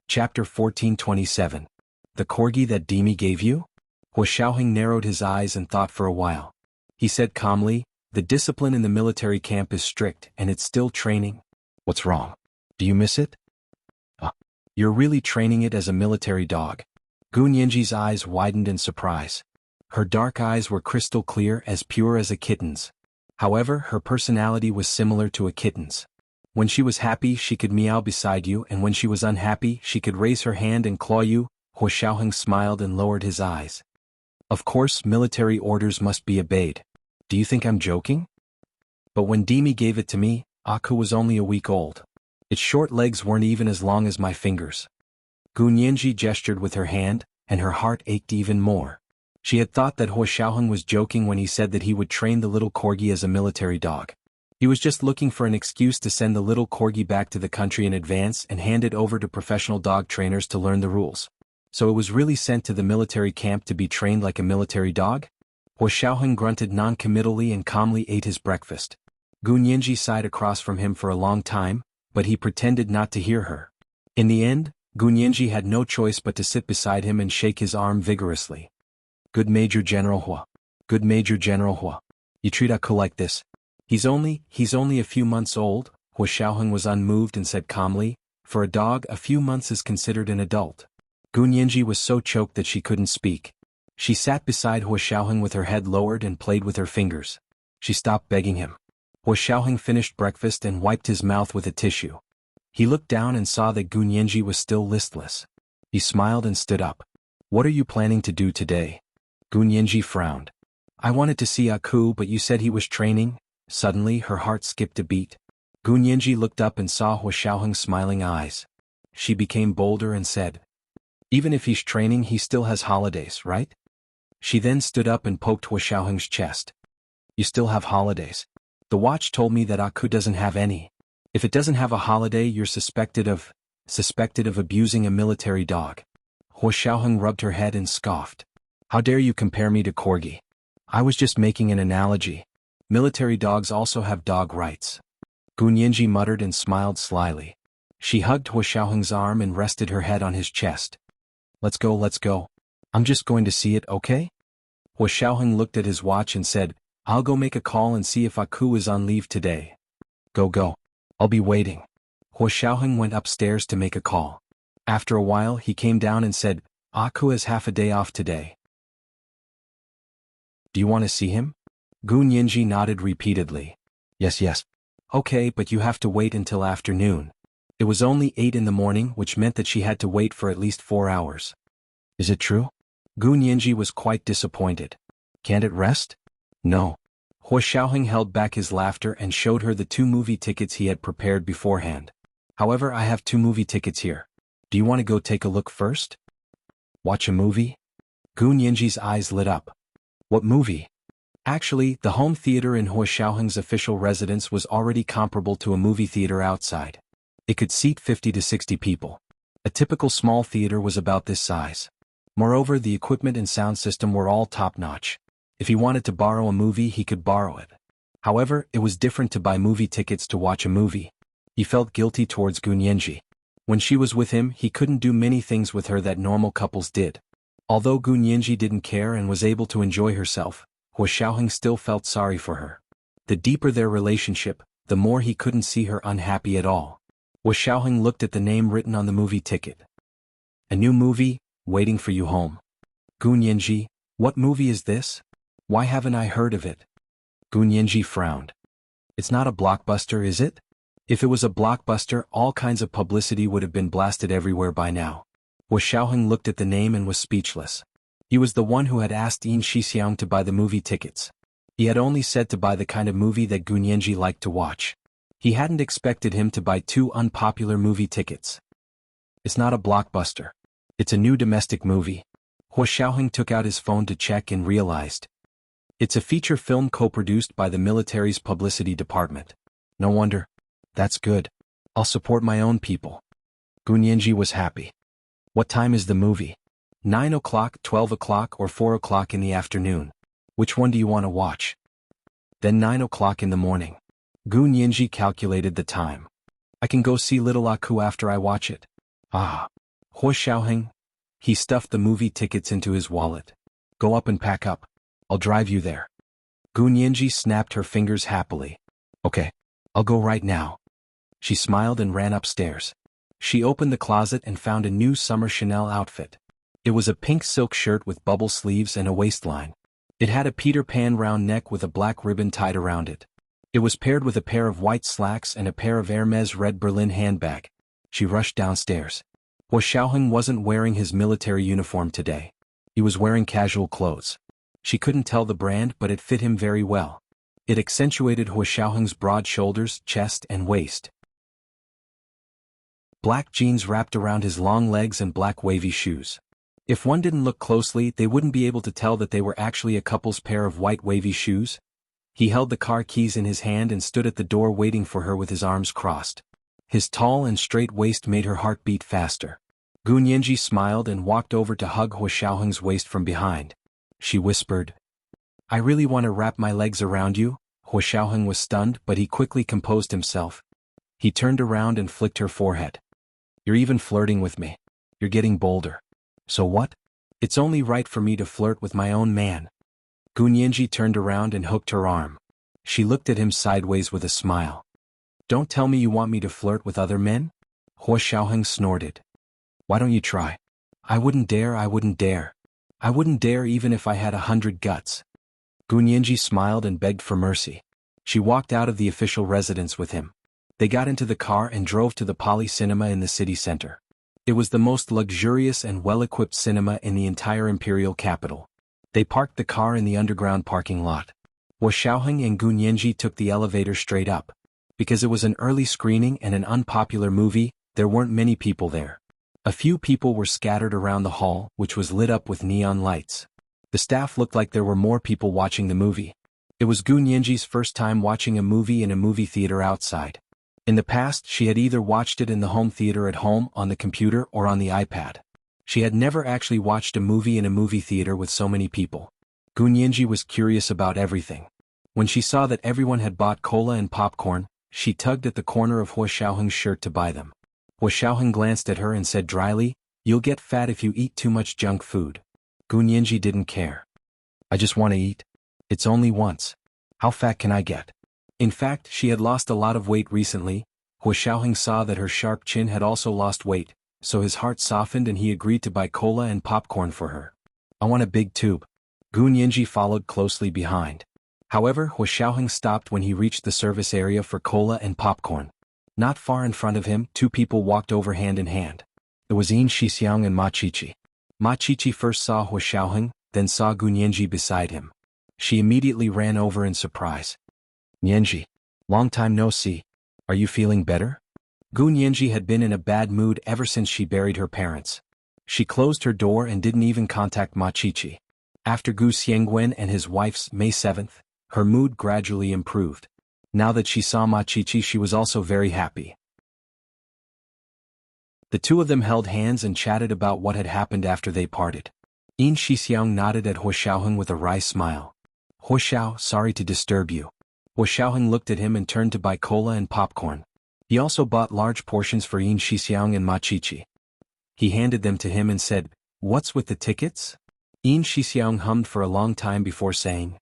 Chapter 14-27. The corgi that Demi gave you? Hua Xiaoheng narrowed his eyes and thought for a while. He said calmly, "The discipline in the military camp is strict and it's still training." "What's wrong? Do you miss it?" "You're really training it as a military dog." Gunyanji's eyes widened in surprise. Her dark eyes were crystal clear, as pure as a kitten's. However, her personality was similar to a kitten's. When she was happy she could meow beside you, and when she was unhappy she could raise her hand and claw you. Hua Xiaoheng smiled and lowered his eyes. "Of course military orders must be obeyed. Do you think I'm joking? But when Demi gave it to me, Aku was only a week old. Its short legs weren't even as long as my fingers." Gunyanji gestured with her hand, and her heart ached even more. She had thought that Hua Xiaoheng was joking when he said that he would train the little corgi as a military dog. He was just looking for an excuse to send the little corgi back to the country in advance and hand it over to professional dog trainers to learn the rules. So it was really sent to the military camp to be trained like a military dog? Hua Xiaoheng grunted non-committally and calmly ate his breakfast. Gunyanji sighed across from him for a long time, but he pretended not to hear her. In the end, Gunyanji had no choice but to sit beside him and shake his arm vigorously. "Good Major General Hua. Good Major General Hua. You treat Aku like this. He's only a few months old." Hua Xiaoheng was unmoved and said calmly, "For a dog, a few months is considered an adult." Gunyanji was so choked that she couldn't speak. She sat beside Hua Xiaoheng with her head lowered and played with her fingers. She stopped begging him. Hua Xiaoheng finished breakfast and wiped his mouth with a tissue. He looked down and saw that Gunyanji was still listless. He smiled and stood up. "What are you planning to do today?" Gunyanji frowned. "I wanted to see Aku, but you said he was training." Suddenly her heart skipped a beat. Gunyanji looked up and saw Hua Xiaoheng's smiling eyes. She became bolder and said, "Even if he's training he still has holidays, right?" She then stood up and poked Hua Xiaoheng's chest. "You still have holidays? The watch told me that Aku doesn't have any. If it doesn't have a holiday you're suspected of abusing a military dog." Hua Xiaoheng rubbed her head and scoffed. "How dare you compare me to corgi? I was just making an analogy. Military dogs also have dog rights." Gunyanji muttered and smiled slyly. She hugged Hua Xiaoheng's arm and rested her head on his chest. Let's go. I'm just going to see it, okay?" Hua Xiaoheng looked at his watch and said, "I'll go make a call and see if Aku is on leave today." Go. I'll be waiting." Hua Xiaoheng went upstairs to make a call. After a while he came down and said, "Aku has half a day off today. Do you want to see him?" Gunyanji nodded repeatedly. Yes. "Okay, but you have to wait until afternoon." It was only 8 in the morning, which meant that she had to wait for at least 4 hours. "Is it true?" Gunyanji was quite disappointed. "Can't it rest?" "No." Hua Xiaoheng held back his laughter and showed her the 2 movie tickets he had prepared beforehand. "However, I have 2 movie tickets here. Do you want to go take a look first?" "Watch a movie?" Gunyanji's eyes lit up. "What movie?" Actually, the home theater in Hua Xiaoheng's official residence was already comparable to a movie theater outside. It could seat 50 to 60 people. A typical small theater was about this size. Moreover, the equipment and sound system were all top-notch. If he wanted to borrow a movie he could borrow it. However, it was different to buy movie tickets to watch a movie. He felt guilty towards Gunyanji. When she was with him he couldn't do many things with her that normal couples did. Although Gunyanji didn't care and was able to enjoy herself, Hua Xiaoheng still felt sorry for her. The deeper their relationship, the more he couldn't see her unhappy at all. Hua Xiaoheng looked at the name written on the movie ticket. "A new movie, waiting for you home." "Gunyanji, what movie is this?" Why haven't I heard of it? Gu Nianji frowned. It's not a blockbuster, is it? If it was a blockbuster, all kinds of publicity would have been blasted everywhere by now. Wu Xiaoheng looked at the name and was speechless. He was the one who had asked Yin Shixiang to buy the movie tickets. He had only said to buy the kind of movie that Gu Nianji liked to watch. He hadn't expected him to buy 2 unpopular movie tickets. It's not a blockbuster. It's a new domestic movie. Wu Xiaoheng took out his phone to check and realized. It's a feature film co-produced by the military's publicity department. No wonder. That's good. I'll support my own people. Gu Nianji was happy. What time is the movie? 9 o'clock, 12 o'clock, or 4 o'clock in the afternoon? Which one do you want to watch? Then 9 o'clock in the morning. Gu Nianji calculated the time. I can go see Little Aku after I watch it. Ah. Wu Xiaoheng. He stuffed the movie tickets into his wallet. Go up and pack up. I'll drive you there. Gu Nianji snapped her fingers happily. Okay. I'll go right now. She smiled and ran upstairs. She opened the closet and found a new summer Chanel outfit. It was a pink silk shirt with bubble sleeves and a waistline. It had a Peter Pan round neck with a black ribbon tied around it. It was paired with a pair of white slacks and a pair of Hermes red Berlin handbag. She rushed downstairs. Wu Xiaoheng wasn't wearing his military uniform today. He was wearing casual clothes. She couldn't tell the brand, but it fit him very well. It accentuated Wu Xiaoheng's broad shoulders, chest, and waist. Black jeans wrapped around his long legs and black wavy shoes. If one didn't look closely, they wouldn't be able to tell that they were actually a couple's pair of white wavy shoes. He held the car keys in his hand and stood at the door waiting for her with his arms crossed. His tall and straight waist made her heart beat faster. Gu Nianji smiled and walked over to hug Wu Xiaoheng's waist from behind. She whispered, I really want to wrap my legs around you. Wu Xiaoheng was stunned, but he quickly composed himself. He turned around and flicked her forehead. You're even flirting with me. You're getting bolder. So what? It's only right for me to flirt with my own man. Gu Nianji turned around and hooked her arm. She looked at him sideways with a smile. Don't tell me you want me to flirt with other men? Wu Xiaoheng snorted. Why don't you try? I wouldn't dare, I wouldn't dare. I wouldn't dare even if I had 100 guts. Gu Nianji smiled and begged for mercy. She walked out of the official residence with him. They got into the car and drove to the Poly Cinema in the city center. It was the most luxurious and well-equipped cinema in the entire imperial capital. They parked the car in the underground parking lot. Wu Xiaoheng and Gu Nianji took the elevator straight up. Because it was an early screening and an unpopular movie, there weren't many people there. A few people were scattered around the hall, which was lit up with neon lights. The staff looked like there were more people watching the movie. It was Gu Nianji's first time watching a movie in a movie theater outside. In the past, she had either watched it in the home theater at home, on the computer, or on the iPad. She had never actually watched a movie in a movie theater with so many people. Gu Nianji was curious about everything. When she saw that everyone had bought cola and popcorn, she tugged at the corner of Wu Xiaoheng's shirt to buy them. Wu Xiaoheng glanced at her and said dryly, You'll get fat if you eat too much junk food. Gu Nianji didn't care. I just want to eat. It's only once. How fat can I get? In fact, she had lost a lot of weight recently. Wu Xiaoheng saw that her sharp chin had also lost weight, so his heart softened and he agreed to buy cola and popcorn for her. I want a big tube. Gu Nianji followed closely behind. However, Wu Xiaoheng stopped when he reached the service area for cola and popcorn. Not far in front of him, 2 people walked over hand in hand. It was Yin Shixiang and Ma Qiqi. Ma Qiqi first saw Wu Xiaoheng, then saw Gu Nianji beside him. She immediately ran over in surprise. Nianji, long time no see. Are you feeling better? Gu Nianji had been in a bad mood ever since she buried her parents. She closed her door and didn't even contact Ma Qiqi. After Gu Xiangwen and his wife's May 7th, her mood gradually improved. Now that she saw Ma Qiqi, she was also very happy. The 2 of them held hands and chatted about what had happened after they parted. Yin Shixiang nodded at Wu Xiaoheng with a wry smile. Wu Xiao, sorry to disturb you. Wu Xiaoheng looked at him and turned to buy cola and popcorn. He also bought large portions for Yin Shixiang and Ma Qiqi. He handed them to him and said, What's with the tickets? Yin Shixiang hummed for a long time before saying,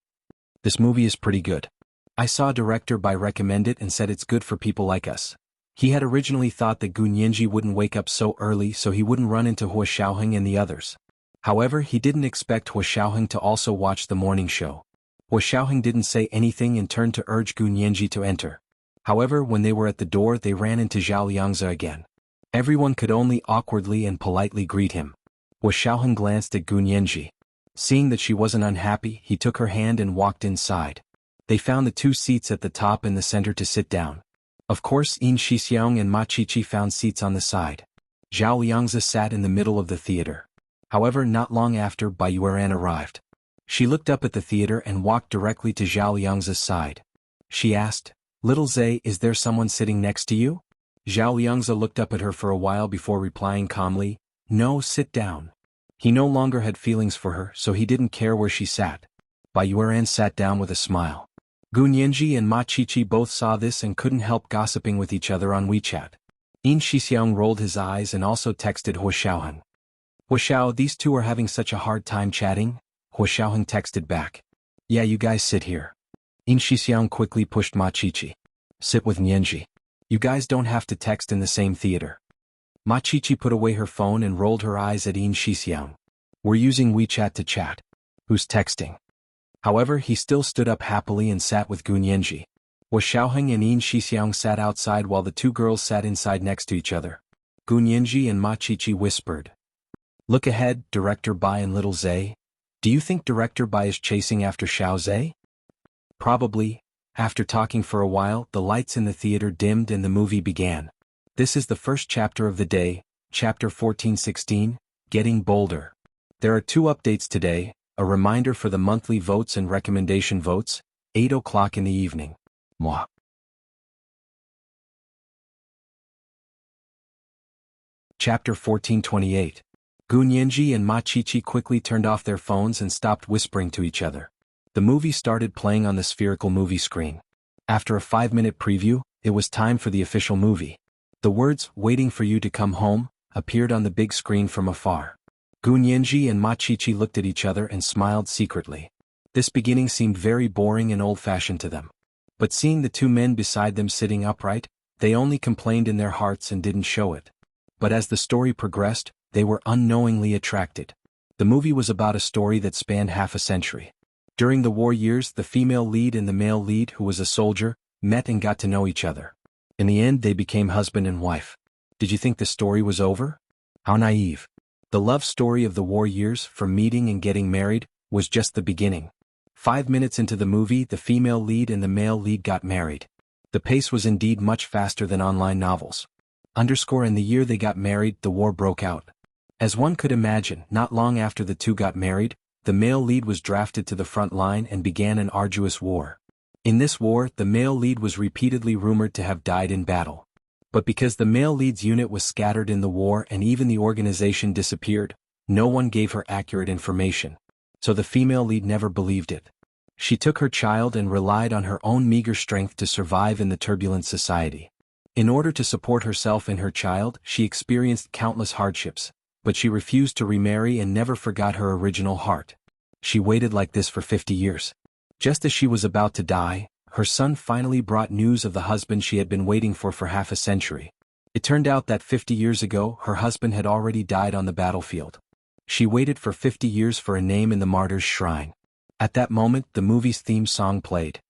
This movie is pretty good. I saw director Bai recommend it and said it's good for people like us. He had originally thought that Gu Nianji wouldn't wake up so early so he wouldn't run into Wu Xiaoheng and the others. However, he didn't expect Wu Xiaoheng to also watch the morning show. Hua Xiaoheng didn't say anything and turned to urge Gu Nianji to enter. However, when they were at the door they ran into Zhao Liangze again. Everyone could only awkwardly and politely greet him. Hua Xiaoheng glanced at Gu Nianji. Seeing that she wasn't unhappy, he took her hand and walked inside. They found the 2 seats at the top and the center to sit down. Of course, Yin Shixiang and Ma Qiqi found seats on the side. Zhao Liangze sat in the middle of the theater. However, not long after, Bai Yueran arrived. She looked up at the theater and walked directly to Zhao Liangze's side. She asked, "Little Zhe, is there someone sitting next to you?" Zhao Liangze looked up at her for a while before replying calmly, "No, sit down." He no longer had feelings for her, so he didn't care where she sat. Bai Yueran sat down with a smile. Gu Nianji and Ma Qiqi both saw this and couldn't help gossiping with each other on WeChat. Yin Shixiang rolled his eyes and also texted Hua Xiaoheng. "Hua Xiao, these two are having such a hard time chatting?" Hua Xiaoheng texted back. "Yeah, you guys sit here." Yin Shixiang quickly pushed Ma Qiqi. "Sit with Nianji. You guys don't have to text in the same theater." Ma Qiqi put away her phone and rolled her eyes at Yin Shixiang. "We're using WeChat to chat. Who's texting?" However, he still stood up happily and sat with Gu Nianji. Hua Xiaoheng and Yin Shixiang sat outside while the 2 girls sat inside next to each other. Gu Nianji and Ma Qiqi whispered, "Look ahead, Director Bai and Little Zhe. Do you think Director Bai is chasing after Xiao Zhe?" "Probably." After talking for a while, the lights in the theater dimmed and the movie began. This is the first chapter of the day, chapter 1416, Getting Bolder. There are 2 updates today, a reminder for the monthly votes and recommendation votes, 8 o'clock in the evening. Moi. Chapter 1428. Gu Nianji and Ma Qiqi quickly turned off their phones and stopped whispering to each other. The movie started playing on the spherical movie screen. After a 5-minute preview, it was time for the official movie. The words, "Waiting for you to come home," appeared on the big screen from afar. Gu Nianji and Ma Qiqi looked at each other and smiled secretly. This beginning seemed very boring and old-fashioned to them. But seeing the 2 men beside them sitting upright, they only complained in their hearts and didn't show it. But as the story progressed, they were unknowingly attracted. The movie was about a story that spanned half a century. During the war years, the female lead and the male lead, who was a soldier, met and got to know each other. In the end, they became husband and wife. Did you think the story was over? How naive. The love story of the war years, from meeting and getting married, was just the beginning. 5 minutes into the movie, the female lead and the male lead got married. The pace was indeed much faster than online novels. In the year they got married, the war broke out. As one could imagine, not long after the 2 got married, the male lead was drafted to the front line and began an arduous war. In this war, the male lead was repeatedly rumored to have died in battle. But because the male lead's unit was scattered in the war and even the organization disappeared, no one gave her accurate information. So the female lead never believed it. She took her child and relied on her own meager strength to survive in the turbulent society. In order to support herself and her child, she experienced countless hardships, but she refused to remarry and never forgot her original heart. She waited like this for 50 years. Just as she was about to die, her son finally brought news of the husband she had been waiting for half a century. It turned out that 50 years ago, her husband had already died on the battlefield. She waited for 50 years for a name in the martyr's shrine. At that moment, the movie's theme song played.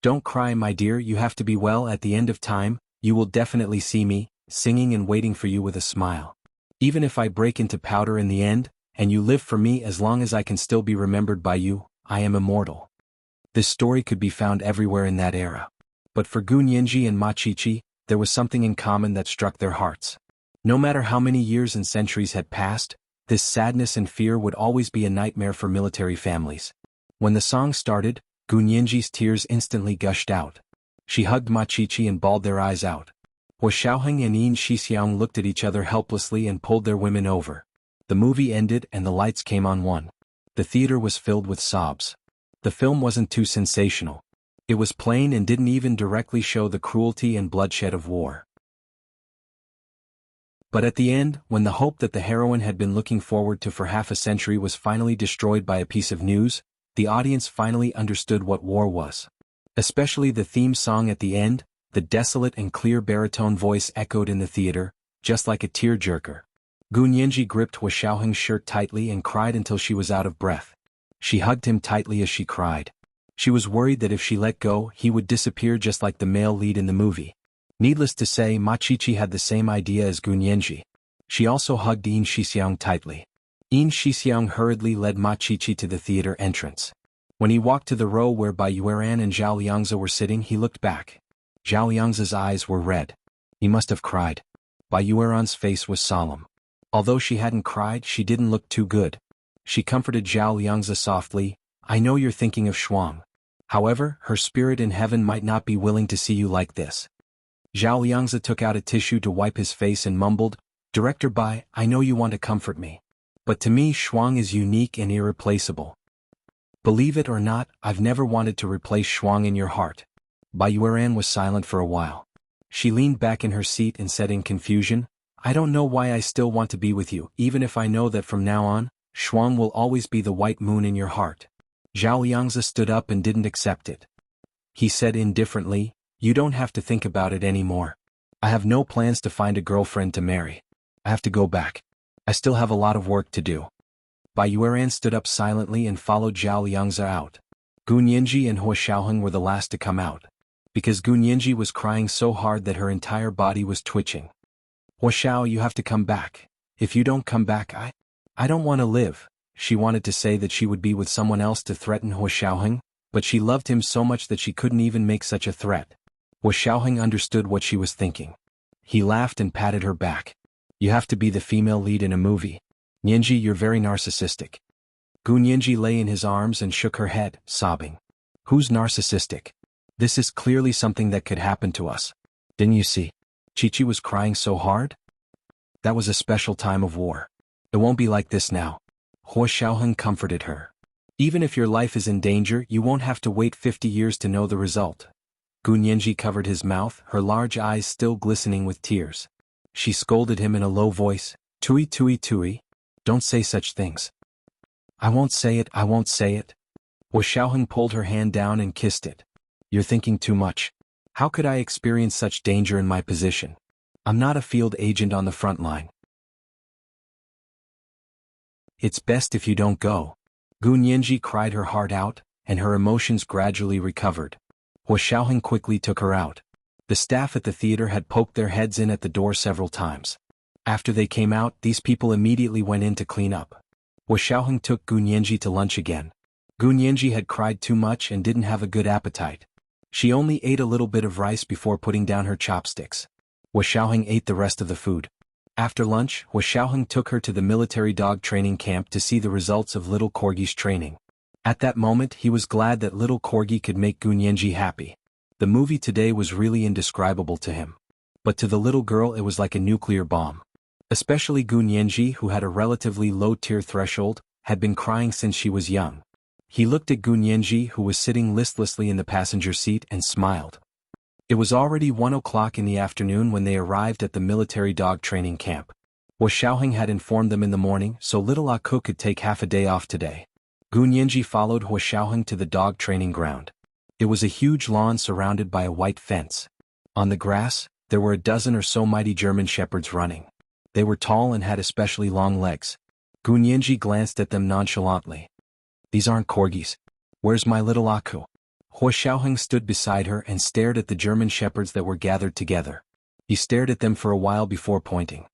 "Don't cry, my dear, you have to be well. At the end of time, you will definitely see me, singing and waiting for you with a smile. Even if I break into powder in the end, and you live for me as long as I can still be remembered by you, I am immortal." This story could be found everywhere in that era. But for Gu Nianji and Ma Qiqi, there was something in common that struck their hearts. No matter how many years and centuries had passed, this sadness and fear would always be a nightmare for military families. When the song started, Gu Nianji's tears instantly gushed out. She hugged Ma Qiqi and bawled their eyes out. Hua Xiaoheng and Yin Shixiang looked at each other helplessly and pulled their women over. The movie ended and the lights came on. The theater was filled with sobs. The film wasn't too sensational. It was plain and didn't even directly show the cruelty and bloodshed of war. But at the end, when the hope that the heroine had been looking forward to for half a century was finally destroyed by a piece of news, the audience finally understood what war was. Especially the theme song at the end, the desolate and clear baritone voice echoed in the theater, just like a tearjerker. Gu Nianji gripped Hua Xiaoheng's shirt tightly and cried until she was out of breath. She hugged him tightly as she cried. She was worried that if she let go, he would disappear just like the male lead in the movie. Needless to say, Ma Qiqi had the same idea as Gun Yanji. She also hugged Yin Shixiang tightly. Yin Shixiang hurriedly led Ma Qiqi to the theater entrance. When he walked to the row where Bai Yueran and Zhao Liangzi were sitting, he looked back. Zhao Liangzi's eyes were red. He must have cried. Bai Yueran's face was solemn. Although she hadn't cried, she didn't look too good. She comforted Zhao Liangzi softly. I know you're thinking of Shuang. However, her spirit in heaven might not be willing to see you like this. Zhao Liangzi took out a tissue to wipe his face and mumbled, Director Bai, I know you want to comfort me. But to me Shuang is unique and irreplaceable. Believe it or not, I've never wanted to replace Shuang in your heart. Bai Yueran was silent for a while. She leaned back in her seat and said in confusion, I don't know why I still want to be with you, even if I know that from now on, Shuang will always be the white moon in your heart. Zhao Liangzi stood up and didn't accept it. He said indifferently, You don't have to think about it anymore. I have no plans to find a girlfriend to marry. I have to go back. I still have a lot of work to do. Bai Yueran stood up silently and followed Zhao Liangzi out. Gun Yinji and Hua Xiaoheng were the last to come out. Because Gun Yinji was crying so hard that her entire body was twitching. Hua Xiao, you have to come back. If you don't come back, I don't want to live. She wanted to say that she would be with someone else to threaten Hua Xiaoheng, but she loved him so much that she couldn't even make such a threat. Hua Xiaoheng understood what she was thinking. He laughed and patted her back. You have to be the female lead in a movie. Yinji, you're very narcissistic. Gun Yinji lay in his arms and shook her head, sobbing. Who's narcissistic? This is clearly something that could happen to us. Didn't you see? Qiqi was crying so hard? That was a special time of war. It won't be like this now. Hua Xiaoheng comforted her. Even if your life is in danger, you won't have to wait 50 years to know the result. Gun Yinji covered his mouth, her large eyes still glistening with tears. She scolded him in a low voice, Tui tui tui. Don't say such things. I won't say it, I won't say it. Hua Xiaoheng pulled her hand down and kissed it. You're thinking too much. How could I experience such danger in my position? I'm not a field agent on the front line. It's best if you don't go. Gun Yinji cried her heart out, and her emotions gradually recovered. Hua Xiaoheng quickly took her out. The staff at the theater had poked their heads in at the door several times. After they came out, these people immediately went in to clean up. Hua Xiaoheng took Gun Yinji to lunch again. Gun Yinji had cried too much and didn't have a good appetite. She only ate a little bit of rice before putting down her chopsticks. Hua Xiaoheng ate the rest of the food. After lunch, Hua Xiaoheng took her to the military dog training camp to see the results of little Corgi's training. At that moment, he was glad that little Corgi could make Gun Yinji happy. The movie today was really indescribable to him. But to the little girl it was like a nuclear bomb. Especially Gun Yinji, who had a relatively low tear threshold, had been crying since she was young. He looked at Gun Yinji, who was sitting listlessly in the passenger seat, and smiled. It was already 1 o'clock in the afternoon when they arrived at the military dog training camp. Hua Xiaoheng had informed them in the morning, so little Aku could take half a day off today. Gun Yinji followed Hua Xiaoheng to the dog training ground. It was a huge lawn surrounded by a white fence. On the grass, there were a dozen or so mighty German shepherds running. They were tall and had especially long legs. Gun Yinji glanced at them nonchalantly. These aren't corgis. Where's my little Aku? Hua Xiaoheng stood beside her and stared at the German shepherds that were gathered together. He stared at them for a while before pointing.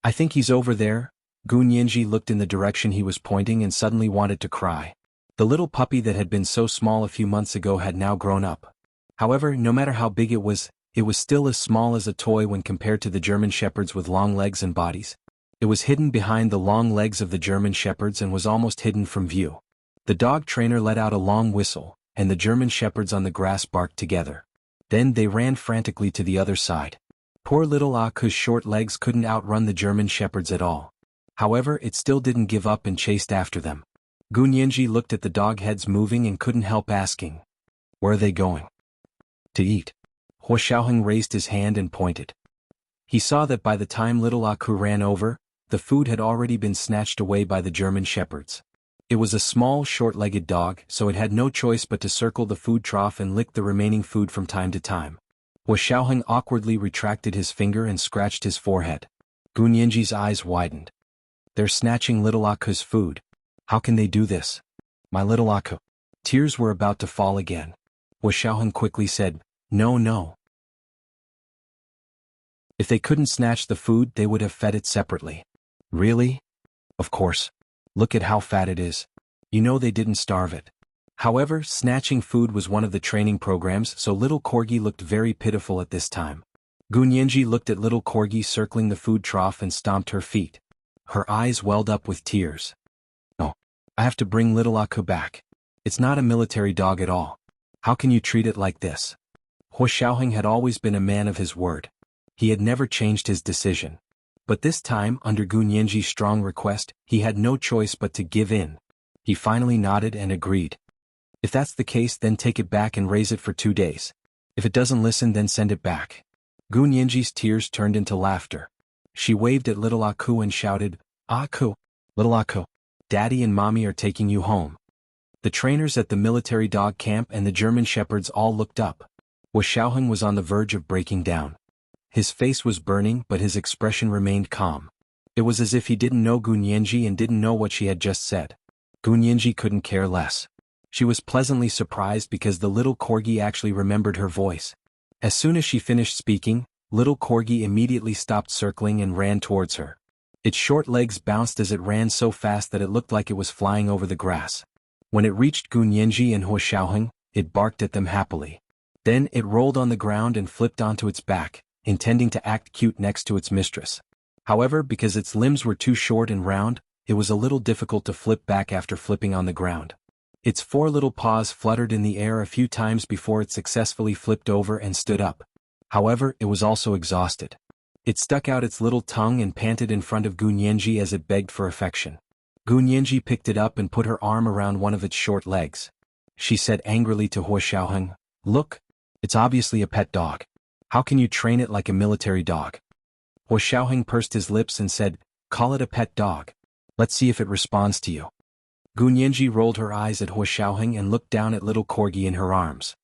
I think he's over there. Gun Yinji looked in the direction he was pointing and suddenly wanted to cry. The little puppy that had been so small a few months ago had now grown up. However, no matter how big it was still as small as a toy when compared to the German shepherds with long legs and bodies. It was hidden behind the long legs of the German shepherds and was almost hidden from view. The dog trainer let out a long whistle, and the German shepherds on the grass barked together. Then they ran frantically to the other side. Poor little Aku's short legs couldn't outrun the German shepherds at all. However, it still didn't give up and chased after them. Gun Yinji looked at the dog heads moving and couldn't help asking, where are they going? To eat. Hua Xiaoheng raised his hand and pointed. He saw that by the time little Aku ran over, the food had already been snatched away by the German shepherds. It was a small, short-legged dog, so it had no choice but to circle the food trough and lick the remaining food from time to time. Hua Xiaoheng awkwardly retracted his finger and scratched his forehead. Gun Yinji's eyes widened. They're snatching little Aku's food. How can they do this? My little Aku. Tears were about to fall again. Xiaoheng quickly said, "No, no. If they couldn't snatch the food, they would have fed it separately." "Really?" "Of course. Look at how fat it is. You know they didn't starve it." However, snatching food was one of the training programs, so little Corgi looked very pitiful at this time. Gunyenji looked at little Corgi circling the food trough and stomped her feet. Her eyes welled up with tears. "Oh, I have to bring little Aku back. It's not a military dog at all. How can you treat it like this?" Huo Xiaoheng had always been a man of his word. He had never changed his decision. But this time, under Gunyenji's strong request, he had no choice but to give in. He finally nodded and agreed. "If that's the case, then take it back and raise it for 2 days. If it doesn't listen, then send it back." Gunyenji's tears turned into laughter. She waved at little Aku and shouted, "Aku, little Aku, Daddy and Mommy are taking you home." The trainers at the military dog camp and the German shepherds all looked up. Xiaoheng was on the verge of breaking down. His face was burning, but his expression remained calm. It was as if he didn't know Gunyenji and didn't know what she had just said. Gunyenji couldn't care less. She was pleasantly surprised because the little Corgi actually remembered her voice. As soon as she finished speaking, little Corgi immediately stopped circling and ran towards her. Its short legs bounced as it ran so fast that it looked like it was flying over the grass. When it reached Gunyenji and Huo Xiaoheng, it barked at them happily. Then it rolled on the ground and flipped onto its back, intending to act cute next to its mistress. However, because its limbs were too short and round, it was a little difficult to flip back after flipping on the ground. Its 4 little paws fluttered in the air a few times before it successfully flipped over and stood up. However, it was also exhausted. It stuck out its little tongue and panted in front of Gunyenji as it begged for affection. Gunyenji picked it up and put her arm around one of its short legs. She said angrily to Huo Xiaoheng, "Look, it's obviously a pet dog. How can you train it like a military dog?" Huo Xiaoheng pursed his lips and said, "Call it a pet dog. Let's see if it responds to you." Gunyenji rolled her eyes at Huo Xiaoheng and looked down at little Corgi in her arms.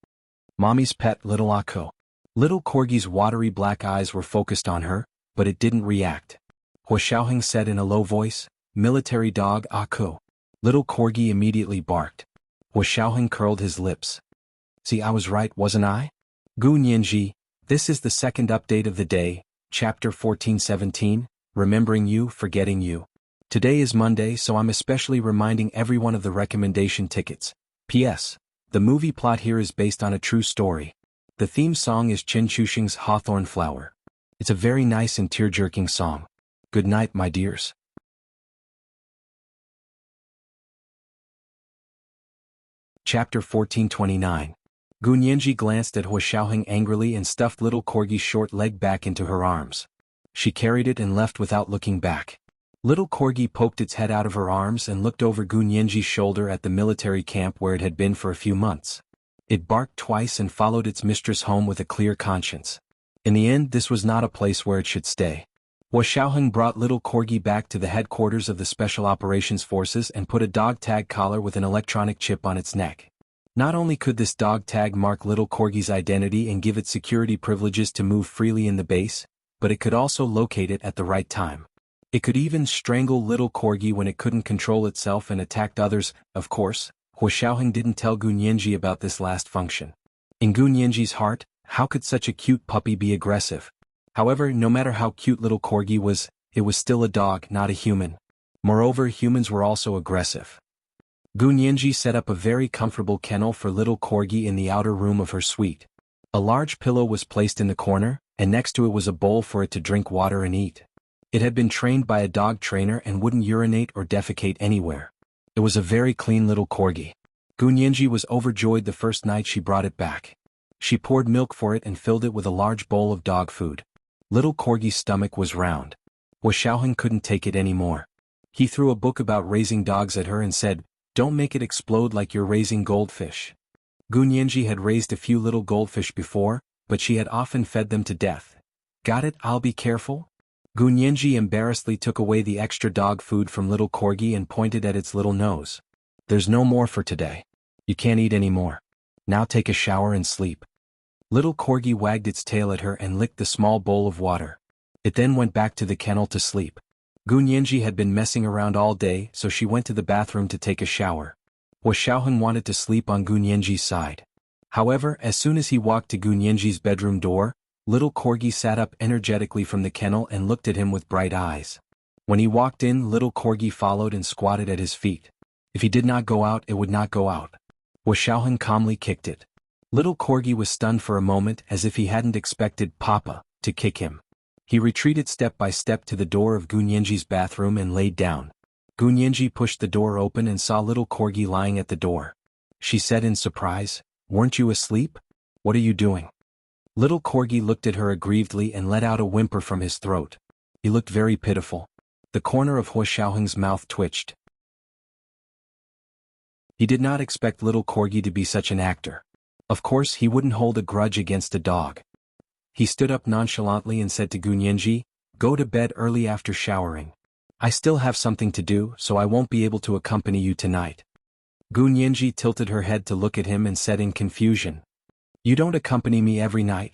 "Mommy's pet, little Aku." Little Corgi's watery black eyes were focused on her, but it didn't react. Huo Xiaoheng said in a low voice, "Military dog Aku." Little Corgi immediately barked. Huo Xiaoheng curled his lips. "See, I was right, wasn't I?" Gunyenji, this is the second update of the day, Chapter 1417, Remembering You, Forgetting You. Today is Monday, so I'm especially reminding everyone of the recommendation tickets. P.S. The movie plot here is based on a true story. The theme song is Qin Chuxing's Hawthorn Flower. It's a very nice and tear-jerking song. Good night, my dears. Chapter 1429. Gunyenji glanced at Huo Xiaoheng angrily and stuffed little Corgi's short leg back into her arms. She carried it and left without looking back. Little Corgi poked its head out of her arms and looked over Gunyenji's shoulder at the military camp where it had been for a few months. It barked twice and followed its mistress home with a clear conscience. In the end, this was not a place where it should stay. Huo Xiaoheng brought little Corgi back to the headquarters of the Special Operations Forces and put a dog tag collar with an electronic chip on its neck. Not only could this dog tag mark little Corgi's identity and give it security privileges to move freely in the base, but it could also locate it at the right time. It could even strangle little Corgi when it couldn't control itself and attacked others. Of course, Huo Xiaoheng didn't tell Gunyenji about this last function. In Gunyenji's heart, how could such a cute puppy be aggressive? However, no matter how cute little Corgi was, it was still a dog, not a human. Moreover, humans were also aggressive. Gunyenji set up a very comfortable kennel for little Corgi in the outer room of her suite. A large pillow was placed in the corner, and next to it was a bowl for it to drink water and eat. It had been trained by a dog trainer and wouldn't urinate or defecate anywhere. It was a very clean little Corgi. Gunyenji was overjoyed the first night she brought it back. She poured milk for it and filled it with a large bowl of dog food. Little Corgi's stomach was round. Huo Xiaoheng couldn't take it anymore. He threw a book about raising dogs at her and said, "Don't make it explode like you're raising goldfish." Gunyenji had raised a few little goldfish before, but she had often fed them to death. "Got it, I'll be careful." Gunyenji embarrassedly took away the extra dog food from little Corgi and pointed at its little nose. "There's no more for today. You can't eat any more. Now take a shower and sleep." Little Corgi wagged its tail at her and licked the small bowl of water. It then went back to the kennel to sleep. Gunyenji had been messing around all day, so she went to the bathroom to take a shower. Huo Hua Xiaoheng wanted to sleep on Gu Nianji's side. However, as soon as he walked to Gu Nianji's bedroom door, little Corgi sat up energetically from the kennel and looked at him with bright eyes. When he walked in, little Corgi followed and squatted at his feet. If he did not go out, it would not go out. Hua Xiaoheng calmly kicked it. Little Corgi was stunned for a moment as if he hadn't expected Papa to kick him. He retreated step by step to the door of Gu Nianji's bathroom and laid down. Gu Nianji pushed the door open and saw little Corgi lying at the door. She said in surprise, "Weren't you asleep? What are you doing?" Little Corgi looked at her aggrievedly and let out a whimper from his throat. He looked very pitiful. The corner of Hua Xiaoheng's mouth twitched. He did not expect little Corgi to be such an actor. Of course, he wouldn't hold a grudge against a dog. He stood up nonchalantly and said to Gu Nianji, "Go to bed early after showering. I still have something to do, so I won't be able to accompany you tonight." Gu Nianji tilted her head to look at him and said in confusion, "You don't accompany me every night?"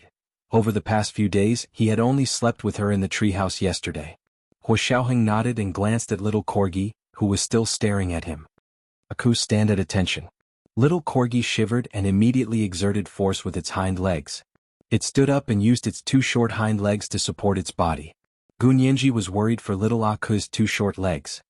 Over the past few days, he had only slept with her in the treehouse yesterday. Hua Xiaoheng nodded and glanced at little Corgi, who was still staring at him. Aku, stand at attention. Little Corgi shivered and immediately exerted force with its hind legs. It stood up and used its two short hind legs to support its body. Gu Nianji was worried for little Aku's two short legs.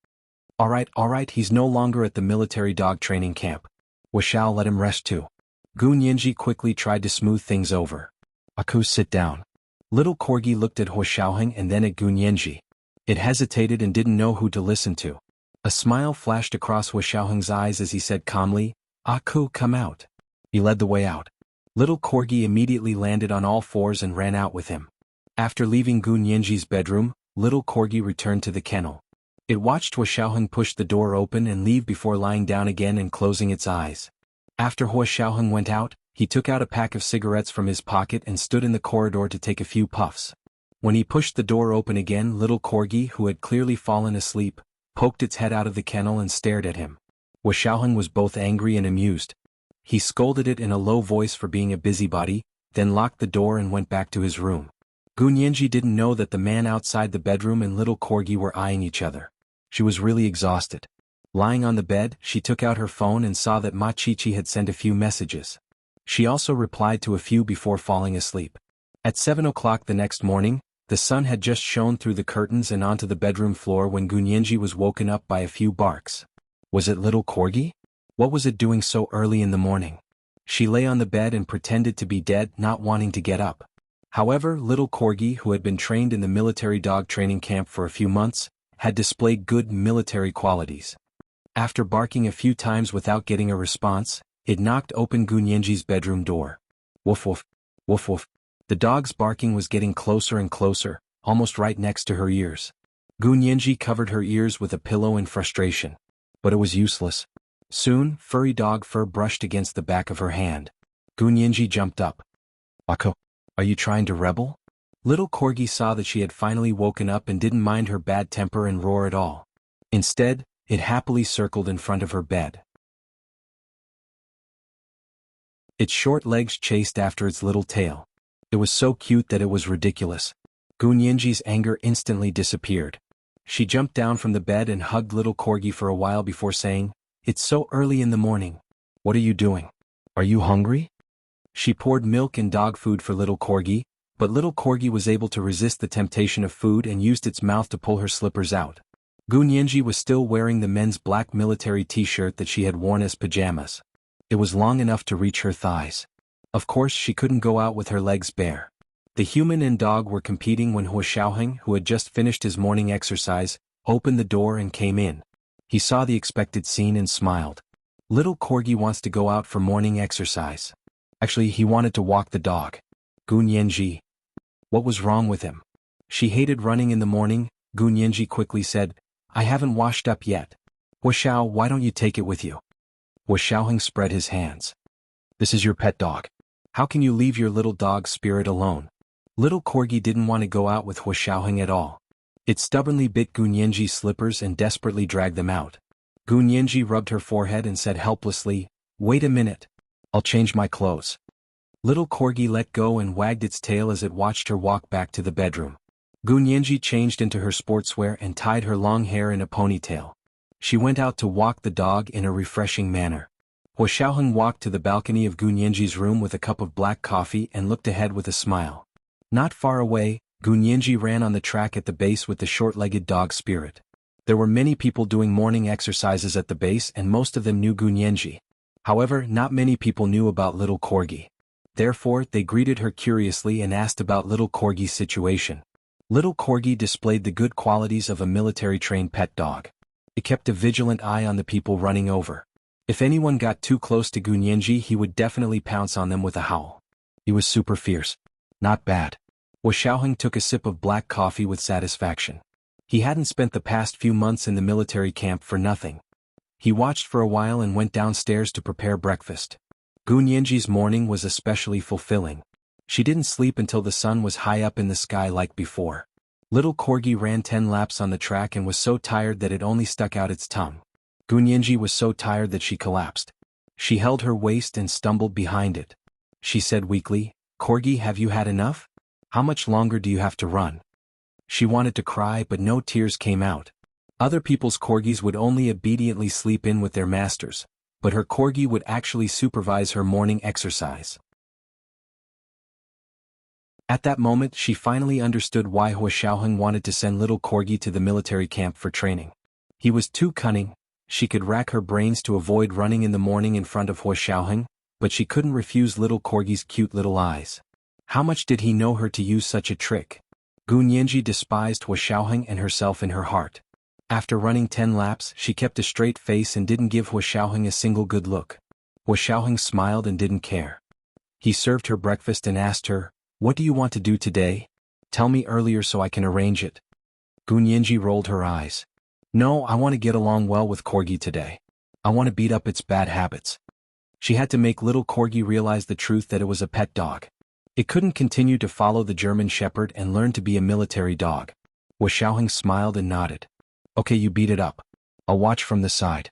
All right, he's no longer at the military dog training camp. We shall let him rest too." Gu Nianji quickly tried to smooth things over. "Aku, sit down." Little Corgi looked at Hua Xiaoheng and then at Gu Nianji. It hesitated and didn't know who to listen to. A smile flashed across Hua Xiaoheng's eyes as he said calmly, "Aku, come out." He led the way out. Little Corgi immediately landed on all fours and ran out with him. After leaving Gu Nianji's bedroom, little Corgi returned to the kennel. It watched Hua Xiaoheng push the door open and leave before lying down again and closing its eyes. After Hua Xiaoheng went out, he took out a pack of cigarettes from his pocket and stood in the corridor to take a few puffs. When he pushed the door open again, little Corgi, who had clearly fallen asleep, poked its head out of the kennel and stared at him. Hua Xiaoheng was both angry and amused. He scolded it in a low voice for being a busybody, then locked the door and went back to his room. Gu Nianji didn't know that the man outside the bedroom and little Corgi were eyeing each other. She was really exhausted. Lying on the bed, she took out her phone and saw that Ma Chichi had sent a few messages. She also replied to a few before falling asleep. At 7 o'clock the next morning, the sun had just shone through the curtains and onto the bedroom floor when Gu Nianji was woken up by a few barks. Was it little Corgi? What was it doing so early in the morning? She lay on the bed and pretended to be dead, not wanting to get up. However, little Corgi, who had been trained in the military dog training camp for a few months, had displayed good military qualities. After barking a few times without getting a response, it knocked open Gu Nianji's bedroom door. Woof woof, woof woof. The dog's barking was getting closer and closer, almost right next to her ears. Gu Nianji covered her ears with a pillow in frustration. But it was useless. Soon, furry dog fur brushed against the back of her hand. Gu Nianji jumped up. "Ako, are you trying to rebel?" Little Corgi saw that she had finally woken up and didn't mind her bad temper and roar at all. Instead, it happily circled in front of her bed. Its short legs chased after its little tail. It was so cute that it was ridiculous. Gu Nianji's anger instantly disappeared. She jumped down from the bed and hugged little Corgi for a while before saying, "It's so early in the morning. What are you doing? Are you hungry?" She poured milk and dog food for little Corgi, but little Corgi was able to resist the temptation of food and used its mouth to pull her slippers out. Gu Nianji was still wearing the men's black military t-shirt that she had worn as pajamas. It was long enough to reach her thighs. Of course, she couldn't go out with her legs bare. The human and dog were competing when Hua Xiaoheng, who had just finished his morning exercise, opened the door and came in. He saw the expected scene and smiled. Little Corgi wants to go out for morning exercise. Actually, he wanted to walk the dog. Gu Nianji. What was wrong with him? She hated running in the morning. Gu Nianji quickly said, "I haven't washed up yet. Hua Xiao, why don't you take it with you?" Hua Xiaoheng spread his hands. "This is your pet dog. How can you leave your little dog spirit alone?" Little Corgi didn't want to go out with Hua Xiaoheng at all. It stubbornly bit Gu Nianji's slippers and desperately dragged them out. Gu Nianji rubbed her forehead and said helplessly, "Wait a minute. I'll change my clothes." Little Corgi let go and wagged its tail as it watched her walk back to the bedroom. Gu Nianji changed into her sportswear and tied her long hair in a ponytail. She went out to walk the dog in a refreshing manner. Hua Xiaoheng walked to the balcony of Gu Nianji's room with a cup of black coffee and looked ahead with a smile. Not far away, Gu Nianji ran on the track at the base with the short-legged dog Spirit. There were many people doing morning exercises at the base and most of them knew Gu Nianji. However, not many people knew about little Corgi. Therefore, they greeted her curiously and asked about little Corgi's situation. Little Corgi displayed the good qualities of a military-trained pet dog. It kept a vigilant eye on the people running over. If anyone got too close to Gu Nianji, he would definitely pounce on them with a howl. He was super fierce. Not bad. Hua Xiaoheng took a sip of black coffee with satisfaction. He hadn't spent the past few months in the military camp for nothing. He watched for a while and went downstairs to prepare breakfast. Gu Nianji's morning was especially fulfilling. She didn't sleep until the sun was high up in the sky like before. Little Corgi ran 10 laps on the track and was so tired that it only stuck out its tongue. Gu Nianji was so tired that she collapsed. She held her waist and stumbled behind it. She said weakly, "Corgi, have you had enough? How much longer do you have to run?" She wanted to cry but no tears came out. Other people's corgis would only obediently sleep in with their masters, but her corgi would actually supervise her morning exercise. At that moment she finally understood why Hua Xiaoheng wanted to send little Corgi to the military camp for training. He was too cunning. She could rack her brains to avoid running in the morning in front of Hua Xiaoheng, but she couldn't refuse little Corgi's cute little eyes. How much did he know her to use such a trick? Gu Nianji despised Hua Xiaoheng and herself in her heart. After running 10 laps, she kept a straight face and didn't give Hua Xiaoheng a single good look. Hua Xiaoheng smiled and didn't care. He served her breakfast and asked her, "What do you want to do today? Tell me earlier so I can arrange it." Gu Nianji rolled her eyes. "No, I want to get along well with Corgi today. I want to beat up its bad habits." She had to make little Corgi realize the truth that it was a pet dog. It couldn't continue to follow the German Shepherd and learn to be a military dog. Hua Xiaoheng smiled and nodded. "Okay, you beat it up. I'll watch from the side."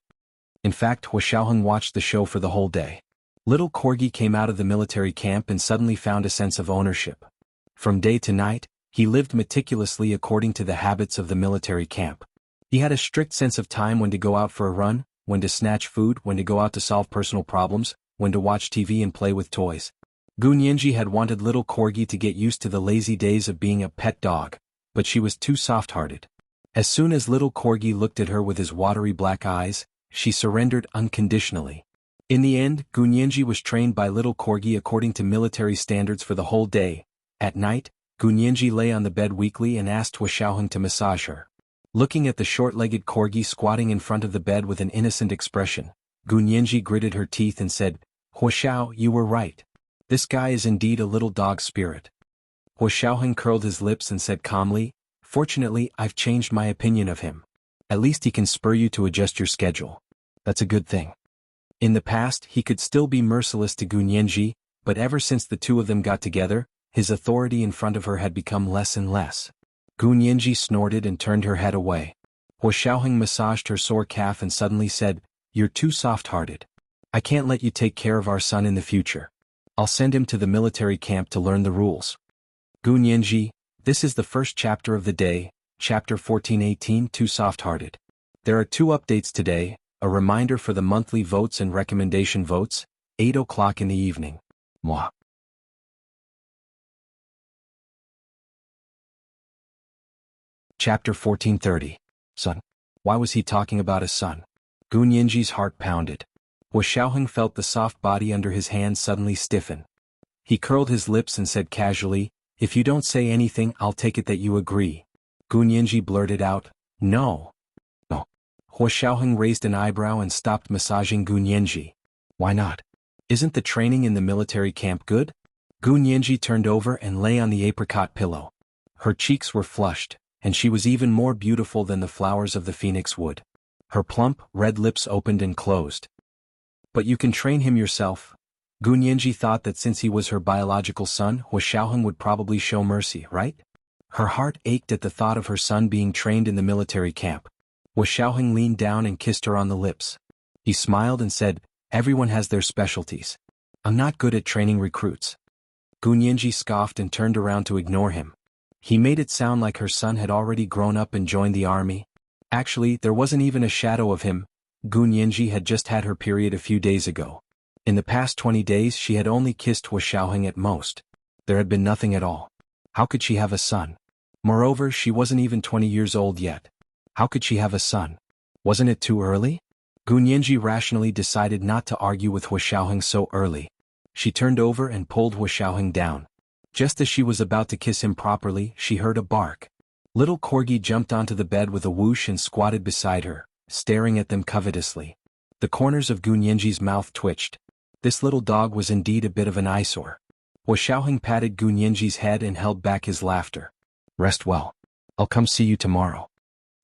In fact, Hua Xiaoheng watched the show for the whole day. Little Corgi came out of the military camp and suddenly found a sense of ownership. From day to night, he lived meticulously according to the habits of the military camp. He had a strict sense of time when to go out for a run, when to snatch food, when to go out to solve personal problems, when to watch TV and play with toys. Gu Nianji had wanted little Corgi to get used to the lazy days of being a pet dog, but she was too soft-hearted. As soon as little Corgi looked at her with his watery black eyes, she surrendered unconditionally. In the end, Gu Nianji was trained by little Corgi according to military standards for the whole day. At night, Gu Nianji lay on the bed weakly and asked Hua Xiaoheng to massage her. Looking at the short-legged Corgi squatting in front of the bed with an innocent expression, Gu Nianji gritted her teeth and said, "Hua Xiao, you were right. This guy is indeed a little dog Spirit." Hua Xiaoheng curled his lips and said calmly, "Fortunately, I've changed my opinion of him. At least he can spur you to adjust your schedule. That's a good thing." In the past, he could still be merciless to Gu Nianji, but ever since the two of them got together, his authority in front of her had become less and less. Gu Nianji snorted and turned her head away. Hua Xiaoheng massaged her sore calf and suddenly said, "You're too soft-hearted. I can't let you take care of our son in the future. I'll send him to the military camp to learn the rules." Gu Nianji, this is the first chapter of the day, chapter 1418, Too Soft-Hearted. There are 2 updates today, a reminder for the monthly votes and recommendation votes, 8 o'clock in the evening. Mwah. Chapter 1430. Son. Why was he talking about his son? Gu Nianji's heart pounded. Hua Xiaoheng felt the soft body under his hand suddenly stiffen. He curled his lips and said casually, "If you don't say anything, I'll take it that you agree." Gu Nianji blurted out, "No." "No." Hua Xiaoheng raised an eyebrow and stopped massaging Gu Nianji. "Why not? Isn't the training in the military camp good?" Gu Nianji turned over and lay on the apricot pillow. Her cheeks were flushed, and she was even more beautiful than the flowers of the phoenix wood. Her plump, red lips opened and closed. "But you can train him yourself." Gu Nianji thought that since he was her biological son, Hua Xiaoheng would probably show mercy, right? Her heart ached at the thought of her son being trained in the military camp. Hua Xiaoheng leaned down and kissed her on the lips. He smiled and said, "Everyone has their specialties. I'm not good at training recruits." Gu Nianji scoffed and turned around to ignore him. He made it sound like her son had already grown up and joined the army. Actually, there wasn't even a shadow of him. Gu Nianji had just had her period a few days ago. In the past 20 days she had only kissed Hu Xiaoheng at most. There had been nothing at all. How could she have a son? Moreover, she wasn't even 20 years old yet. How could she have a son? Wasn't it too early? Gu Nianji rationally decided not to argue with Hu Xiaoheng so early. She turned over and pulled Hu Xiaoheng down. Just as she was about to kiss him properly, she heard a bark. Little Corgi jumped onto the bed with a whoosh and squatted beside her, staring at them covetously. The corners of Gu Nianji's mouth twitched. This little dog was indeed a bit of an eyesore. Hu Xiaoheng patted Gu Nianji's head and held back his laughter. Rest well. I'll come see you tomorrow.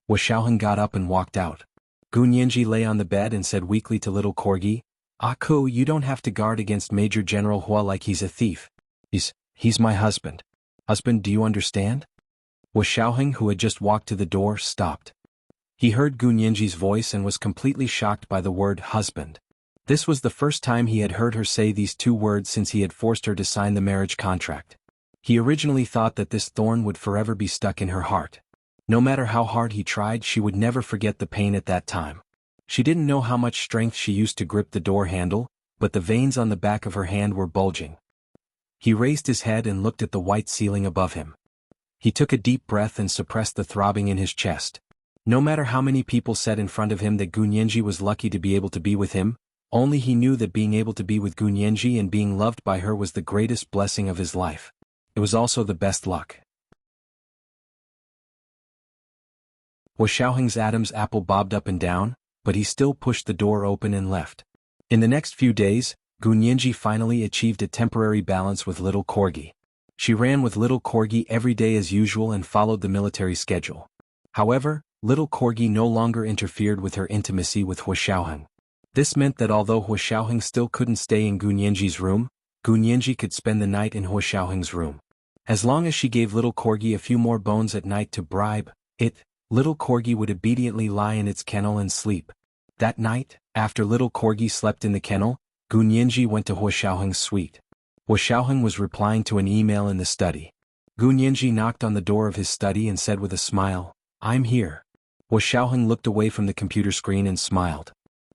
Hu Xiaoheng got up and walked out. Gu Nianji lay on the bed and said weakly to little Corgi, Aku, you don't have to guard against Major General Hua like he's a thief. He's my husband. Husband, do you understand? Hu Xiaoheng, who had just walked to the door, stopped. He heard Gu Nianji's voice and was completely shocked by the word husband. This was the first time he had heard her say these two words since he had forced her to sign the marriage contract. He originally thought that this thorn would forever be stuck in her heart. No matter how hard he tried, she would never forget the pain at that time. She didn't know how much strength she used to grip the door handle, but the veins on the back of her hand were bulging. He raised his head and looked at the white ceiling above him. He took a deep breath and suppressed the throbbing in his chest. No matter how many people said in front of him that Gu Nianji was lucky to be able to be with him, only he knew that being able to be with Gu Nianji and being loved by her was the greatest blessing of his life. It was also the best luck. Hu Xiaoheng's Adam's apple bobbed up and down, but he still pushed the door open and left. In the next few days, Gu Nianji finally achieved a temporary balance with little Corgi. She ran with little Corgi every day as usual and followed the military schedule. However, little Corgi no longer interfered with her intimacy with Hu Xiaoheng. This meant that although Hu Xiaoheng still couldn't stay in Gu Nianji's room, Gu Nianji could spend the night in Hu Xiaoheng's room. As long as she gave little Corgi a few more bones at night to bribe it, little Corgi would obediently lie in its kennel and sleep. That night, after little Corgi slept in the kennel, Gu Nianji went to Hu Xiaoheng's suite. Hu Xiaoheng was replying to an email in the study. Gu Nianji knocked on the door of his study and said with a smile, I'm here. Hu Xiaoheng looked away from the computer screen and smiled.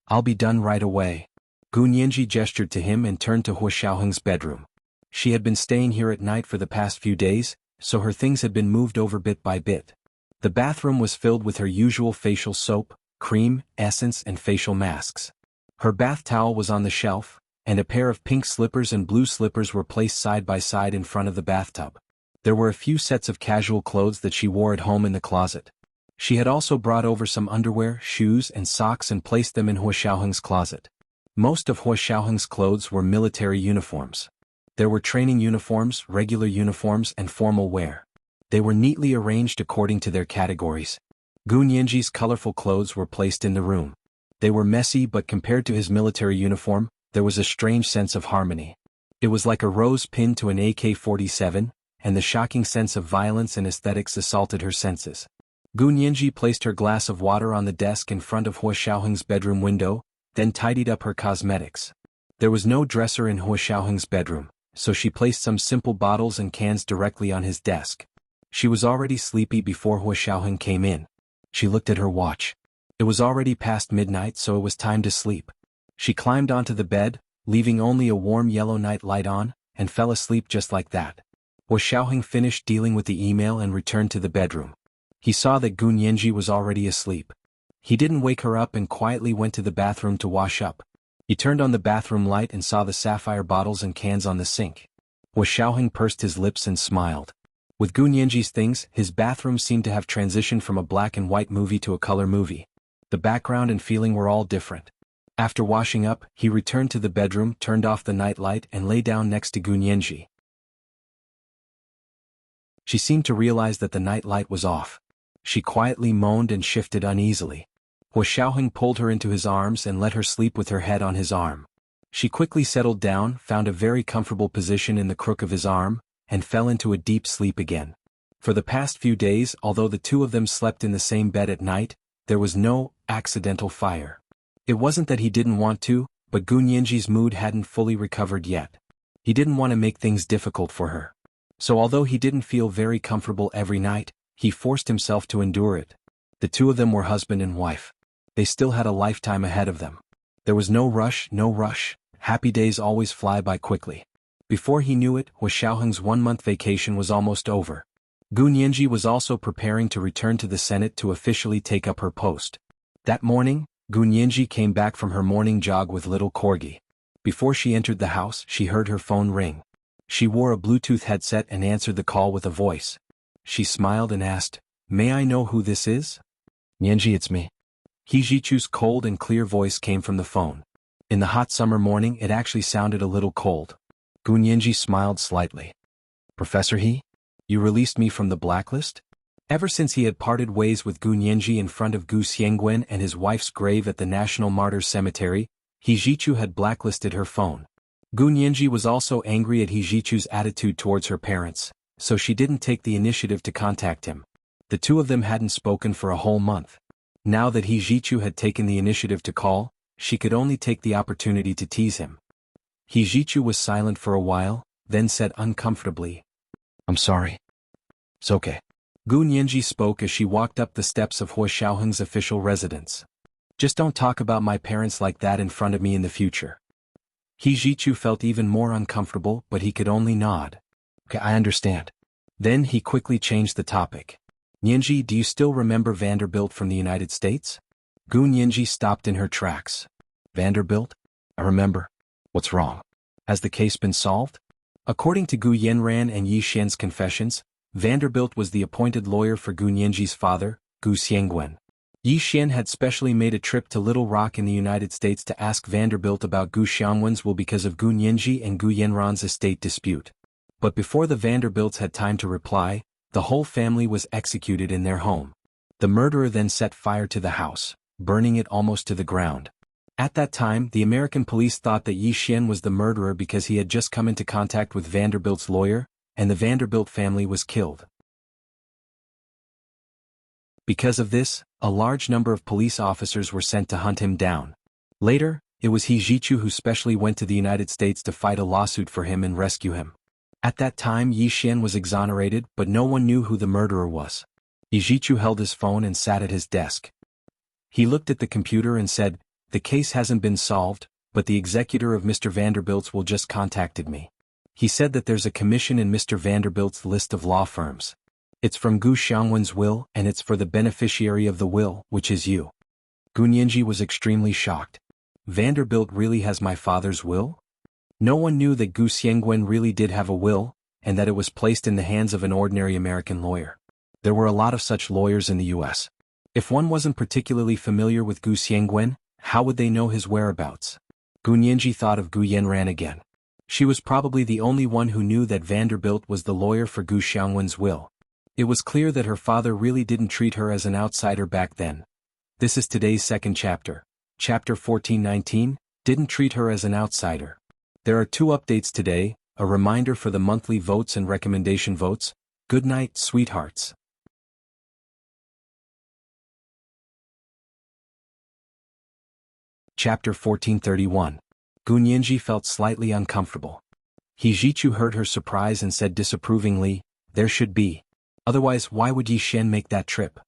I'll be done right away. Gu Nianji gestured to him and turned to Hu Xiaoheng's bedroom. She had been staying here at night for the past few days, so her things had been moved over bit by bit. The bathroom was filled with her usual facial soap, cream, essence and facial masks. Her bath towel was on the shelf, and a pair of pink slippers and blue slippers were placed side by side in front of the bathtub. There were a few sets of casual clothes that she wore at home in the closet. She had also brought over some underwear, shoes and socks and placed them in Hu Xiaoheng's closet. Most of Hu Xiaoheng's clothes were military uniforms. There were training uniforms, regular uniforms and formal wear. They were neatly arranged according to their categories. Gu Nianji's colorful clothes were placed in the room. They were messy, but compared to his military uniform, there was a strange sense of harmony. It was like a rose pinned to an AK-47, and the shocking sense of violence and aesthetics assaulted her senses. Gu Nianji placed her glass of water on the desk in front of Hu Xiaoheng's bedroom window, then tidied up her cosmetics. There was no dresser in Hu Xiaoheng's bedroom, so she placed some simple bottles and cans directly on his desk. She was already sleepy before Hu Xiaoheng came in. She looked at her watch. It was already past midnight, so it was time to sleep. She climbed onto the bed, leaving only a warm yellow night light on, and fell asleep just like that. Hu Xiaoheng finished dealing with the email and returned to the bedroom. He saw that Gu Nianji was already asleep. He didn't wake her up and quietly went to the bathroom to wash up. He turned on the bathroom light and saw the sapphire bottles and cans on the sink. Hu Xiaoheng pursed his lips and smiled. With Gu Nianji's things, his bathroom seemed to have transitioned from a black and white movie to a color movie. The background and feeling were all different. After washing up, he returned to the bedroom, turned off the night light and lay down next to Gu Nianji. She seemed to realize that the night light was off. She quietly moaned and shifted uneasily. Hu Xiaoheng pulled her into his arms and let her sleep with her head on his arm. She quickly settled down, found a very comfortable position in the crook of his arm, and fell into a deep sleep again. For the past few days, although the two of them slept in the same bed at night, there was no accidental fire. It wasn't that he didn't want to, but Gu Nianji's mood hadn't fully recovered yet. He didn't want to make things difficult for her. So although he didn't feel very comfortable every night, he forced himself to endure it. The two of them were husband and wife. They still had a lifetime ahead of them. There was no rush, no rush. Happy days always fly by quickly. Before he knew it, Hua Xiaoheng's 1-month vacation was almost over. Gu Nianji was also preparing to return to the Senate to officially take up her post. That morning, Gu Nianji came back from her morning jog with little Corgi. Before she entered the house, she heard her phone ring. She wore a Bluetooth headset and answered the call with a voice. She smiled and asked, "May I know who this is?" "Nianji, it's me." He Jichu's cold and clear voice came from the phone. In the hot summer morning it actually sounded a little cold. Gu Nianji smiled slightly. "Professor He? You released me from the blacklist?" Ever since he had parted ways with Gu Nianji in front of Gu Xiangwen and his wife's grave at the National Martyrs Cemetery, He Jichu had blacklisted her phone. Gu Nianji was also angry at He Jichu's attitude towards her parents, so she didn't take the initiative to contact him. The two of them hadn't spoken for a whole month. Now that He Jichu had taken the initiative to call, she could only take the opportunity to tease him. He Jichu was silent for a while, then said uncomfortably, "I'm sorry." "It's okay." Gu Nianji spoke as she walked up the steps of Hua Xiaoheng's official residence. "Just don't talk about my parents like that in front of me in the future." He Jichu felt even more uncomfortable, but he could only nod. "Okay, I understand." Then he quickly changed the topic. "Nianji, do you still remember Vanderbilt from the United States?" Gu Nianji stopped in her tracks. "Vanderbilt? I remember. What's wrong? Has the case been solved?" According to Gu Yanran and Yi Xian's confessions, Vanderbilt was the appointed lawyer for Gu Nianji's father, Gu Xiangwen. Yi Xian had specially made a trip to Little Rock in the United States to ask Vanderbilt about Gu Xiangwen's will because of Gu Nianji and Gu Yanran's estate dispute. But before the Vanderbilts had time to reply, the whole family was executed in their home. The murderer then set fire to the house, burning it almost to the ground. At that time, the American police thought that Yi Xian was the murderer because he had just come into contact with Vanderbilt's lawyer, and the Vanderbilt family was killed. Because of this, a large number of police officers were sent to hunt him down. Later, it was He Jichu who specially went to the United States to fight a lawsuit for him and rescue him. At that time Yi Xian was exonerated, but no one knew who the murderer was. He Jichu held his phone and sat at his desk. He looked at the computer and said, "The case hasn't been solved, but the executor of Mr. Vanderbilt's will just contacted me. He said that there's a commission in Mr. Vanderbilt's list of law firms. It's from Gu Xiangwen's will and it's for the beneficiary of the will, which is you." Gu Nianji was extremely shocked. "Vanderbilt really has my father's will?" No one knew that Gu Xiangwen really did have a will, and that it was placed in the hands of an ordinary American lawyer. There were a lot of such lawyers in the US. If one wasn't particularly familiar with Gu Xiangwen, how would they know his whereabouts? Gu Nianji thought of Gu Yanran again. She was probably the only one who knew that Vanderbilt was the lawyer for Gu Xiangwen's will. It was clear that her father really didn't treat her as an outsider back then. This is today's second chapter. Chapter 1419, didn't treat her as an outsider. There are 2 updates today, a reminder for the monthly votes and recommendation votes. Good night, sweethearts. Chapter 1431. Gu Nianji felt slightly uncomfortable. He Jichu heard her surprise and said disapprovingly, "There should be. Otherwise why would Yi Xian make that trip?"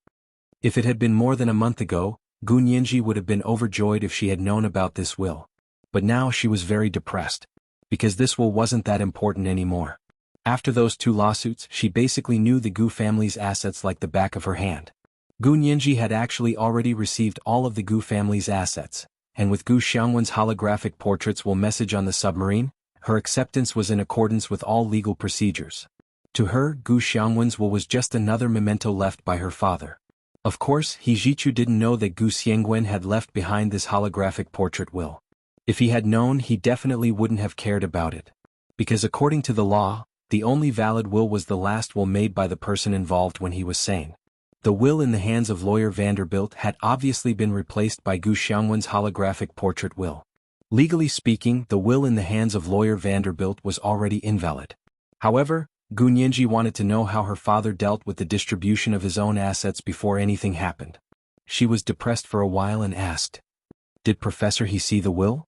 If it had been more than a month ago, Gu Nianji would have been overjoyed if she had known about this will. But now she was very depressed. Because this will wasn't that important anymore. After those 2 lawsuits, she basically knew the Gu family's assets like the back of her hand. Gu Nianji had actually already received all of the Gu family's assets, and with Gu Xiangwen's holographic portraits will message on the submarine, her acceptance was in accordance with all legal procedures. To her, Gu Xiangwen's will was just another memento left by her father. Of course, He Jichu didn't know that Gu Xiangwen had left behind this holographic portrait will. If he had known, he definitely wouldn't have cared about it. Because according to the law, the only valid will was the last will made by the person involved when he was sane. The will in the hands of lawyer Vanderbilt had obviously been replaced by Gu Xiangwen's holographic portrait will. Legally speaking, the will in the hands of lawyer Vanderbilt was already invalid. However, Gu Nianji wanted to know how her father dealt with the distribution of his own assets before anything happened. She was depressed for a while and asked, "Did Professor He see the will?"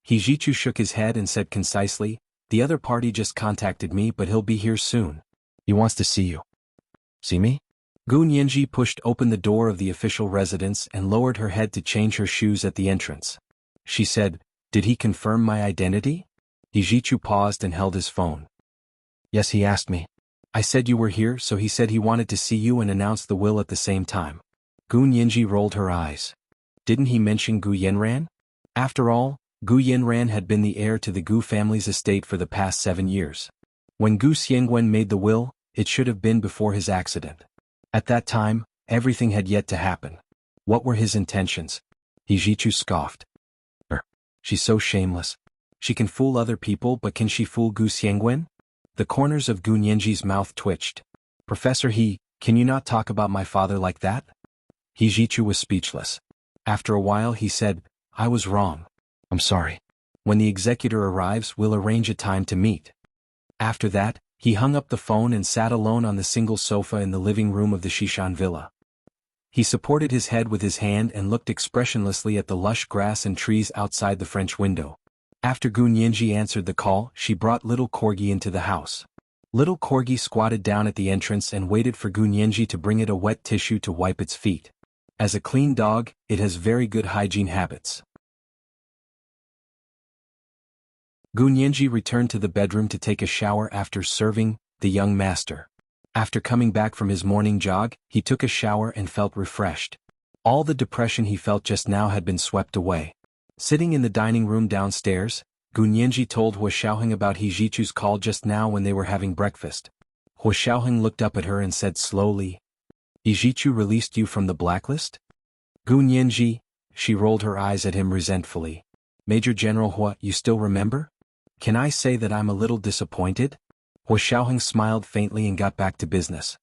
He Jichu shook his head and said concisely, "The other party just contacted me, but he'll be here soon. He wants to see you." "See me?" Gu Nianji pushed open the door of the official residence and lowered her head to change her shoes at the entrance. She said, "Did he confirm my identity?" Yijichu paused and held his phone. "Yes, he asked me. I said you were here, so he said he wanted to see you and announce the will at the same time." Gu Nianji rolled her eyes. Didn't he mention Gu Yanran? After all, Gu Yanran had been the heir to the Gu family's estate for the past 7 years. When Gu Xiangwen made the will, it should have been before his accident. At that time, everything had yet to happen. What were his intentions? Yijichu scoffed. She's so shameless. She can fool other people, but can she fool Gu Xiangwen? The corners of Gu Nianji's mouth twitched. "Professor He, can you not talk about my father like that?" Yijichu was speechless. After a while he said, "I was wrong. I'm sorry. When the executor arrives, we'll arrange a time to meet." After that, he hung up the phone and sat alone on the single sofa in the living room of the Shishan villa. He supported his head with his hand and looked expressionlessly at the lush grass and trees outside the French window. After Gu Nianji answered the call, she brought little Corgi into the house. Little Corgi squatted down at the entrance and waited for Gu Nianji to bring it a wet tissue to wipe its feet. As a clean dog, it has very good hygiene habits. Gu Nianji returned to the bedroom to take a shower after serving the young master. After coming back from his morning jog, he took a shower and felt refreshed. All the depression he felt just now had been swept away. Sitting in the dining room downstairs, Gu Nianji told Hua Xiaoheng about Yijichu's call just now when they were having breakfast. Hua Xiaoheng looked up at her and said slowly, "Yijichu released you from the blacklist?" Gu Nianji, she rolled her eyes at him resentfully. "Major General Hua, you still remember? Can I say that I'm a little disappointed?" Hua Xiaoheng smiled faintly and got back to business.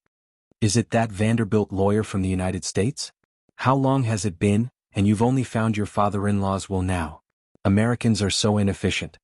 "Is it that Vanderbilt lawyer from the United States? How long has it been, and you've only found your father-in-law's will now? Americans are so inefficient."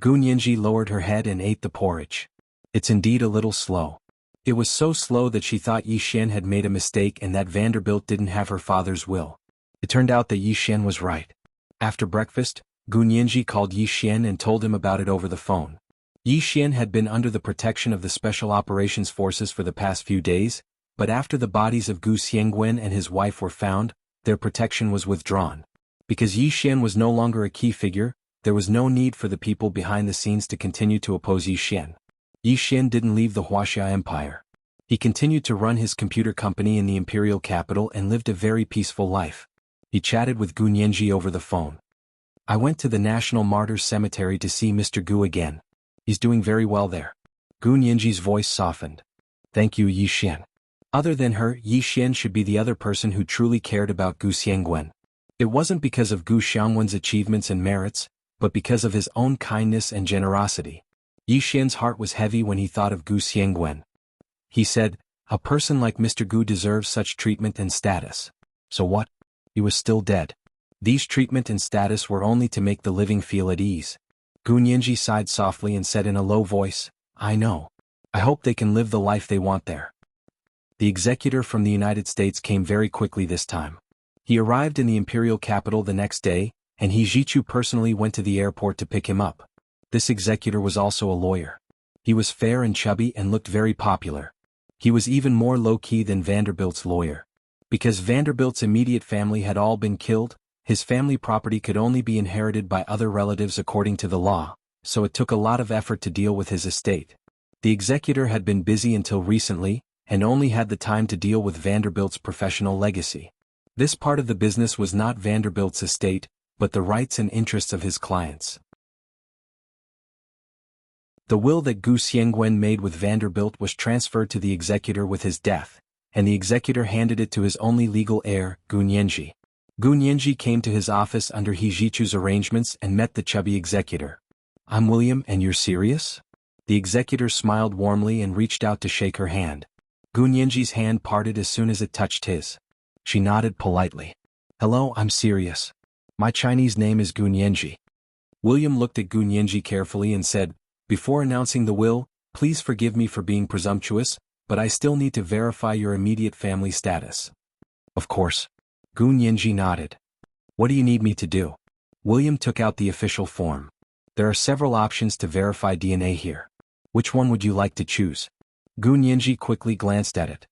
Gu Nianji lowered her head and ate the porridge. "It's indeed a little slow." It was so slow that she thought Yi Xian had made a mistake and that Vanderbilt didn't have her father's will. It turned out that Yi Xian was right. After breakfast, Gu Nianji called Yi Xian and told him about it over the phone. Yi Xian had been under the protection of the Special Operations Forces for the past few days, but after the bodies of Gu Xiangwen and his wife were found, their protection was withdrawn. Because Yi Xian was no longer a key figure, there was no need for the people behind the scenes to continue to oppose Yi Xian. Yi Xian didn't leave the Huaxia Empire. He continued to run his computer company in the imperial capital and lived a very peaceful life. He chatted with Gu Nianji over the phone. "I went to the National Martyrs Cemetery to see Mr. Gu again. He's doing very well there." Gu Nianji's voice softened. "Thank you, Yi Xian. Other than her, Yi Xian should be the other person who truly cared about Gu Xiangwen. It wasn't because of Gu Xiangwen's achievements and merits, but because of his own kindness and generosity." Yi Xian's heart was heavy when he thought of Gu Xiangwen. He said, "A person like Mr. Gu deserves such treatment and status." So what? He was still dead. These treatment and status were only to make the living feel at ease. Gu Nianji sighed softly and said in a low voice, "I know. I hope they can live the life they want there." The executor from the United States came very quickly this time. He arrived in the imperial capital the next day, and Yijichu personally went to the airport to pick him up. This executor was also a lawyer. He was fair and chubby and looked very popular. He was even more low-key than Vanderbilt's lawyer. Because Vanderbilt's immediate family had all been killed, his family property could only be inherited by other relatives according to the law, so it took a lot of effort to deal with his estate. The executor had been busy until recently, and only had the time to deal with Vanderbilt's professional legacy. This part of the business was not Vanderbilt's estate, but the rights and interests of his clients. The will that Gu Xiangwen made with Vanderbilt was transferred to the executor with his death, and the executor handed it to his only legal heir, Gu Nianji. Gu Nianji came to his office under Yijichu's arrangements and met the chubby executor. "I'm William, and you're serious?" The executor smiled warmly and reached out to shake her hand. Gu Nianji's hand parted as soon as it touched his. She nodded politely. "Hello, I'm serious. My Chinese name is Gu Nianji." William looked at Gu Nianji carefully and said, "Before announcing the will, please forgive me for being presumptuous, but I still need to verify your immediate family status." "Of course." Gu Nianji nodded. "What do you need me to do?" William took out the official form. "There are several options to verify DNA here. Which one would you like to choose?" Gu Nianji quickly glanced at it.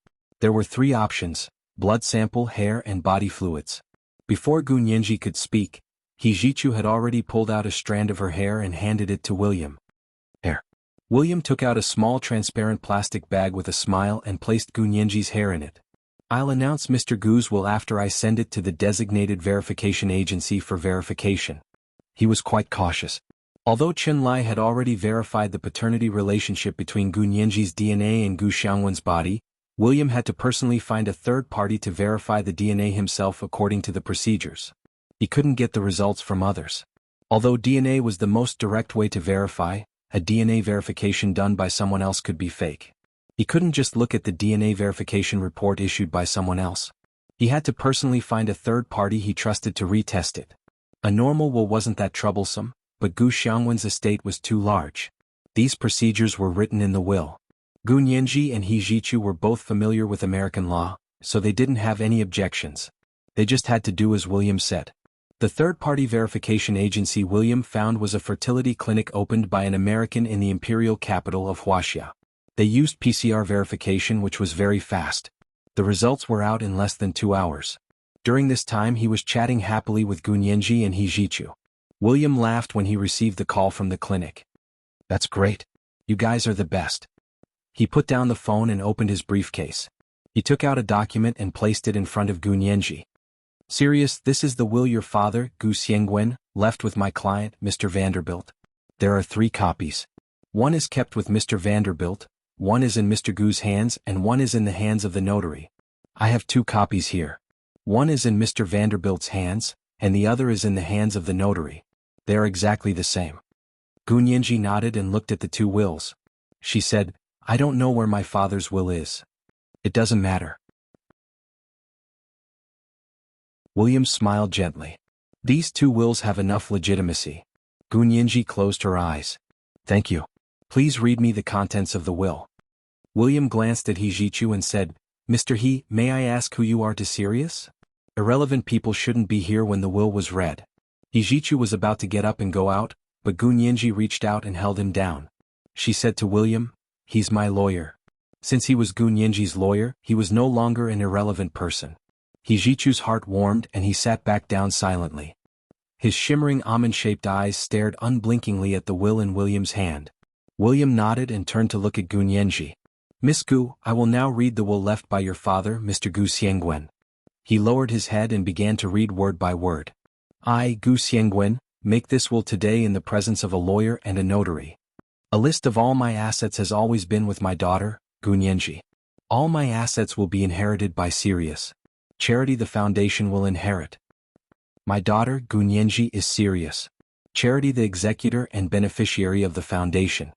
There were three options: blood sample, hair, and body fluids. Before Gu Nianji could speak, Hijichu had already pulled out a strand of her hair and handed it to William. Hair. William took out a small transparent plastic bag with a smile and placed Gu Nianji's hair in it. I'll announce Mr. Gu's will after I send it to the designated verification agency for verification. He was quite cautious. Although Chen Lai had already verified the paternity relationship between Gu Nianji's DNA and Gu Xiangwen's body, William had to personally find a third party to verify the DNA himself according to the procedures. He couldn't get the results from others. Although DNA was the most direct way to verify, a DNA verification done by someone else could be fake. He couldn't just look at the DNA verification report issued by someone else. He had to personally find a third party he trusted to retest it. A normal will wasn't that troublesome, but Gu Xiangwen's estate was too large. These procedures were written in the will. Gu Nianji and He Jichu were both familiar with American law, so they didn't have any objections. They just had to do as William said. The third-party verification agency William found was a fertility clinic opened by an American in the imperial capital of Wuxia. They used PCR verification, which was very fast. The results were out in less than 2 hours. During this time he was chatting happily with Gu Nianji and He Jichu. William laughed when he received the call from the clinic. "That's great. You guys are the best." He put down the phone and opened his briefcase. He took out a document and placed it in front of Gu Nianji. "Sirius, this is the will your father, Gu Xiangwen, left with my client, Mr. Vanderbilt. There are 3 copies. One is kept with Mr. Vanderbilt, one is in Mr. Gu's hands, and one is in the hands of the notary. I have 2 copies here. One is in Mr. Vanderbilt's hands, and the other is in the hands of the notary. They are exactly the same." Gu Nianji nodded and looked at the 2 wills. She said, "I don't know where my father's will is. It doesn't matter." William smiled gently. "These 2 wills have enough legitimacy." Gu Nianji closed her eyes. "Thank you. Please read me the contents of the will." William glanced at He Jichu and said, "Mr. He, may I ask who you are to Sirius? Irrelevant people shouldn't be here." When the will was read, He Jichu was about to get up and go out, but Gu Nianji reached out and held him down. She said to William, "He's my lawyer." Since he was Gu Nianji's lawyer, he was no longer an irrelevant person. He Jichu's heart warmed and he sat back down silently. His shimmering almond-shaped eyes stared unblinkingly at the will in William's hand. William nodded and turned to look at Gu Nianji. "Miss Gu, I will now read the will left by your father, Mr. Gu Xiangwen." He lowered his head and began to read word by word. "I, Gu Xiangwen, make this will today in the presence of a lawyer and a notary. A list of all my assets has always been with my daughter, Gu Nianji. All my assets will be inherited by Sirius. Charity the foundation will inherit. My daughter, Gu Nianji, is Sirius. Charity the executor and beneficiary of the foundation."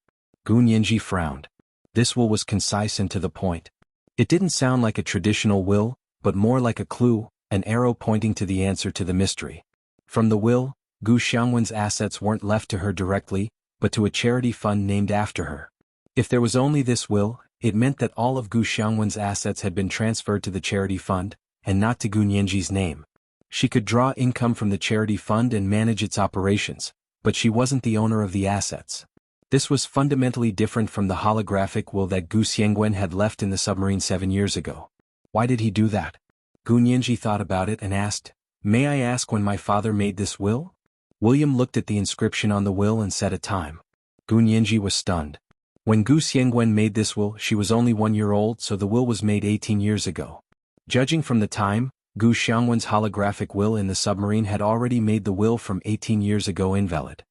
Gu Nianji frowned. This will was concise and to the point. It didn't sound like a traditional will, but more like a clue, an arrow pointing to the answer to the mystery. From the will, Gu Xiangwen's assets weren't left to her directly, but to a charity fund named after her. If there was only this will, it meant that all of Gu Xiangwen's assets had been transferred to the charity fund, and not to Gu Nianji's name. She could draw income from the charity fund and manage its operations, but she wasn't the owner of the assets. This was fundamentally different from the holographic will that Gu Xiangwen had left in the submarine 7 years ago. Why did he do that? Gu Nianji thought about it and asked, "May I ask when my father made this will?" William looked at the inscription on the will and said a time. Gu Nianji was stunned. When Gu Xiangwen made this will, she was only 1 year old, so the will was made 18 years ago. Judging from the time, Gu Xiangwen's holographic will in the submarine had already made the will from 18 years ago invalid.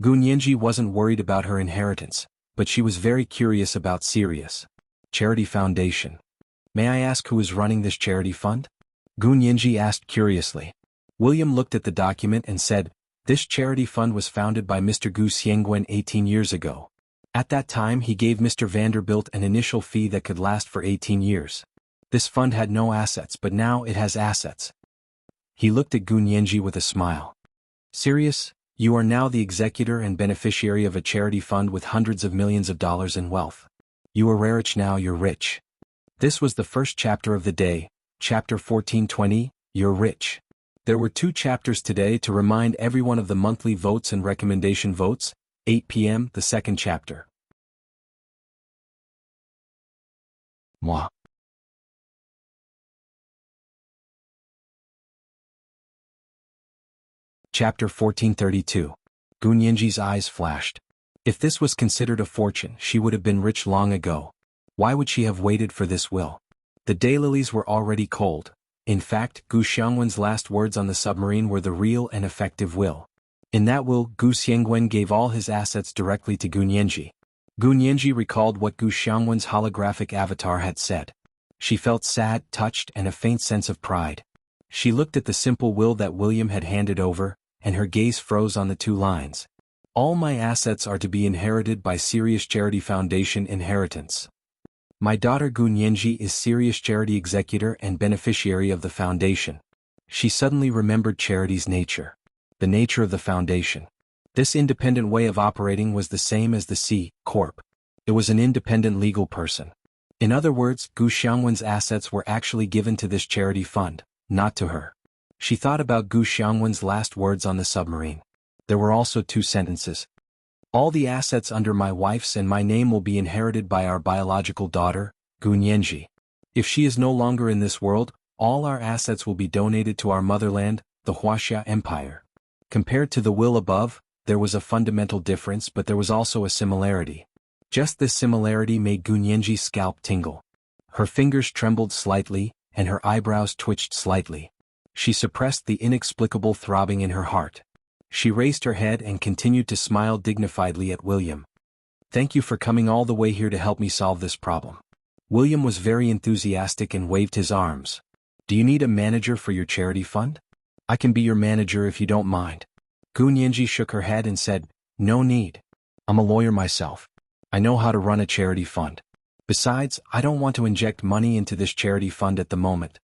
Gu Nianji wasn't worried about her inheritance, but she was very curious about Sirius. Charity Foundation. "May I ask who is running this charity fund?" Gu Nianji asked curiously. William looked at the document and said, "This charity fund was founded by Mr. Gu Xiangwen 18 years ago. At that time he gave Mr. Vanderbilt an initial fee that could last for 18 years. This fund had no assets, but now it has assets." He looked at Gu Nianji with a smile. "Sirius, you are now the executor and beneficiary of a charity fund with hundreds of millions of dollars in wealth. You are rich now, you're rich." This was the first chapter of the day, chapter 1420, You're Rich. There were 2 chapters today to remind everyone of the monthly votes and recommendation votes, 8 p.m. the second chapter. Moi. Chapter 1432. Gunyenji's eyes flashed. If this was considered a fortune, she would have been rich long ago. Why would she have waited for this will? The daylilies were already cold. In fact, Gu Xiangwen's last words on the submarine were the real and effective will. In that will, Gu Xiangwen gave all his assets directly to Gunyenji. Gunyenji recalled what Gu Xiangwen's holographic avatar had said. She felt sad, touched, and a faint sense of pride. She looked at the simple will that William had handed over, and her gaze froze on the two lines. All my assets are to be inherited by Serious Charity Foundation inheritance. My daughter Gunyenji is Serious Charity executor and beneficiary of the foundation. She suddenly remembered charity's nature. The nature of the foundation. This independent way of operating was the same as the C Corp. It was an independent legal person. In other words, Gu Xiangwen's assets were actually given to this charity fund, not to her. She thought about Gu Xiangwen's last words on the submarine. There were also two sentences. All the assets under my wife's and my name will be inherited by our biological daughter, Gunyenji. If she is no longer in this world, all our assets will be donated to our motherland, the Wuxia Empire. Compared to the will above, there was a fundamental difference, but there was also a similarity. Just this similarity made Gunyenji's scalp tingle. Her fingers trembled slightly, and her eyebrows twitched slightly. She suppressed the inexplicable throbbing in her heart. She raised her head and continued to smile dignifiedly at William. Thank you for coming all the way here to help me solve this problem. William was very enthusiastic and waved his arms. Do you need a manager for your charity fund? I can be your manager if you don't mind. Gunyenji shook her head and said, No need. I'm a lawyer myself. I know how to run a charity fund. Besides, I don't want to inject money into this charity fund at the moment.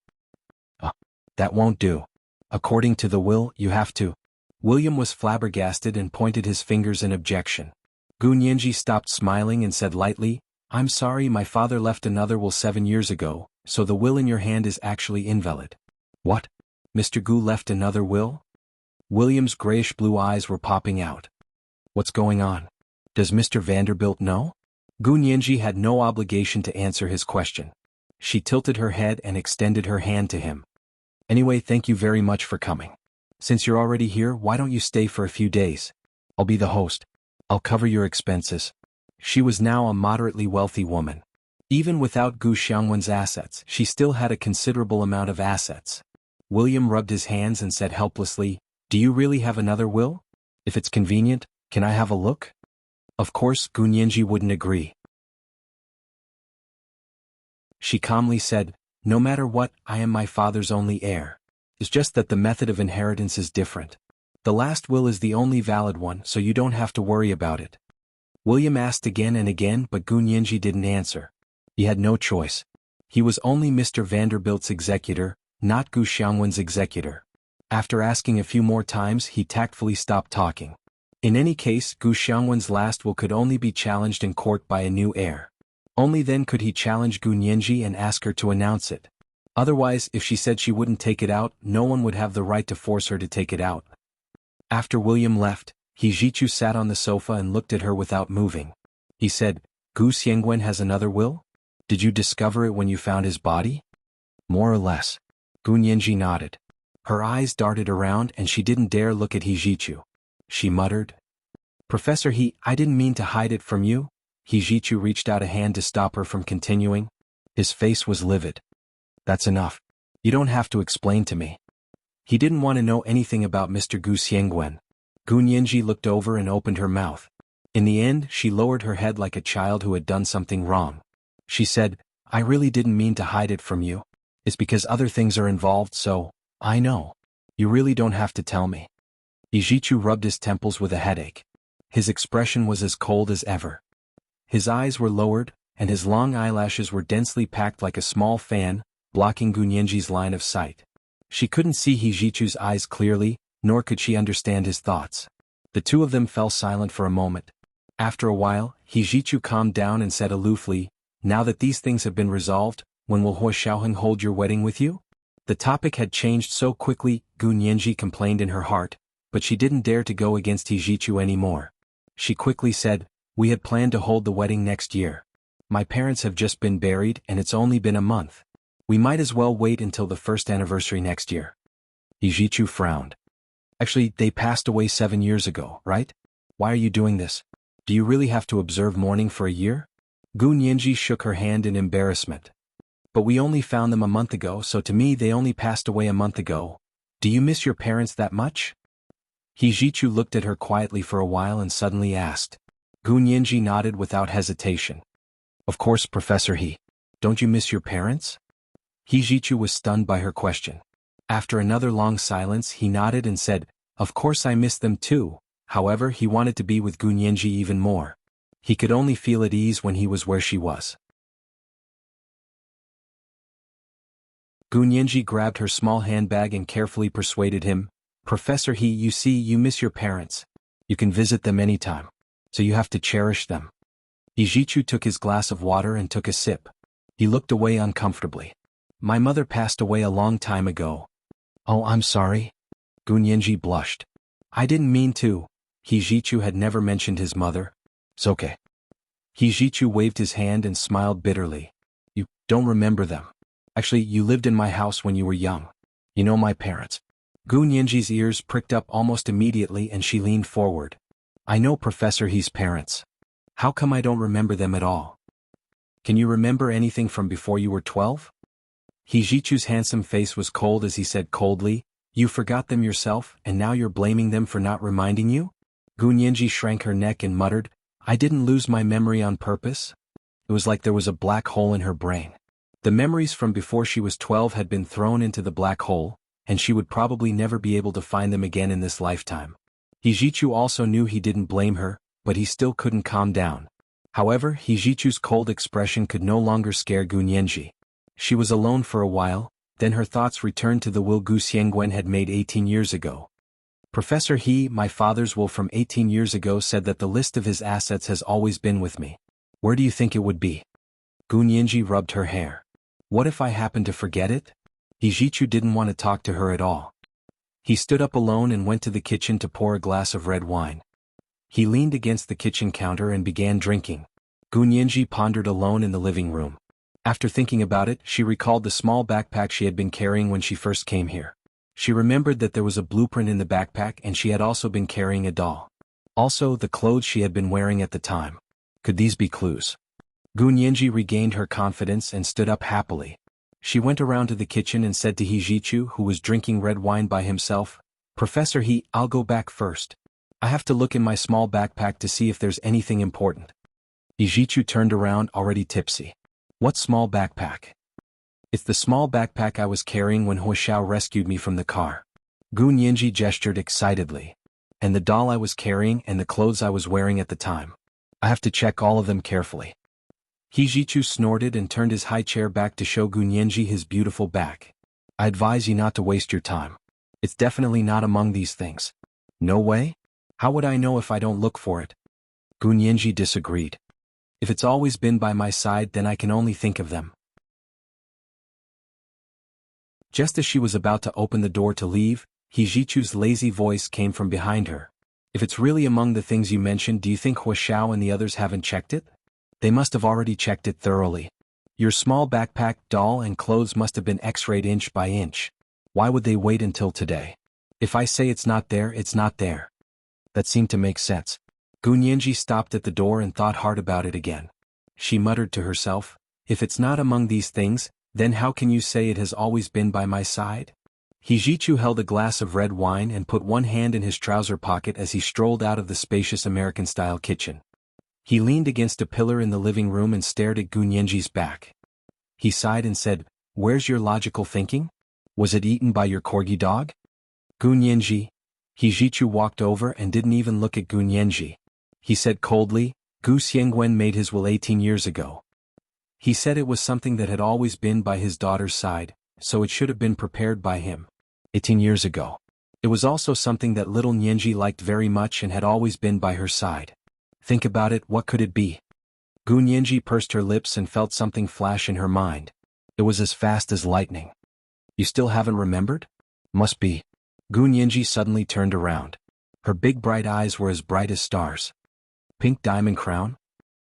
That won't do. According to the will, you have to. William was flabbergasted and pointed his fingers in objection. Gunyenji stopped smiling and said lightly, I'm sorry, my father left another will 7 years ago, so the will in your hand is actually invalid. What? Mr. Gu left another will? William's grayish-blue eyes were popping out. What's going on? Does Mr. Vanderbilt know? Gunyenji had no obligation to answer his question. She tilted her head and extended her hand to him. Anyway, thank you very much for coming. Since you're already here, why don't you stay for a few days? I'll be the host. I'll cover your expenses. She was now a moderately wealthy woman. Even without Gu Xiangwen's assets, she still had a considerable amount of assets. William rubbed his hands and said helplessly, Do you really have another will? If it's convenient, can I have a look? Of course, Gunyenji wouldn't agree. She calmly said, No matter what, I am my father's only heir. It's just that the method of inheritance is different. The last will is the only valid one, so you don't have to worry about it. William asked again and again, but Gunyenji didn't answer. He had no choice. He was only Mr. Vanderbilt's executor, not Gu Xiangwen's executor. After asking a few more times, he tactfully stopped talking. In any case, Gu Xiangwen's last will could only be challenged in court by a new heir. Only then could he challenge Gunyenji and ask her to announce it. Otherwise, if she said she wouldn't take it out, no one would have the right to force her to take it out. After William left, Hijichu sat on the sofa and looked at her without moving. He said, Gu Xiangwen has another will? Did you discover it when you found his body? More or less. Gunyenji nodded. Her eyes darted around and she didn't dare look at Hijichu. She muttered, Professor I didn't mean to hide it from you. Hijichu reached out a hand to stop her from continuing. His face was livid. That's enough. You don't have to explain to me. He didn't want to know anything about Mr. Gu Xiangwen. Gunyenji looked over and opened her mouth. In the end, she lowered her head like a child who had done something wrong. She said, I really didn't mean to hide it from you. It's because other things are involved, so, I know. You really don't have to tell me. Hijichu rubbed his temples with a headache. His expression was as cold as ever. His eyes were lowered, and his long eyelashes were densely packed like a small fan, blocking Gunyenji's line of sight. She couldn't see Hijichu's eyes clearly, nor could she understand his thoughts. The two of them fell silent for a moment. After a while, Hijichu calmed down and said aloofly, Now that these things have been resolved, when will Hua Xiaoheng hold your wedding with you? The topic had changed so quickly, Gunyenji complained in her heart, but she didn't dare to go against Hijichu anymore. She quickly said, We had planned to hold the wedding next year. My parents have just been buried and it's only been a month. We might as well wait until the first anniversary next year. Hijichu frowned. Actually, they passed away 7 years ago, right? Why are you doing this? Do you really have to observe mourning for a year? Gu Nianji shook her hand in embarrassment. But we only found them a month ago, so to me they only passed away a month ago. Do you miss your parents that much? He Jichu looked at her quietly for a while and suddenly asked. Gu Nianji nodded without hesitation. Of course, Professor He. Don't you miss your parents? He Jichu was stunned by her question. After another long silence he nodded and said, of course I miss them too. However, he wanted to be with Gu Nianji even more. He could only feel at ease when he was where she was. Gu Nianji grabbed her small handbag and carefully persuaded him, Professor He, you see, you miss your parents. You can visit them anytime. So you have to cherish them. He Jichu took his glass of water and took a sip. He looked away uncomfortably. My mother passed away a long time ago. Oh, I'm sorry. Gu Nianji blushed. I didn't mean to. He Jichu had never mentioned his mother. It's okay. He Jichu waved his hand and smiled bitterly. You don't remember them. Actually, you lived in my house when you were young. You know my parents. Gu Nianji's ears pricked up almost immediately and she leaned forward. I know Professor He's parents. How come I don't remember them at all? Can you remember anything from before you were 12? He Jichu's handsome face was cold as he said coldly, you forgot them yourself and now you're blaming them for not reminding you? Gu Nianji shrank her neck and muttered, I didn't lose my memory on purpose. It was like there was a black hole in her brain. The memories from before she was 12 had been thrown into the black hole, and she would probably never be able to find them again in this lifetime. He Jichu also knew he didn't blame her, but he still couldn't calm down. However, He Jichu's cold expression could no longer scare Gu Nianji. She was alone for a while, then her thoughts returned to the will Gu Xiangwen had made 18 years ago. Professor He, my father's will from 18 years ago said that the list of his assets has always been with me. Where do you think it would be? Gu Nianji rubbed her hair. What if I happen to forget it? He Jichu didn't want to talk to her at all. He stood up alone and went to the kitchen to pour a glass of red wine. He leaned against the kitchen counter and began drinking. Gu Nianji pondered alone in the living room. After thinking about it, she recalled the small backpack she had been carrying when she first came here. She remembered that there was a blueprint in the backpack and she had also been carrying a doll. Also, the clothes she had been wearing at the time. Could these be clues? Gu Nianji regained her confidence and stood up happily. She went around to the kitchen and said to He Jichu, who was drinking red wine by himself, Professor He, I'll go back first. I have to look in my small backpack to see if there's anything important. He Jichu turned around already tipsy. What small backpack? It's the small backpack I was carrying when Huoxiao rescued me from the car. Gu Nianji gestured excitedly. And the doll I was carrying and the clothes I was wearing at the time. I have to check all of them carefully. He Jichu snorted and turned his high chair back to show Gu Nianji his beautiful back. I advise you not to waste your time. It's definitely not among these things. No way? How would I know if I don't look for it? Gu Nianji disagreed. If it's always been by my side, then I can only think of them. Just as she was about to open the door to leave, He Jichu's lazy voice came from behind her. If it's really among the things you mentioned, do you think Huoxiao and the others haven't checked it? They must have already checked it thoroughly. Your small backpack, doll, and clothes must have been x-rayed inch by inch. Why would they wait until today? If I say it's not there, it's not there. That seemed to make sense. Gu Nianji stopped at the door and thought hard about it again. She muttered to herself, if it's not among these things, then how can you say it has always been by my side? He Jichu held a glass of red wine and put one hand in his trouser pocket as he strolled out of the spacious American-style kitchen. He leaned against a pillar in the living room and stared at Gu Nianji's back. He sighed and said, where's your logical thinking? Was it eaten by your corgi dog? Gu Nianji. He Jichu walked over and didn't even look at Gu Nianji. He said coldly, Gu Xiangwen made his will 18 years ago. He said it was something that had always been by his daughter's side, so it should have been prepared by him. 18 years ago. It was also something that little Nianji liked very much and had always been by her side. Think about it, what could it be? Gu Nianji pursed her lips and felt something flash in her mind. It was as fast as lightning. You still haven't remembered? Must be. Gu Nianji suddenly turned around. Her big bright eyes were as bright as stars. Pink diamond crown?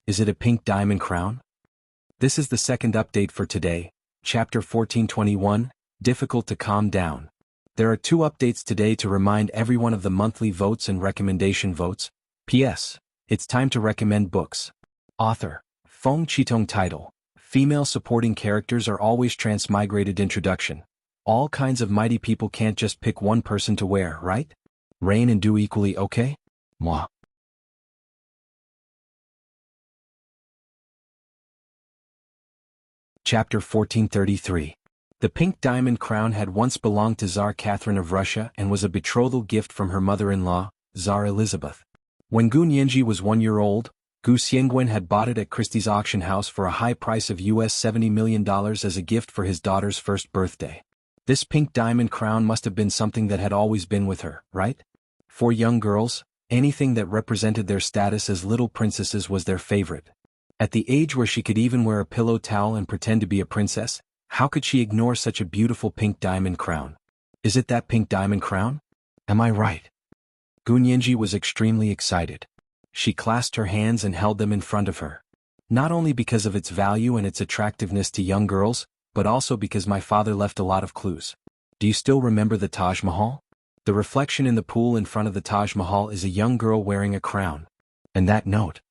Is it a pink diamond crown? This is the second update for today, Chapter 1421, Difficult to Calm Down. There are 2 updates today to remind everyone of the monthly votes and recommendation votes. P.S. It's time to recommend books. Author, Feng Qitong. Title, Female supporting characters are always transmigrated. Introduction. All kinds of mighty people can't just pick one person to wear, right? Rain and dew equally okay? Moi. Chapter 1433. The pink diamond crown had once belonged to Tsar Catherine of Russia and was a betrothal gift from her mother-in-law, Tsar Elizabeth. When Gu Nianji was 1 year old, Gu Xiangwen had bought it at Christie's auction house for a high price of $70 million as a gift for his daughter's first birthday. This pink diamond crown must have been something that had always been with her, right? For young girls, anything that represented their status as little princesses was their favorite. At the age where she could even wear a pillow towel and pretend to be a princess, how could she ignore such a beautiful pink diamond crown? Is it that pink diamond crown? Am I right? Gu Nianji was extremely excited. She clasped her hands and held them in front of her. Not only because of its value and its attractiveness to young girls, but also because my father left a lot of clues. Do you still remember the Taj Mahal? The reflection in the pool in front of the Taj Mahal is a young girl wearing a crown. And that note.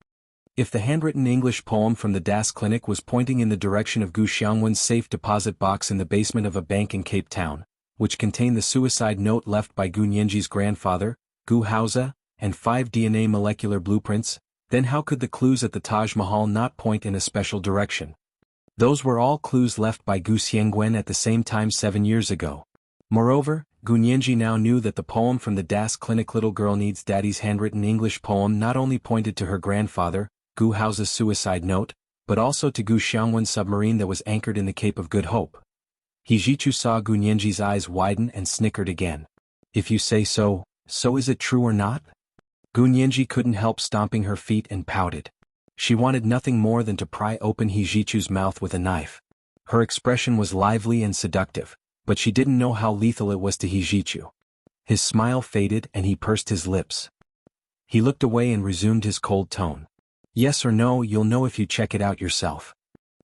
If the handwritten English poem from the Das Clinic was pointing in the direction of Gu Xiangwen's safe deposit box in the basement of a bank in Cape Town, which contained the suicide note left by Gu Nianji's grandfather, Gu Haoze, and 5 DNA molecular blueprints, then how could the clues at the Taj Mahal not point in a special direction? Those were all clues left by Gu Xiangwen at the same time 7 years ago. Moreover, Gu Nianji now knew that the poem from the Das Clinic Little Girl Needs Daddy's handwritten English poem not only pointed to her grandfather, Gu Haoze's suicide note, but also to Gu Xiangwen's submarine that was anchored in the Cape of Good Hope. He Jichu saw Gu Nianji's eyes widen and snickered again. If you say so, so is it true or not? Gu Nianji couldn't help stomping her feet and pouted. She wanted nothing more than to pry open He Jichu's mouth with a knife. Her expression was lively and seductive, but she didn't know how lethal it was to He Jichu. His smile faded and he pursed his lips. He looked away and resumed his cold tone. Yes or no, you'll know if you check it out yourself.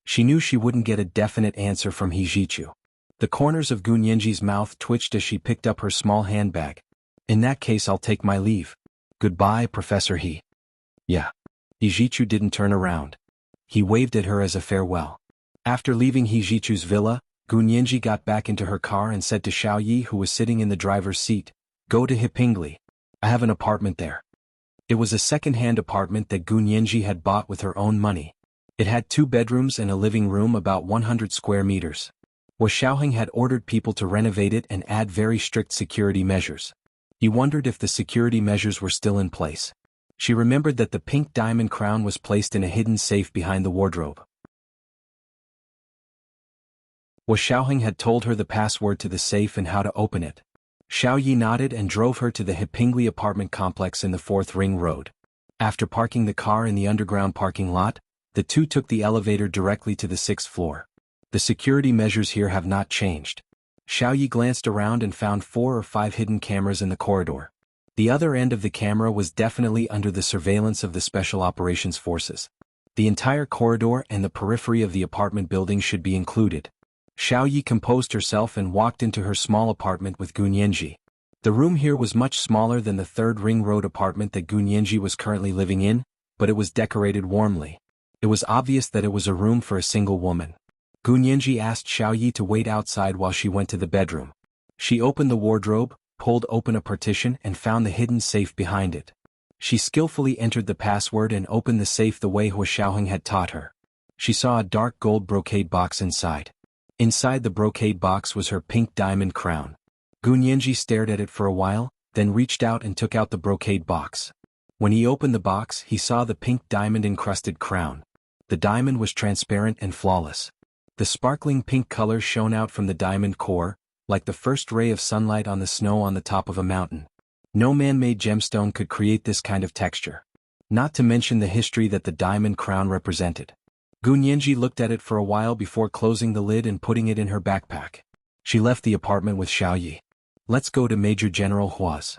She knew she wouldn't get a definite answer from He Jichu. The corners of Gu Nianji's mouth twitched as she picked up her small handbag. In that case I'll take my leave. Goodbye, Professor He. Yeah. He Jichu didn't turn around. He waved at her as a farewell. After leaving He Jichu's villa, Gu Nianji got back into her car and said to Xiao Yi, who was sitting in the driver's seat, "Go to Hipingli. I have an apartment there." It was a second-hand apartment that Gu Nianji had bought with her own money. It had 2 bedrooms and a living room about 100 square meters. Xiaoheng had ordered people to renovate it and add very strict security measures. He wondered if the security measures were still in place. She remembered that the pink diamond crown was placed in a hidden safe behind the wardrobe. Xiaoheng had told her the password to the safe and how to open it. Xiao Yi nodded and drove her to the Hipingli apartment complex in the 4th Ring Road. After parking the car in the underground parking lot, the two took the elevator directly to the 6th floor. The security measures here have not changed. Xiao Yi glanced around and found 4 or 5 hidden cameras in the corridor. The other end of the camera was definitely under the surveillance of the Special Operations Forces. The entire corridor and the periphery of the apartment building should be included. Xiao Yi composed herself and walked into her small apartment with Gu Nianji. The room here was much smaller than the 3rd Ring Road apartment that Gu Nianji was currently living in, but it was decorated warmly. It was obvious that it was a room for a single woman. Gu Nianji asked Xiao Yi to wait outside while she went to the bedroom. She opened the wardrobe, pulled open a partition and found the hidden safe behind it. She skillfully entered the password and opened the safe the way Xiaoheng had taught her. She saw a dark gold brocade box inside. Inside the brocade box was her pink diamond crown. Gu Nianji stared at it for a while, then reached out and took out the brocade box. When he opened the box, he saw the pink diamond-encrusted crown. The diamond was transparent and flawless. The sparkling pink color shone out from the diamond core, like the first ray of sunlight on the snow on the top of a mountain. No man-made gemstone could create this kind of texture. Not to mention the history that the diamond crown represented. Gu Nianji looked at it for a while before closing the lid and putting it in her backpack. She left the apartment with Xiao Yi. Let's go to Major General Hua's.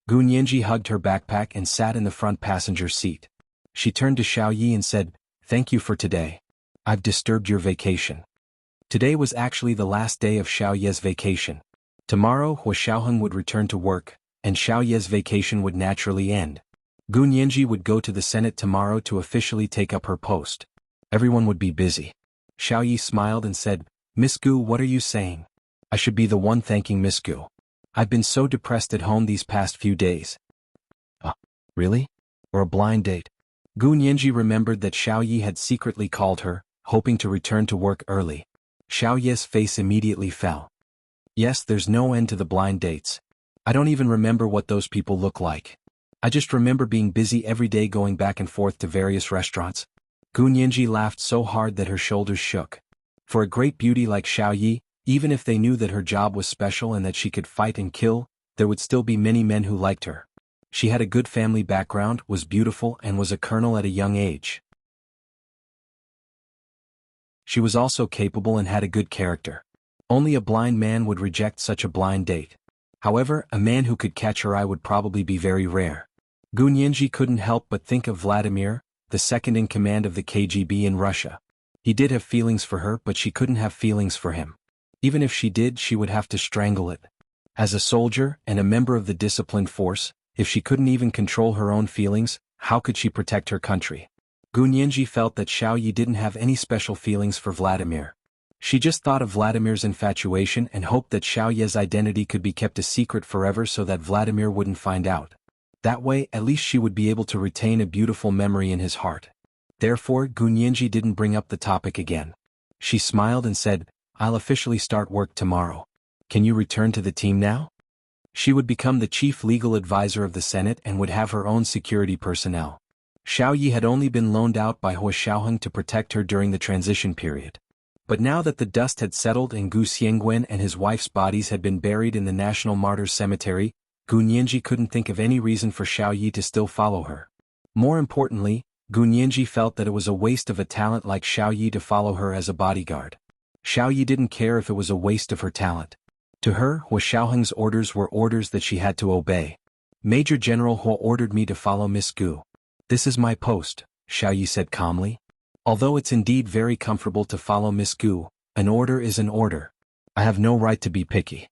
Gu Nianji hugged her backpack and sat in the front passenger seat. She turned to Xiao Yi and said, "Thank you for today. I've disturbed your vacation." Today was actually the last day of Xiao Ye's vacation. Tomorrow Hua Xiaoheng would return to work, and Xiao Ye's vacation would naturally end. Gu Nianji would go to the Senate tomorrow to officially take up her post. Everyone would be busy. Xiao Yi smiled and said, "Miss Gu, what are you saying? I should be the one thanking Miss Gu. I've been so depressed at home these past few days." Really? Or a blind date? Gu Nianji remembered that Xiao Yi had secretly called her, hoping to return to work early. Xiao Ye's face immediately fell. Yes, there's no end to the blind dates. I don't even remember what those people look like. I just remember being busy every day going back and forth to various restaurants. Gu Nianji laughed so hard that her shoulders shook. For a great beauty like Xiao Yi, even if they knew that her job was special and that she could fight and kill, there would still be many men who liked her. She had a good family background, was beautiful, and was a colonel at a young age. She was also capable and had a good character. Only a blind man would reject such a blind date. However, a man who could catch her eye would probably be very rare. Gu Nianji couldn't help but think of Vladimir, the second in command of the KGB in Russia. He did have feelings for her, but she couldn't have feelings for him. Even if she did, she would have to strangle it. As a soldier and a member of the disciplined force, if she couldn't even control her own feelings, how could she protect her country? Gu Nianji felt that Xiao Yi didn't have any special feelings for Vladimir. She just thought of Vladimir's infatuation and hoped that Xiao Ye's identity could be kept a secret forever so that Vladimir wouldn't find out. That way, at least she would be able to retain a beautiful memory in his heart. Therefore, Gu Nianji didn't bring up the topic again. She smiled and said, "I'll officially start work tomorrow. Can you return to the team now?" She would become the chief legal advisor of the Senate and would have her own security personnel. Xiao Yi had only been loaned out by Hua Xiaoheng to protect her during the transition period. But now that the dust had settled and Gu Xiangwen and his wife's bodies had been buried in the National Martyrs Cemetery, Gu Nianji couldn't think of any reason for Xiao Yi to still follow her. More importantly, Gu Nianji felt that it was a waste of a talent like Xiao Yi to follow her as a bodyguard. Xiao Yi didn't care if it was a waste of her talent. To her, Hua Xiaoheng's orders were orders that she had to obey. "Major General Hua ordered me to follow Miss Gu. This is my post," Xiao Yi said calmly. "Although it's indeed very comfortable to follow Miss Gu, an order is an order. I have no right to be picky."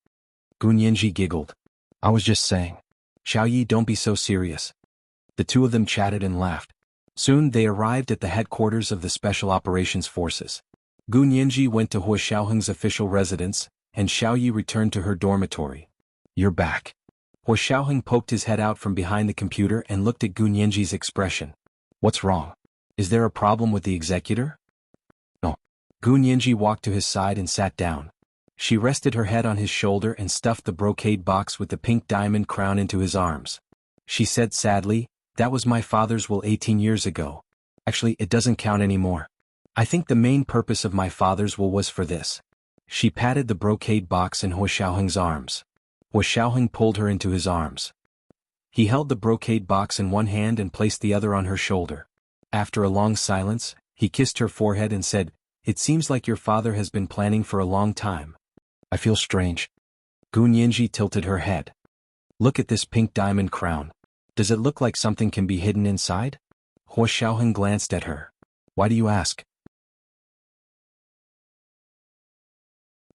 Gu Nianji giggled. "I was just saying." "Xiao Yi, don't be so serious." The two of them chatted and laughed. Soon they arrived at the headquarters of the Special Operations Forces. Gu Nianji went to Hua Xiaoheng's official residence, and Xiao Yi returned to her dormitory. "You're back." Hua Xiaoheng poked his head out from behind the computer and looked at Gu Nianji's expression. "What's wrong? Is there a problem with the executor?" "No." Gu Nianji walked to his side and sat down. She rested her head on his shoulder and stuffed the brocade box with the pink diamond crown into his arms. She said sadly, "That was my father's will 18 years ago. Actually, it doesn't count anymore. I think the main purpose of my father's will was for this." She patted the brocade box in Hua Xiaoheng's arms. Hua Xiaoheng pulled her into his arms. He held the brocade box in one hand and placed the other on her shoulder. After a long silence, he kissed her forehead and said, "It seems like your father has been planning for a long time. I feel strange." Gu Nianji tilted her head. "Look at this pink diamond crown. Does it look like something can be hidden inside?" Hua Xiaoheng glanced at her. "Why do you ask?"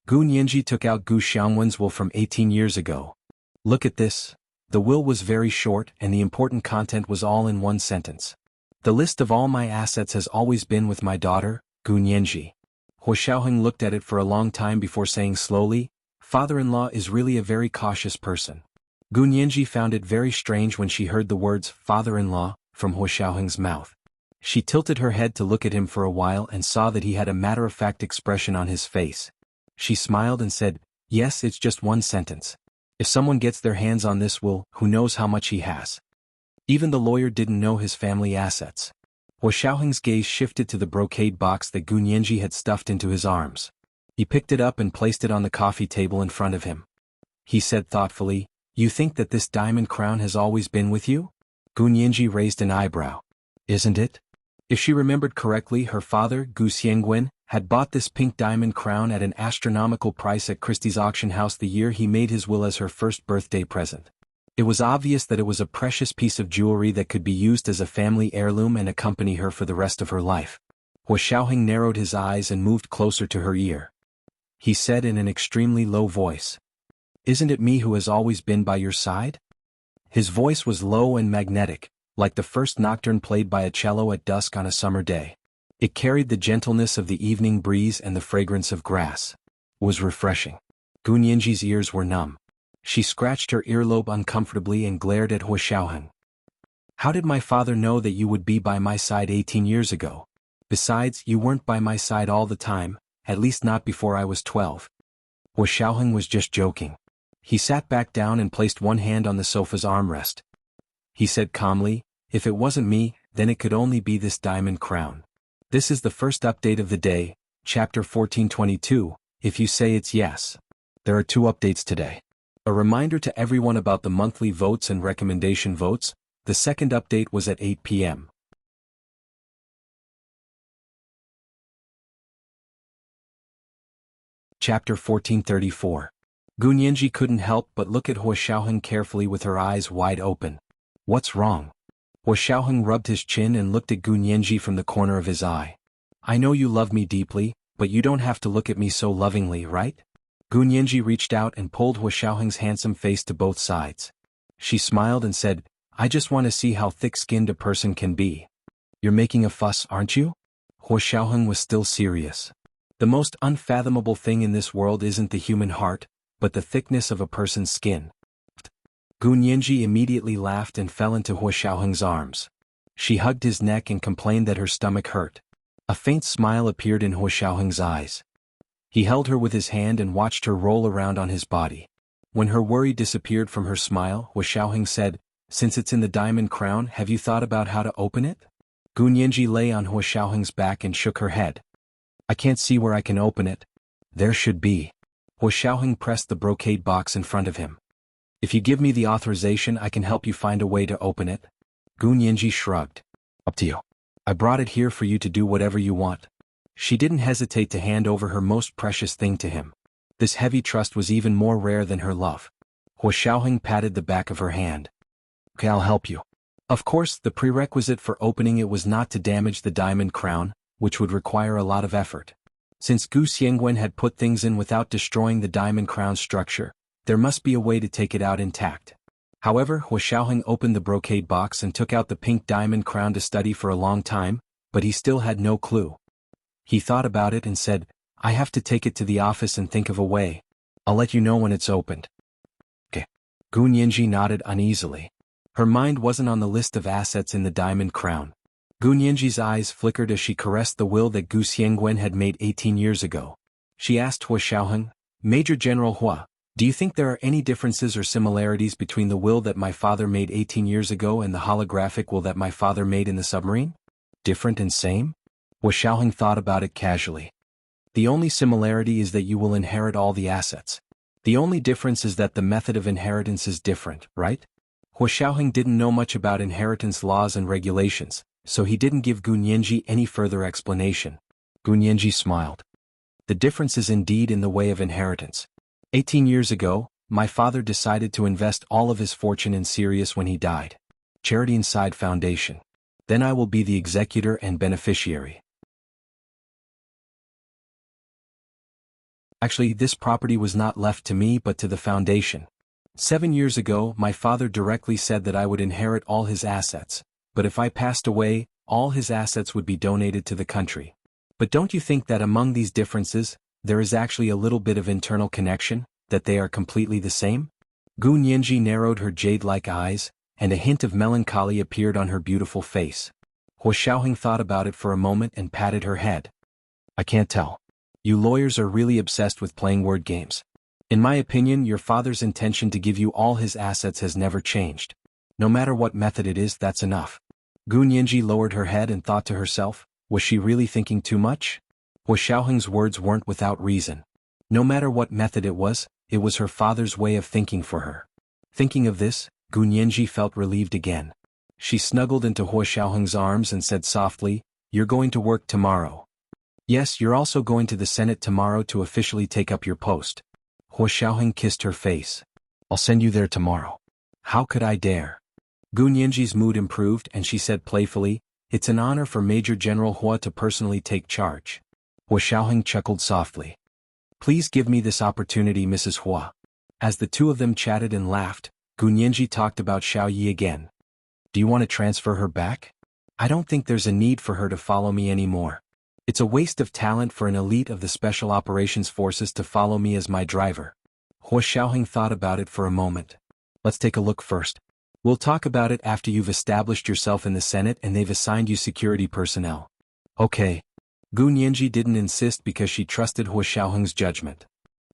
Gu Nianji took out Gu Xiangwen's will from 18 years ago. "Look at this." The will was very short and the important content was all in one sentence. "The list of all my assets has always been with my daughter, Gu Nianji." Hua Xiaoheng looked at it for a long time before saying slowly, "Father-in-law is really a very cautious person." Gu Nianji found it very strange when she heard the words "father-in-law" from Hua Xiaoheng's mouth. She tilted her head to look at him for a while and saw that he had a matter-of-fact expression on his face. She smiled and said, "Yes, it's just one sentence. If someone gets their hands on this will, who knows how much he has." Even the lawyer didn't know his family assets. Hua Xiaoheng's gaze shifted to the brocade box that Gu Nianji had stuffed into his arms. He picked it up and placed it on the coffee table in front of him. He said thoughtfully, "You think that this diamond crown has always been with you?" Gu Nianji raised an eyebrow. "Isn't it?" If she remembered correctly, her father, Gu Xiangwen, had bought this pink diamond crown at an astronomical price at Christie's auction house the year he made his will as her first birthday present. It was obvious that it was a precious piece of jewelry that could be used as a family heirloom and accompany her for the rest of her life. Hua Xiaoheng narrowed his eyes and moved closer to her ear. He said in an extremely low voice, Isn't it me who has always been by your side? His voice was low and magnetic, like the first nocturne played by a cello at dusk on a summer day. It carried the gentleness of the evening breeze and the fragrance of grass. It was refreshing. Gu Nianji's ears were numb. She scratched her earlobe uncomfortably and glared at Hua Xiaoheng. How did my father know that you would be by my side 18 years ago? Besides, you weren't by my side all the time, at least not before I was 12. Hua Xiaoheng was just joking. He sat back down and placed one hand on the sofa's armrest. He said calmly, if it wasn't me, then it could only be this diamond crown. This is the first update of the day, chapter 1422, if you say it's yes. There are 2 updates today. A reminder to everyone about the monthly votes and recommendation votes. The second update was at 8 p.m. Chapter 1434. Gu Nianji couldn't help but look at Hua Xiaoheng carefully with her eyes wide open. What's wrong? Hua Xiaoheng rubbed his chin and looked at Gu Nianji from the corner of his eye. I know you love me deeply, but you don't have to look at me so lovingly, right? Gu Nianji reached out and pulled Hua Xiaoheng's handsome face to both sides. She smiled and said, I just want to see how thick-skinned a person can be. You're making a fuss, aren't you? Hua Xiaoheng was still serious. The most unfathomable thing in this world isn't the human heart, but the thickness of a person's skin. Gu Nianji immediately laughed and fell into Hua Xiaoheng's arms. She hugged his neck and complained that her stomach hurt. A faint smile appeared in Hua Xiaoheng's eyes. He held her with his hand and watched her roll around on his body. When her worry disappeared from her smile, Hua Xiaoheng said, Since it's in the diamond crown, have you thought about how to open it? Gu Nianji lay on Hua Xiaoheng's back and shook her head. I can't see where I can open it. There should be. Hua Xiaoheng pressed the brocade box in front of him. If you give me the authorization, I can help you find a way to open it. Gu Nianji shrugged. Up to you. I brought it here for you to do whatever you want. She didn't hesitate to hand over her most precious thing to him. This heavy trust was even more rare than her love. Hua Xiaoheng patted the back of her hand. Okay, I'll help you. Of course, the prerequisite for opening it was not to damage the diamond crown, which would require a lot of effort. Since Gu Xiangwen had put things in without destroying the diamond crown structure, there must be a way to take it out intact. However, Hua Xiaoheng opened the brocade box and took out the pink diamond crown to study for a long time, but he still had no clue. He thought about it and said, I have to take it to the office and think of a way. I'll let you know when it's opened. Okay. Gu Nianji nodded uneasily. Her mind wasn't on the list of assets in the diamond crown. Gu Nianji's eyes flickered as she caressed the will that Gu Xiangwen had made 18 years ago. She asked Hua Xiaoheng, Major General Hua, do you think there are any differences or similarities between the will that my father made 18 years ago and the holographic will that my father made in the submarine? Different and same? Hua Xiaoheng thought about it casually. The only similarity is that you will inherit all the assets. The only difference is that the method of inheritance is different, right? Hua Xiaoheng didn't know much about inheritance laws and regulations, so he didn't give Gu Nianji any further explanation. Gu Nianji smiled. The difference is indeed in the way of inheritance. 18 years ago, my father decided to invest all of his fortune in Sirius when he died. Charity Inside Foundation. Then I will be the executor and beneficiary. Actually, this property was not left to me but to the foundation. 7 years ago, my father directly said that I would inherit all his assets, but if I passed away, all his assets would be donated to the country. But don't you think that among these differences, there is actually a little bit of internal connection, that they are completely the same? Gu Nianji narrowed her jade-like eyes, and a hint of melancholy appeared on her beautiful face. Hua Xiaoheng thought about it for a moment and patted her head. I can't tell. You lawyers are really obsessed with playing word games. In my opinion, your father's intention to give you all his assets has never changed. No matter what method it is, that's enough. Gu Nianji lowered her head and thought to herself, was she really thinking too much? Hua Xiaoheng's words weren't without reason. No matter what method it was her father's way of thinking for her. Thinking of this, Gu Nianji felt relieved again. She snuggled into Hua Xiaoheng's arms and said softly, You're going to work tomorrow. Yes, you're also going to the Senate tomorrow to officially take up your post. Hua Xiaoheng kissed her face. I'll send you there tomorrow. How could I dare? Gu Nianji's mood improved and she said playfully, It's an honor for Major General Hua to personally take charge. Hua Xiaoheng chuckled softly. Please give me this opportunity, Mrs. Hua. As the two of them chatted and laughed, Gunyenji talked about Xiao Yi again. Do you want to transfer her back? I don't think there's a need for her to follow me anymore. It's a waste of talent for an elite of the Special Operations Forces to follow me as my driver. Hua Xiaoheng thought about it for a moment. Let's take a look first. We'll talk about it after you've established yourself in the Senate and they've assigned you security personnel. Okay. Gunyenji didn't insist because she trusted Hua Xiaoheng's judgment.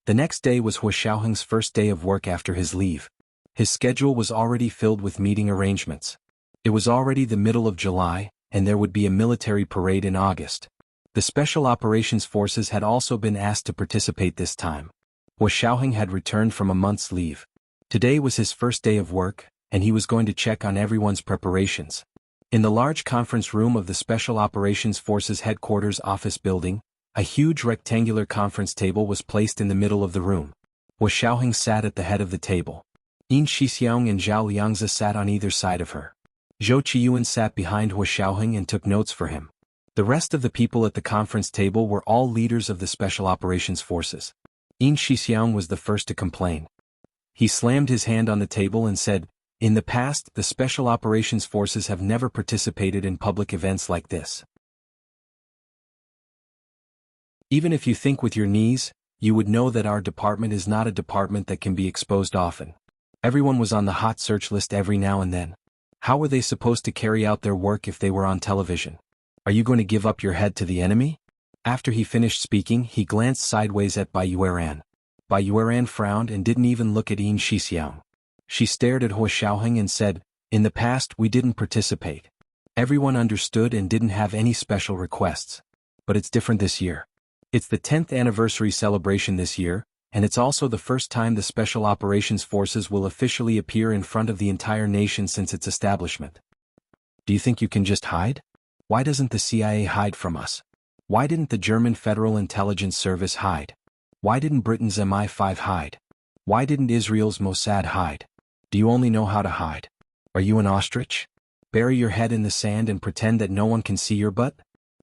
The next day was Hua Xiaoheng's first day of work after his leave. His schedule was already filled with meeting arrangements. It was already the middle of July, and there would be a military parade in August. The Special Operations Forces had also been asked to participate this time. Hua Xiaoheng had returned from a month's leave. Today was his first day of work, and he was going to check on everyone's preparations. In the large conference room of the Special Operations Forces headquarters office building, a huge rectangular conference table was placed in the middle of the room. Hua Xiaoheng sat at the head of the table. Yin Shixiang and Zhao Liangzi sat on either side of her. Zhou Qiyuan sat behind Hua Xiaoheng and took notes for him. The rest of the people at the conference table were all leaders of the Special Operations Forces. Yin Shixiang was the first to complain. He slammed his hand on the table and said, "In the past, the Special Operations Forces have never participated in public events like this. Even if you think with your knees, you would know that our department is not a department that can be exposed often. Everyone was on the hot search list every now and then. How were they supposed to carry out their work if they were on television? Are you going to give up your head to the enemy?" After he finished speaking, he glanced sideways at Bai Yueran. Bai Yueran frowned and didn't even look at Yin Shixiang. She stared at Hua Xiaoheng and said, "In the past we didn't participate. Everyone understood and didn't have any special requests. But it's different this year. It's the 10th anniversary celebration this year, and it's also the first time the Special Operations Forces will officially appear in front of the entire nation since its establishment. Do you think you can just hide? Why doesn't the CIA hide from us? Why didn't the German Federal Intelligence Service hide? Why didn't Britain's MI5 hide? Why didn't Israel's Mossad hide? Do you only know how to hide? Are you an ostrich? Bury your head in the sand and pretend that no one can see your butt?"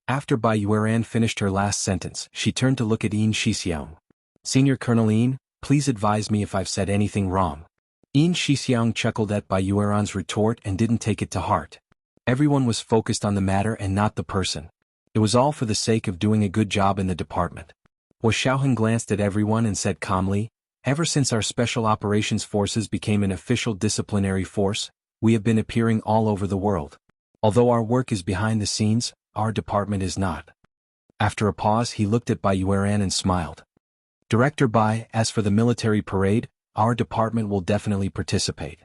After Bai Yueran finished her last sentence, she turned to look at Yin Shixiang. "Senior Colonel Yin, please advise me if I've said anything wrong." Yin Shixiang chuckled at Bai Yueran's retort and didn't take it to heart. Everyone was focused on the matter and not the person. It was all for the sake of doing a good job in the department. Hua Xiaoheng glanced at everyone and said calmly, "Ever since our Special Operations Forces became an official disciplinary force, we have been appearing all over the world. Although our work is behind the scenes, our department is not." After a pause, he looked at Bai Yueran and smiled. "Director Bai, as for the military parade, our department will definitely participate.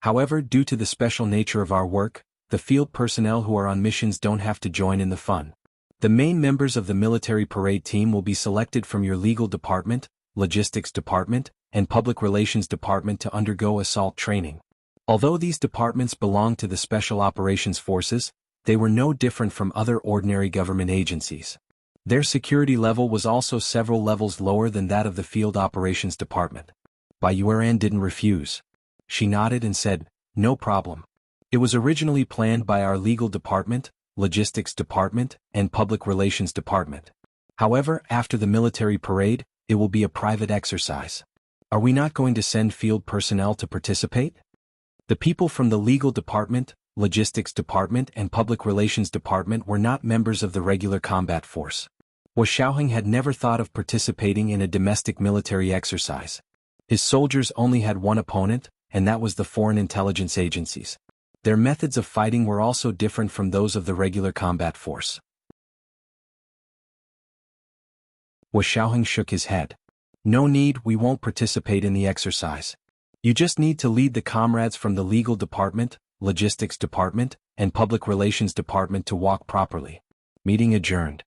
However, due to the special nature of our work, the field personnel who are on missions don't have to join in the fun. The main members of the military parade team will be selected from your legal department, logistics department, and public relations department to undergo assault training. Although these departments belong to the Special Operations Forces, they were no different from other ordinary government agencies. Their security level was also several levels lower than that of the Field Operations Department." Bai Yueran didn't refuse. She nodded and said, "No problem. It was originally planned by our legal department, logistics department, and public relations department. However, after the military parade, it will be a private exercise. Are we not going to send field personnel to participate?" The people from the legal department, logistics department and public relations department were not members of the regular combat force. Hua Xiaoheng had never thought of participating in a domestic military exercise. His soldiers only had one opponent, and that was the foreign intelligence agencies. Their methods of fighting were also different from those of the regular combat force. Hua Xiaoheng shook his head. "No need, we won't participate in the exercise. You just need to lead the comrades from the legal department, logistics department, and public relations department to walk properly." Meeting adjourned.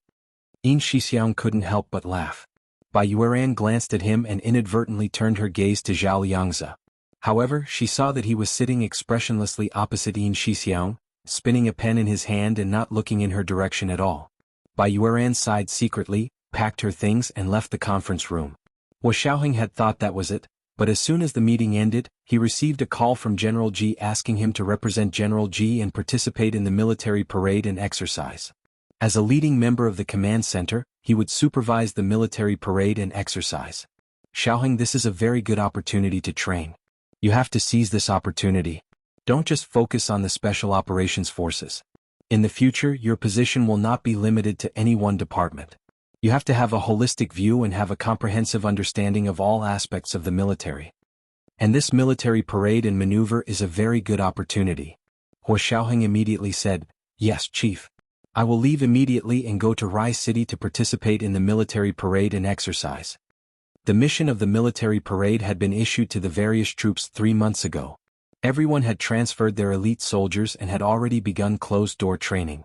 Yin Shixiang couldn't help but laugh. Bai Yueran glanced at him and inadvertently turned her gaze to Zhao Liangzi. However, she saw that he was sitting expressionlessly opposite Yin Shixiang, spinning a pen in his hand and not looking in her direction at all. Bai Yueran sighed secretly, packed her things and left the conference room. Hua Xiaoheng had thought that was it, but as soon as the meeting ended, he received a call from General Ji asking him to represent General Ji and participate in the military parade and exercise. As a leading member of the command center, he would supervise the military parade and exercise. Xiaoheng, this is a very good opportunity to train. You have to seize this opportunity. Don't just focus on the Special Operations Forces. In the future, your position will not be limited to any one department. You have to have a holistic view and have a comprehensive understanding of all aspects of the military. And this military parade and maneuver is a very good opportunity. Huo Xiaoheng immediately said, "Yes, Chief. I will leave immediately and go to Rai City to participate in the military parade and exercise." The mission of the military parade had been issued to the various troops 3 months ago. Everyone had transferred their elite soldiers and had already begun closed-door training.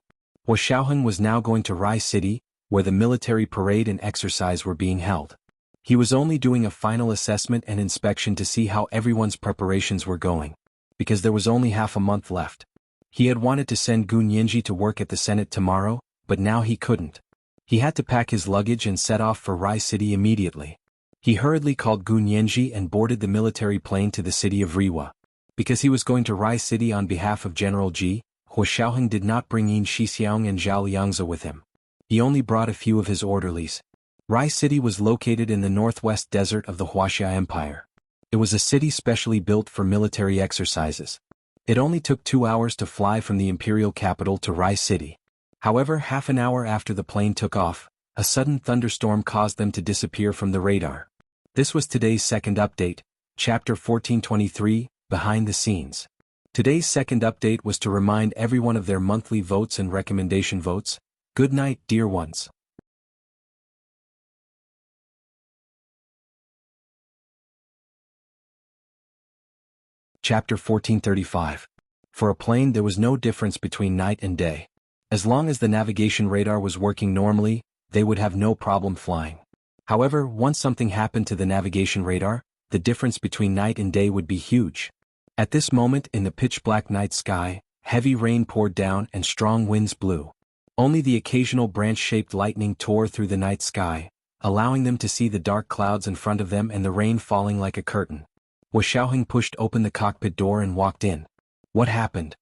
Huo Xiaoheng was now going to Rai City, where the military parade and exercise were being held. He was only doing a final assessment and inspection to see how everyone's preparations were going, because there was only half a month left. He had wanted to send Gu Nianji to work at the Senate tomorrow, but now he couldn't. He had to pack his luggage and set off for Rai City immediately. He hurriedly called Gu Nianji and boarded the military plane to the city of Rewa. Because he was going to Rai City on behalf of General Ji, Huo Xiaoheng did not bring Yin Shixiang and Zhao Liangzi with him. He only brought a few of his orderlies. Rai City was located in the northwest desert of the Huaxia Empire. It was a city specially built for military exercises. It only took 2 hours to fly from the imperial capital to Rai City. However, half an hour after the plane took off, a sudden thunderstorm caused them to disappear from the radar. This was today's second update, Chapter 1423, Behind the Scenes. Today's second update was to remind everyone of their monthly votes and recommendation votes. Good night, dear ones. Chapter 1435. For a plane, there was no difference between night and day. As long as the navigation radar was working normally, they would have no problem flying. However, once something happened to the navigation radar, the difference between night and day would be huge. At this moment in the pitch-black night sky, heavy rain poured down and strong winds blew. Only the occasional branch-shaped lightning tore through the night sky, allowing them to see the dark clouds in front of them and the rain falling like a curtain. Huo Xiaoheng pushed open the cockpit door and walked in. What happened?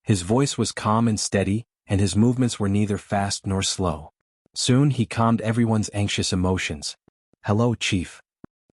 His voice was calm and steady, and his movements were neither fast nor slow. Soon he calmed everyone's anxious emotions. "Hello, Chief.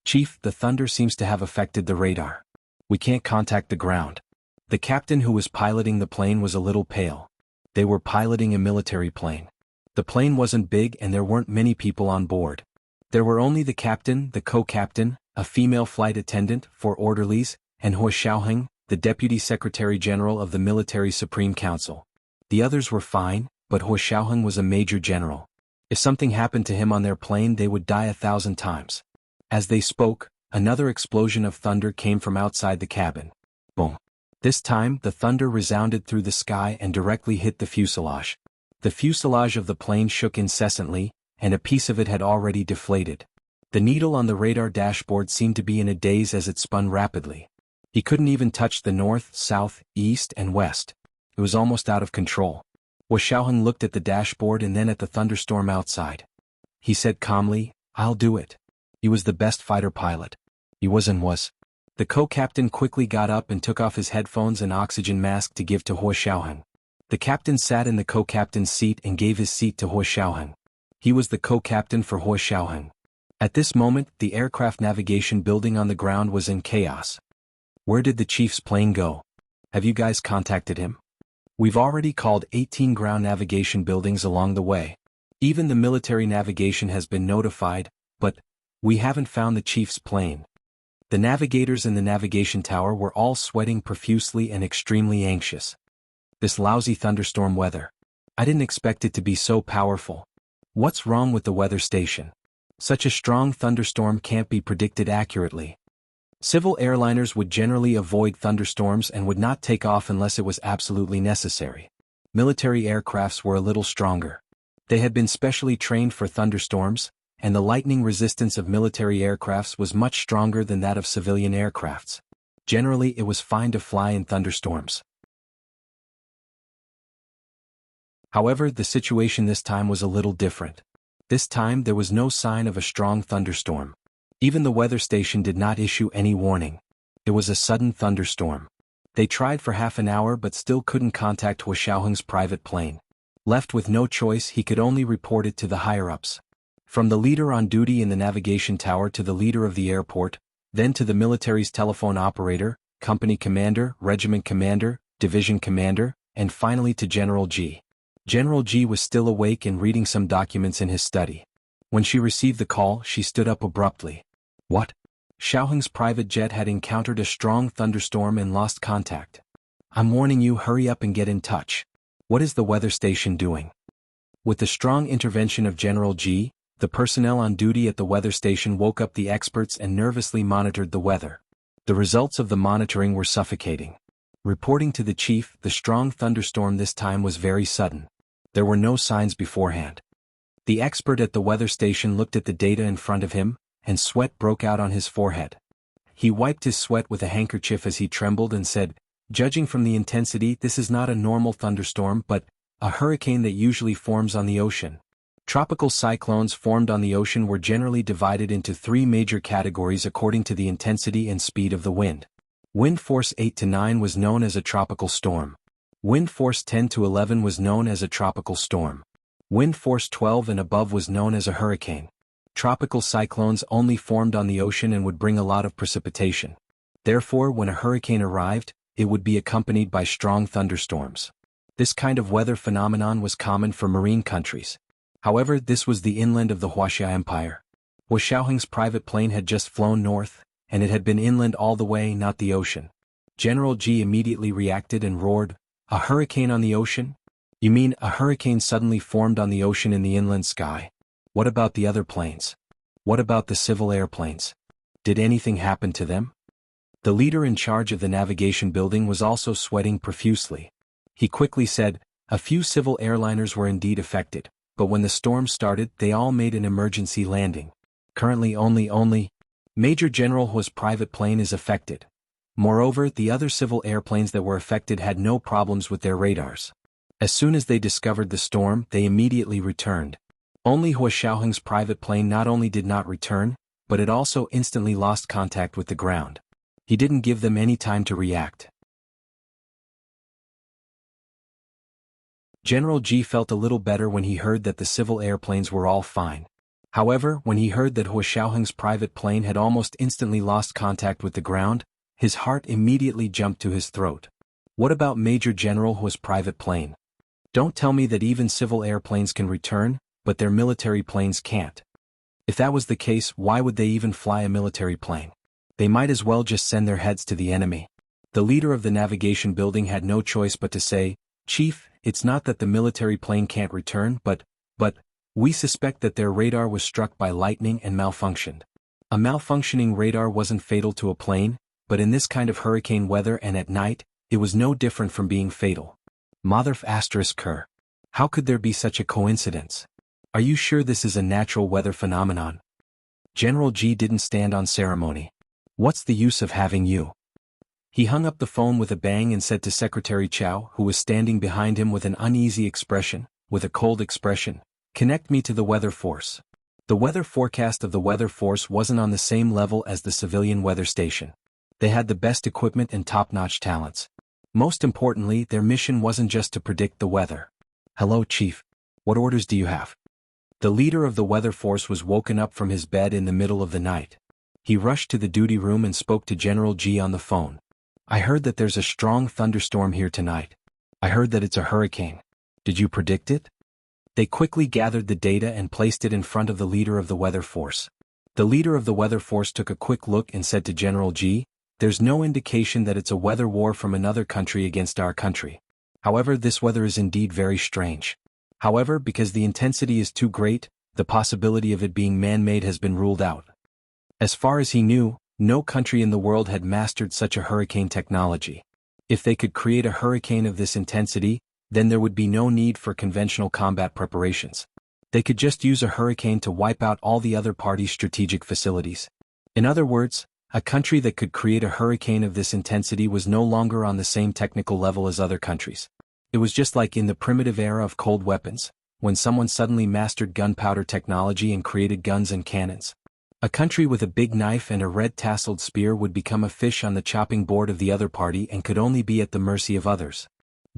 Chief, the thunder seems to have affected the radar. We can't contact the ground." The captain who was piloting the plane was a little pale. They were piloting a military plane. The plane wasn't big and there weren't many people on board. There were only the captain, the co-captain, a female flight attendant, 4 orderlies, and Huo Xiaoheng, the Deputy Secretary General of the Military Supreme Council. The others were fine, but Huo Xiaoheng was a major general. If something happened to him on their plane, they would die 1,000 times. As they spoke, another explosion of thunder came from outside the cabin. Boom. This time, the thunder resounded through the sky and directly hit the fuselage. The fuselage of the plane shook incessantly, and a piece of it had already deflated. The needle on the radar dashboard seemed to be in a daze as it spun rapidly. He couldn't even touch the north, south, east, and west. It was almost out of control. Huo Xiaoheng looked at the dashboard and then at the thunderstorm outside. He said calmly, "I'll do it." He was the best fighter pilot. He was. The co-captain quickly got up and took off his headphones and oxygen mask to give to Huo Xiaoheng. The captain sat in the co-captain's seat and gave his seat to Huo Xiaoheng. He was the co-captain for Huo Xiaoheng. At this moment, the aircraft navigation building on the ground was in chaos. "Where did the chief's plane go? Have you guys contacted him? We've already called 18 ground navigation buildings along the way. Even the military navigation has been notified, but we haven't found the chief's plane." The navigators in the navigation tower were all sweating profusely and extremely anxious. This lousy thunderstorm weather. I didn't expect it to be so powerful. What's wrong with the weather station? Such a strong thunderstorm can't be predicted accurately. Civil airliners would generally avoid thunderstorms and would not take off unless it was absolutely necessary. Military aircrafts were a little stronger. They had been specially trained for thunderstorms, and the lightning resistance of military aircrafts was much stronger than that of civilian aircrafts. Generally, it was fine to fly in thunderstorms. However, the situation this time was a little different. This time there was no sign of a strong thunderstorm. Even the weather station did not issue any warning. It was a sudden thunderstorm. They tried for half an hour but still couldn't contact Huo Xiaoheng's private plane. Left with no choice, he could only report it to the higher-ups. From the leader on duty in the navigation tower to the leader of the airport, then to the military's telephone operator, company commander, regiment commander, division commander, and finally to General G. General G was still awake and reading some documents in his study. When she received the call, she stood up abruptly. What? Xiaoheng's private jet had encountered a strong thunderstorm and lost contact. I'm warning you, hurry up and get in touch. What is the weather station doing? With the strong intervention of General G, the personnel on duty at the weather station woke up the experts and nervously monitored the weather. The results of the monitoring were suffocating. Reporting to the chief, the strong thunderstorm this time was very sudden. There were no signs beforehand. The expert at the weather station looked at the data in front of him, and sweat broke out on his forehead. He wiped his sweat with a handkerchief as he trembled and said, "Judging from the intensity, this is not a normal thunderstorm but a hurricane that usually forms on the ocean." Tropical cyclones formed on the ocean were generally divided into three major categories according to the intensity and speed of the wind. Wind force 8 to 9 was known as a tropical storm. Wind force 10 to 11 was known as a tropical storm. Wind force 12 and above was known as a hurricane. Tropical cyclones only formed on the ocean and would bring a lot of precipitation. Therefore, when a hurricane arrived, it would be accompanied by strong thunderstorms. This kind of weather phenomenon was common for marine countries. However, this was the inland of the Wuxia Empire. Xiaoheng's private plane had just flown north, and it had been inland all the way, not the ocean. General G immediately reacted and roared, "A hurricane on the ocean? You mean a hurricane suddenly formed on the ocean in the inland sky? What about the other planes? What about the civil airplanes? Did anything happen to them?" The leader in charge of the navigation building was also sweating profusely. He quickly said, "A few civil airliners were indeed affected, but when the storm started, they all made an emergency landing. Currently only Major General Hu's private plane is affected. Moreover, the other civil airplanes that were affected had no problems with their radars. As soon as they discovered the storm, they immediately returned. Only Hu Xiaoheng's private plane not only did not return, but it also instantly lost contact with the ground. He didn't give them any time to react." General G felt a little better when he heard that the civil airplanes were all fine. However, when he heard that Hu Xiaoheng's private plane had almost instantly lost contact with the ground, his heart immediately jumped to his throat. What about Major General Hu's private plane? Don't tell me that even civil airplanes can return, but their military planes can't. If that was the case, why would they even fly a military plane? They might as well just send their heads to the enemy. The leader of the navigation building had no choice but to say, "Chief, it's not that the military plane can't return, but we suspect that their radar was struck by lightning and malfunctioned." A malfunctioning radar wasn't fatal to a plane, but in this kind of hurricane weather and at night, it was no different from being fatal. Motherf asterisk Kerr. How could there be such a coincidence? Are you sure this is a natural weather phenomenon? General G didn't stand on ceremony. What's the use of having you? He hung up the phone with a bang and said to Secretary Chow, who was standing behind him with an uneasy expression, with a cold expression, "Connect me to the weather force." The weather forecast of the weather force wasn't on the same level as the civilian weather station. They had the best equipment and top-notch talents. Most importantly, their mission wasn't just to predict the weather. "Hello, Chief. What orders do you have?" The leader of the weather force was woken up from his bed in the middle of the night. He rushed to the duty room and spoke to General G on the phone. "I heard that there's a strong thunderstorm here tonight. I heard that it's a hurricane. Did you predict it?" They quickly gathered the data and placed it in front of the leader of the weather force. The leader of the weather force took a quick look and said to General G, "There's no indication that it's a weather war from another country against our country. However, this weather is indeed very strange. However, because the intensity is too great, the possibility of it being man-made has been ruled out." As far as he knew, no country in the world had mastered such a hurricane technology. If they could create a hurricane of this intensity, then there would be no need for conventional combat preparations. They could just use a hurricane to wipe out all the other parties' strategic facilities. In other words, a country that could create a hurricane of this intensity was no longer on the same technical level as other countries. It was just like in the primitive era of cold weapons, when someone suddenly mastered gunpowder technology and created guns and cannons. A country with a big knife and a red-tasseled spear would become a fish on the chopping board of the other party and could only be at the mercy of others.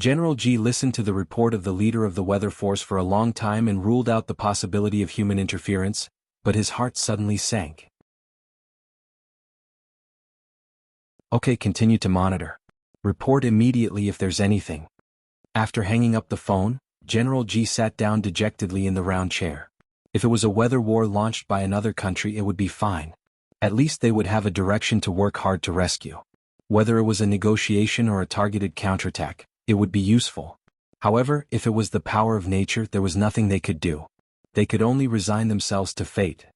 General G listened to the report of the leader of the weather force for a long time and ruled out the possibility of human interference, but his heart suddenly sank. Okay, continue to monitor. Report immediately if there's anything. After hanging up the phone, General G sat down dejectedly in the round chair. If it was a weather war launched by another country, it would be fine. At least they would have a direction to work hard to rescue. Whether it was a negotiation or a targeted counterattack, it would be useful. However, if it was the power of nature, there was nothing they could do. They could only resign themselves to fate.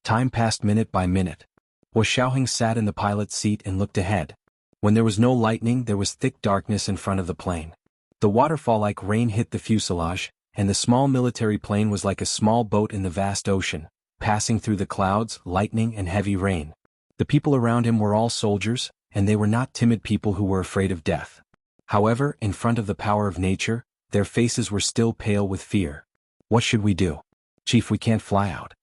Time passed minute by minute. Xiaoheng sat in the pilot's seat and looked ahead. When there was no lightning, there was thick darkness in front of the plane. The waterfall-like rain hit the fuselage, and the small military plane was like a small boat in the vast ocean, passing through the clouds, lightning, and heavy rain. The people around him were all soldiers, and they were not timid people who were afraid of death. However, in front of the power of nature, their faces were still pale with fear. What should we do? Chief, we can't fly out.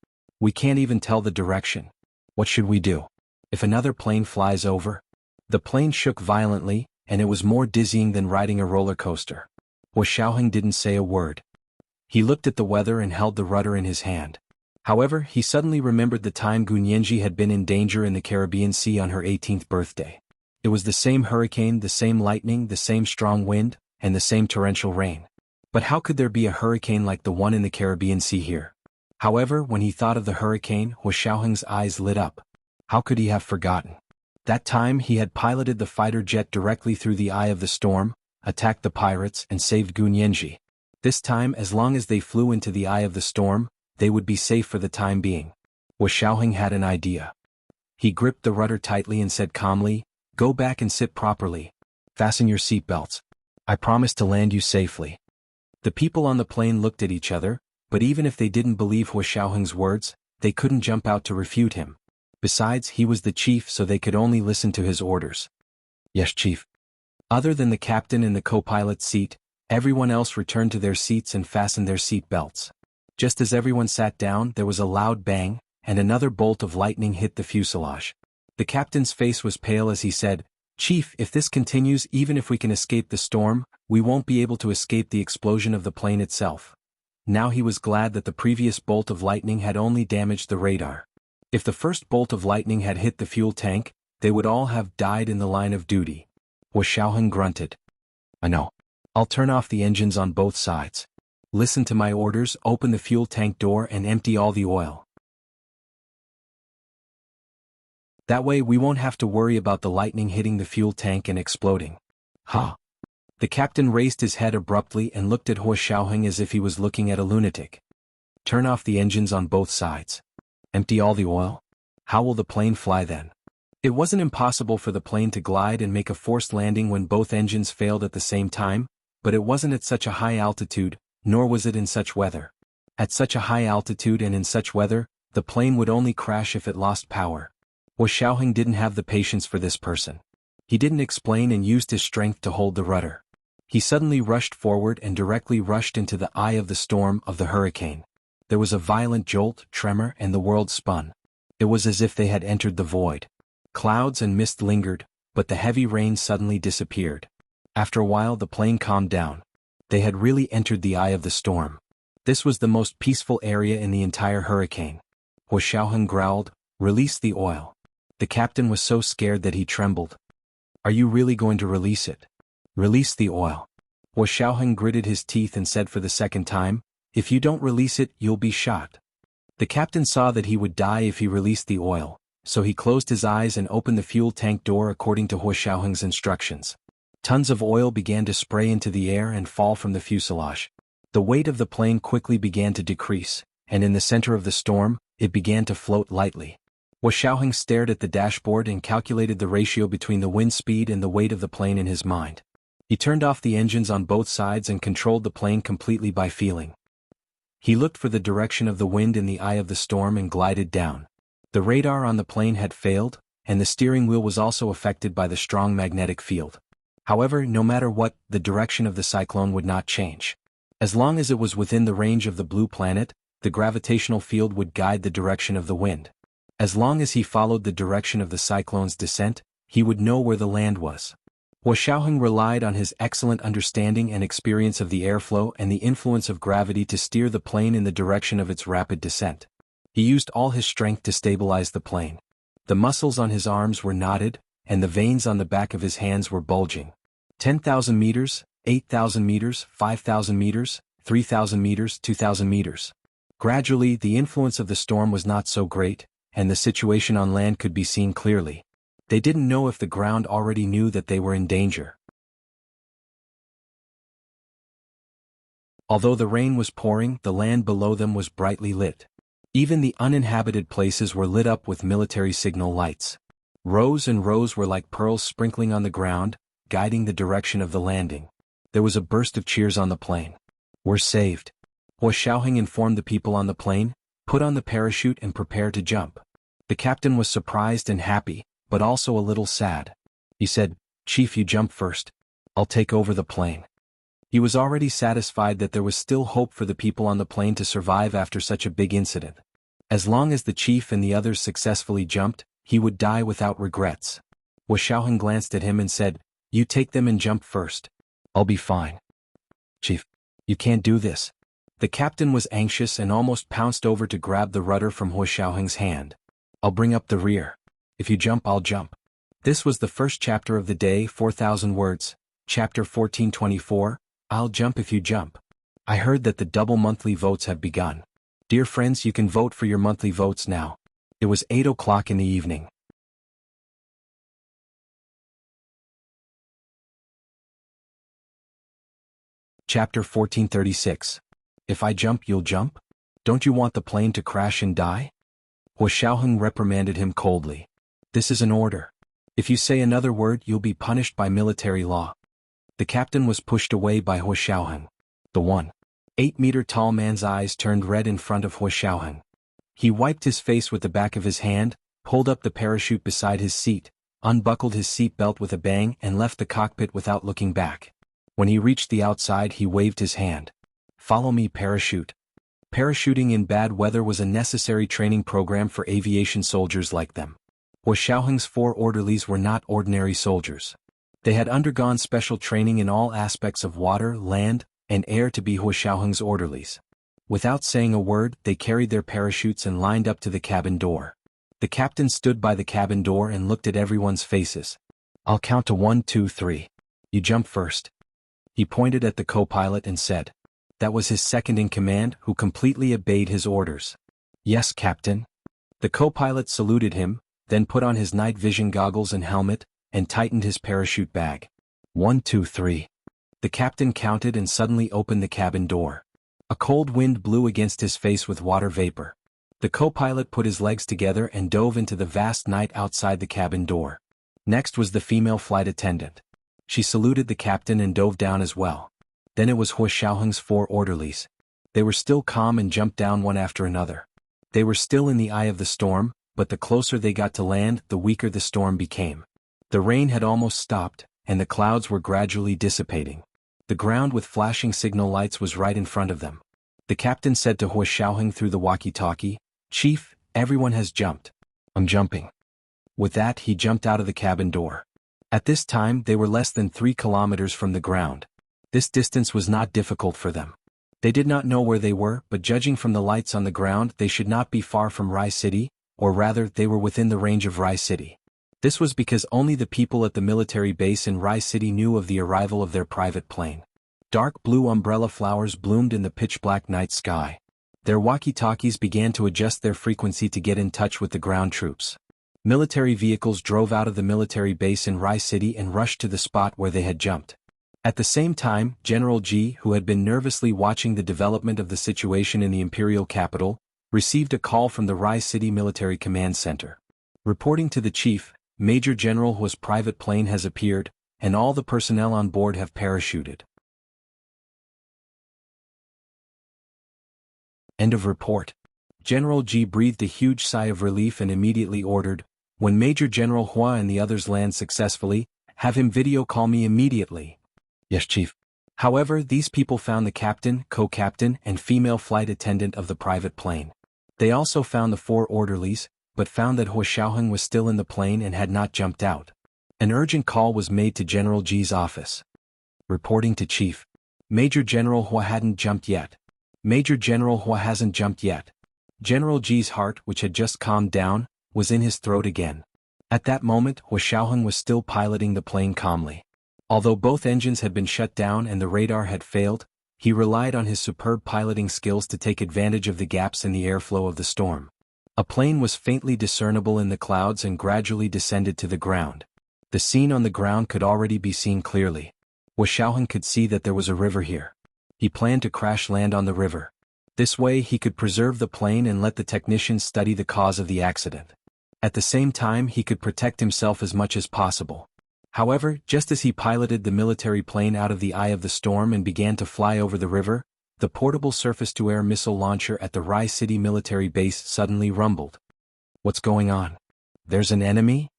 We can't even tell the direction. What should we do? If another plane flies over? The plane shook violently, and it was more dizzying than riding a roller coaster. Xiaoheng didn't say a word. He looked at the weather and held the rudder in his hand. However, he suddenly remembered the time Guanyenji had been in danger in the Caribbean Sea on her 18th birthday. It was the same hurricane, the same lightning, the same strong wind, and the same torrential rain. But how could there be a hurricane like the one in the Caribbean Sea here? However, when he thought of the hurricane, Xiaoheng's eyes lit up. How could he have forgotten? That time he had piloted the fighter jet directly through the eye of the storm, attacked the pirates, and saved Guanyenji. This time, as long as they flew into the eye of the storm, they would be safe for the time being. Xiaoheng had an idea. He gripped the rudder tightly and said calmly, "Go back and sit properly. Fasten your seatbelts. I promise to land you safely." The people on the plane looked at each other, but even if they didn't believe Xiaoheng's words, they couldn't jump out to refute him. Besides, he was the chief, so they could only listen to his orders. "Yes, chief." Other than the captain in the co-pilot's seat, everyone else returned to their seats and fastened their seat belts. Just as everyone sat down, there was a loud bang, and another bolt of lightning hit the fuselage. The captain's face was pale as he said, "Chief, if this continues, even if we can escape the storm, we won't be able to escape the explosion of the plane itself." Now he was glad that the previous bolt of lightning had only damaged the radar. If the first bolt of lightning had hit the fuel tank, they would all have died in the line of duty. Xiaoheng grunted. "I know. I'll turn off the engines on both sides. Listen to my orders, open the fuel tank door and empty all the oil. That way we won't have to worry about the lightning hitting the fuel tank and exploding." "Huh?" The captain raised his head abruptly and looked at Xiaoheng as if he was looking at a lunatic. "Turn off the engines on both sides. Empty all the oil? How will the plane fly then?" It wasn't impossible for the plane to glide and make a forced landing when both engines failed at the same time, but it wasn't at such a high altitude, nor was it in such weather. At such a high altitude and in such weather, the plane would only crash if it lost power. Xiaoheng didn't have the patience for this person. He didn't explain and used his strength to hold the rudder. He suddenly rushed forward and directly rushed into the eye of the storm of the hurricane. There was a violent jolt, tremor, and the world spun. It was as if they had entered the void. Clouds and mist lingered, but the heavy rain suddenly disappeared. After a while the plane calmed down. They had really entered the eye of the storm. This was the most peaceful area in the entire hurricane. Xiaoheng growled, "Release the oil." The captain was so scared that he trembled. "Are you really going to release it? Release the oil." Xiaoheng gritted his teeth and said for the second time, "If you don't release it, you'll be shot." The captain saw that he would die if he released the oil, so he closed his eyes and opened the fuel tank door according to Xiaoheng's instructions. Tons of oil began to spray into the air and fall from the fuselage. The weight of the plane quickly began to decrease, and in the center of the storm, it began to float lightly. Xiaoheng stared at the dashboard and calculated the ratio between the wind speed and the weight of the plane in his mind. He turned off the engines on both sides and controlled the plane completely by feeling. He looked for the direction of the wind in the eye of the storm and glided down. The radar on the plane had failed, and the steering wheel was also affected by the strong magnetic field. However, no matter what, the direction of the cyclone would not change. As long as it was within the range of the blue planet, the gravitational field would guide the direction of the wind. As long as he followed the direction of the cyclone's descent, he would know where the land was. Hua Xiaoheng relied on his excellent understanding and experience of the airflow and the influence of gravity to steer the plane in the direction of its rapid descent. He used all his strength to stabilize the plane. The muscles on his arms were knotted, and the veins on the back of his hands were bulging. 10,000 meters, 8,000 meters, 5,000 meters, 3,000 meters, 2,000 meters. Gradually, the influence of the storm was not so great, and the situation on land could be seen clearly. They didn't know if the ground already knew that they were in danger. Although the rain was pouring, the land below them was brightly lit. Even the uninhabited places were lit up with military signal lights. Rows and rows were like pearls sprinkling on the ground, guiding the direction of the landing. There was a burst of cheers on the plane. "We're saved." Hua Xiaoheng informed the people on the plane, "Put on the parachute and prepare to jump." The captain was surprised and happy, but also a little sad. He said, "Chief, you jump first. I'll take over the plane." He was already satisfied that there was still hope for the people on the plane to survive after such a big incident. As long as the chief and the others successfully jumped, he would die without regrets. Hua Xiaoheng glanced at him and said, "You take them and jump first. I'll be fine." "Chief, you can't do this." The captain was anxious and almost pounced over to grab the rudder from Hua Xiaoheng's hand. "I'll bring up the rear. If you jump, I'll jump." This was the first chapter of the day, 4,000 words. Chapter 1424, I'll jump if you jump. I heard that the double monthly votes have begun. Dear friends, you can vote for your monthly votes now. It was 8 o'clock in the evening. Chapter 1436. If I jump, you'll jump? Don't you want the plane to crash and die? Hua Xiaoheng reprimanded him coldly. This is an order. If you say another word, you'll be punished by military law. The captain was pushed away by Hua Xiaoheng. The 1.8-meter-tall man's eyes turned red in front of Hua Xiaoheng. He wiped his face with the back of his hand, pulled up the parachute beside his seat, unbuckled his seat belt with a bang and left the cockpit without looking back. When he reached the outside, he waved his hand. "Follow me, parachute." Parachuting in bad weather was a necessary training program for aviation soldiers like them. Hua Xiaoheng's 4 orderlies were not ordinary soldiers. They had undergone special training in all aspects of water, land, and air to be Hua Xiaoheng's orderlies. Without saying a word, they carried their parachutes and lined up to the cabin door. The captain stood by the cabin door and looked at everyone's faces. "I'll count to 1, 2, 3. You jump first." He pointed at the co-pilot and said. That was his second in command, who completely obeyed his orders. "Yes, Captain." The co-pilot saluted him, then put on his night vision goggles and helmet, and tightened his parachute bag. 1, 2, 3. The captain counted and suddenly opened the cabin door. A cold wind blew against his face with water vapor. The co-pilot put his legs together and dove into the vast night outside the cabin door. Next was the female flight attendant. She saluted the captain and dove down as well. Then it was Hua Xiaoheng's 4 orderlies. They were still calm and jumped down one after another. They were still in the eye of the storm, but the closer they got to land, the weaker the storm became. The rain had almost stopped, and the clouds were gradually dissipating. The ground with flashing signal lights was right in front of them. The captain said to Hua Xiaoheng through the walkie-talkie, "Chief, everyone has jumped." "I'm jumping." With that, he jumped out of the cabin door. At this time, they were less than 3 kilometers from the ground. This distance was not difficult for them. They did not know where they were, but judging from the lights on the ground, they should not be far from Rai City, or rather, they were within the range of Rai City. This was because only the people at the military base in Rai City knew of the arrival of their private plane. Dark blue umbrella flowers bloomed in the pitch-black night sky. Their walkie-talkies began to adjust their frequency to get in touch with the ground troops. Military vehicles drove out of the military base in Rai City and rushed to the spot where they had jumped. At the same time, General Ji, who had been nervously watching the development of the situation in the imperial capital, received a call from the Rai City Military Command Center. Reporting to the chief, Major General Hua's private plane has appeared, and all the personnel on board have parachuted. End of report. General Ji breathed a huge sigh of relief and immediately ordered, "When Major General Hua and the others land successfully, have him video call me immediately." "Yes, Chief." However, these people found the captain, co-captain, and female flight attendant of the private plane. They also found the 4 orderlies, but found that Hua Xiaoheng was still in the plane and had not jumped out. An urgent call was made to General G's office. Reporting to Chief. Major General Hua hadn't jumped yet. Major General Hua hasn't jumped yet. General G's heart, which had just calmed down, was in his throat again. At that moment, Hua Xiaoheng was still piloting the plane calmly. Although both engines had been shut down and the radar had failed, he relied on his superb piloting skills to take advantage of the gaps in the airflow of the storm. A plane was faintly discernible in the clouds and gradually descended to the ground. The scene on the ground could already be seen clearly. Hua Xiaoheng could see that there was a river here. He planned to crash land on the river. This way he could preserve the plane and let the technicians study the cause of the accident. At the same time he could protect himself as much as possible. However, just as he piloted the military plane out of the eye of the storm and began to fly over the river, the portable surface-to-air missile launcher at the Rai City military base suddenly rumbled. What's going on? There's an enemy?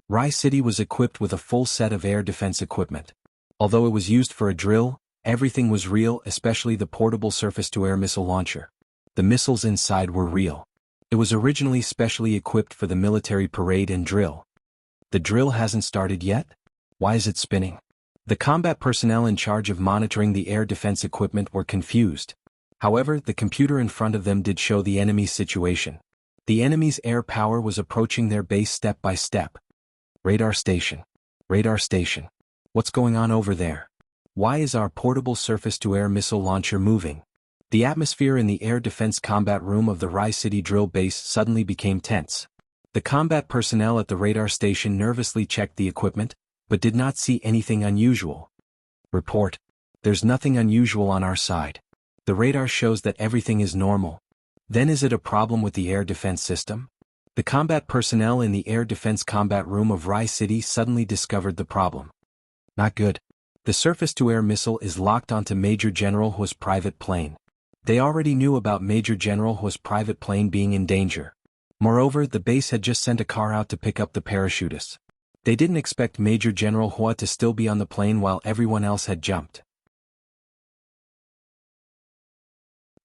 Rai City was equipped with a full set of air defense equipment. Although it was used for a drill, everything was real, especially the portable surface-to-air missile launcher. The missiles inside were real. It was originally specially equipped for the military parade and drill. The drill hasn't started yet? Why is it spinning? The combat personnel in charge of monitoring the air defense equipment were confused. However, the computer in front of them did show the enemy's situation. The enemy's air power was approaching their base step by step. Radar station. Radar station. What's going on over there? Why is our portable surface-to-air missile launcher moving? The atmosphere in the air defense combat room of the Rai City drill base suddenly became tense. The combat personnel at the radar station nervously checked the equipment, but did not see anything unusual. Report. There's nothing unusual on our side. The radar shows that everything is normal. Then is it a problem with the air defense system? The combat personnel in the air defense combat room of Rai City suddenly discovered the problem. Not good. The surface-to-air missile is locked onto Major General Hua's private plane. They already knew about Major General Hua's private plane being in danger. Moreover, the base had just sent a car out to pick up the parachutists. They didn't expect Major General Hua to still be on the plane while everyone else had jumped.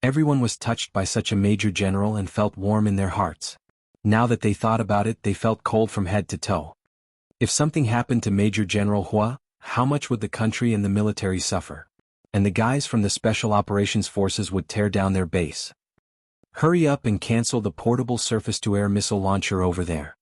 Everyone was touched by such a major general and felt warm in their hearts. Now that they thought about it, they felt cold from head to toe. If something happened to Major General Hua, how much would the country and the military suffer? And the guys from the Special Operations Forces would tear down their base. Hurry up and cancel the portable surface-to-air missile launcher over there.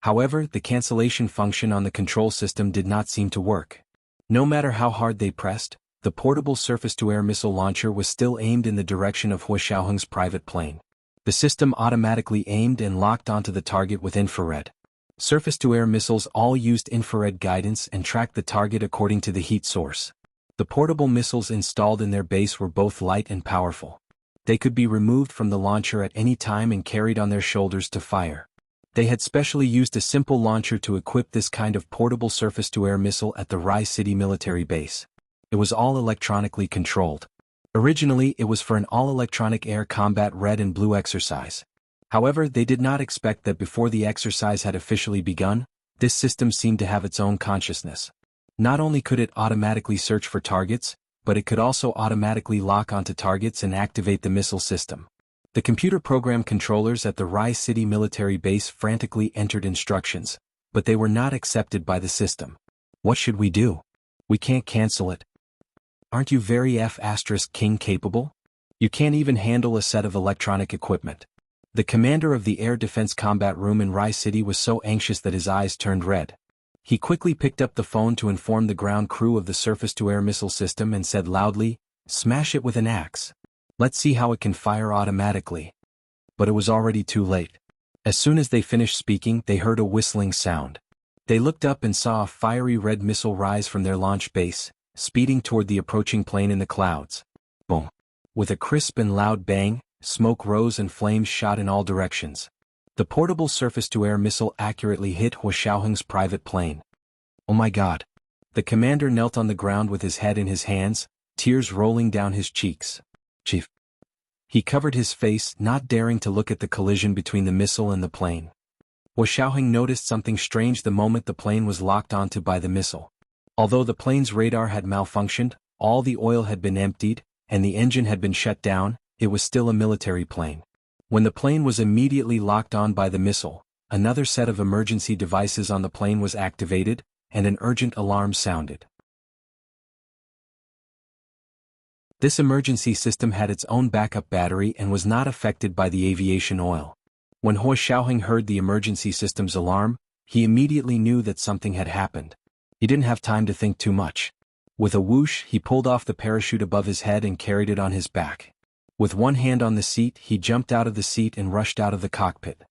However, the cancellation function on the control system did not seem to work. No matter how hard they pressed, the portable surface-to-air missile launcher was still aimed in the direction of Hua Xiaoheng's private plane. The system automatically aimed and locked onto the target with infrared. Surface-to-air missiles all used infrared guidance and tracked the target according to the heat source. The portable missiles installed in their base were both light and powerful. They could be removed from the launcher at any time and carried on their shoulders to fire. They had specially used a simple launcher to equip this kind of portable surface-to-air missile at the Rai City military base. It was all electronically controlled. Originally, it was for an all-electronic air combat red and blue exercise. However, they did not expect that before the exercise had officially begun, this system seemed to have its own consciousness. Not only could it automatically search for targets, but it could also automatically lock onto targets and activate the missile system. The computer program controllers at the Rai City military base frantically entered instructions, but they were not accepted by the system. What should we do? We can't cancel it. Aren't you very F***king capable? You can't even handle a set of electronic equipment. The commander of the air defense combat room in Rai City was so anxious that his eyes turned red. He quickly picked up the phone to inform the ground crew of the surface-to-air missile system and said loudly, "Smash it with an axe. Let's see how it can fire automatically." But it was already too late. As soon as they finished speaking, they heard a whistling sound. They looked up and saw a fiery red missile rise from their launch base, speeding toward the approaching plane in the clouds. Boom! With a crisp and loud bang, smoke rose and flames shot in all directions. The portable surface-to-air missile accurately hit Hua Xiaoheng's private plane. Oh my God! The commander knelt on the ground with his head in his hands, tears rolling down his cheeks. Chief. He covered his face, not daring to look at the collision between the missile and the plane. Hua Xiaoheng noticed something strange the moment the plane was locked onto by the missile. Although the plane's radar had malfunctioned, all the oil had been emptied, and the engine had been shut down, it was still a military plane. When the plane was immediately locked on by the missile, another set of emergency devices on the plane was activated, and an urgent alarm sounded. This emergency system had its own backup battery and was not affected by the aviation oil. When Hua Xiaoheng heard the emergency system's alarm, he immediately knew that something had happened. He didn't have time to think too much. With a whoosh, he pulled off the parachute above his head and carried it on his back. With one hand on the seat, he jumped out of the seat and rushed out of the cockpit.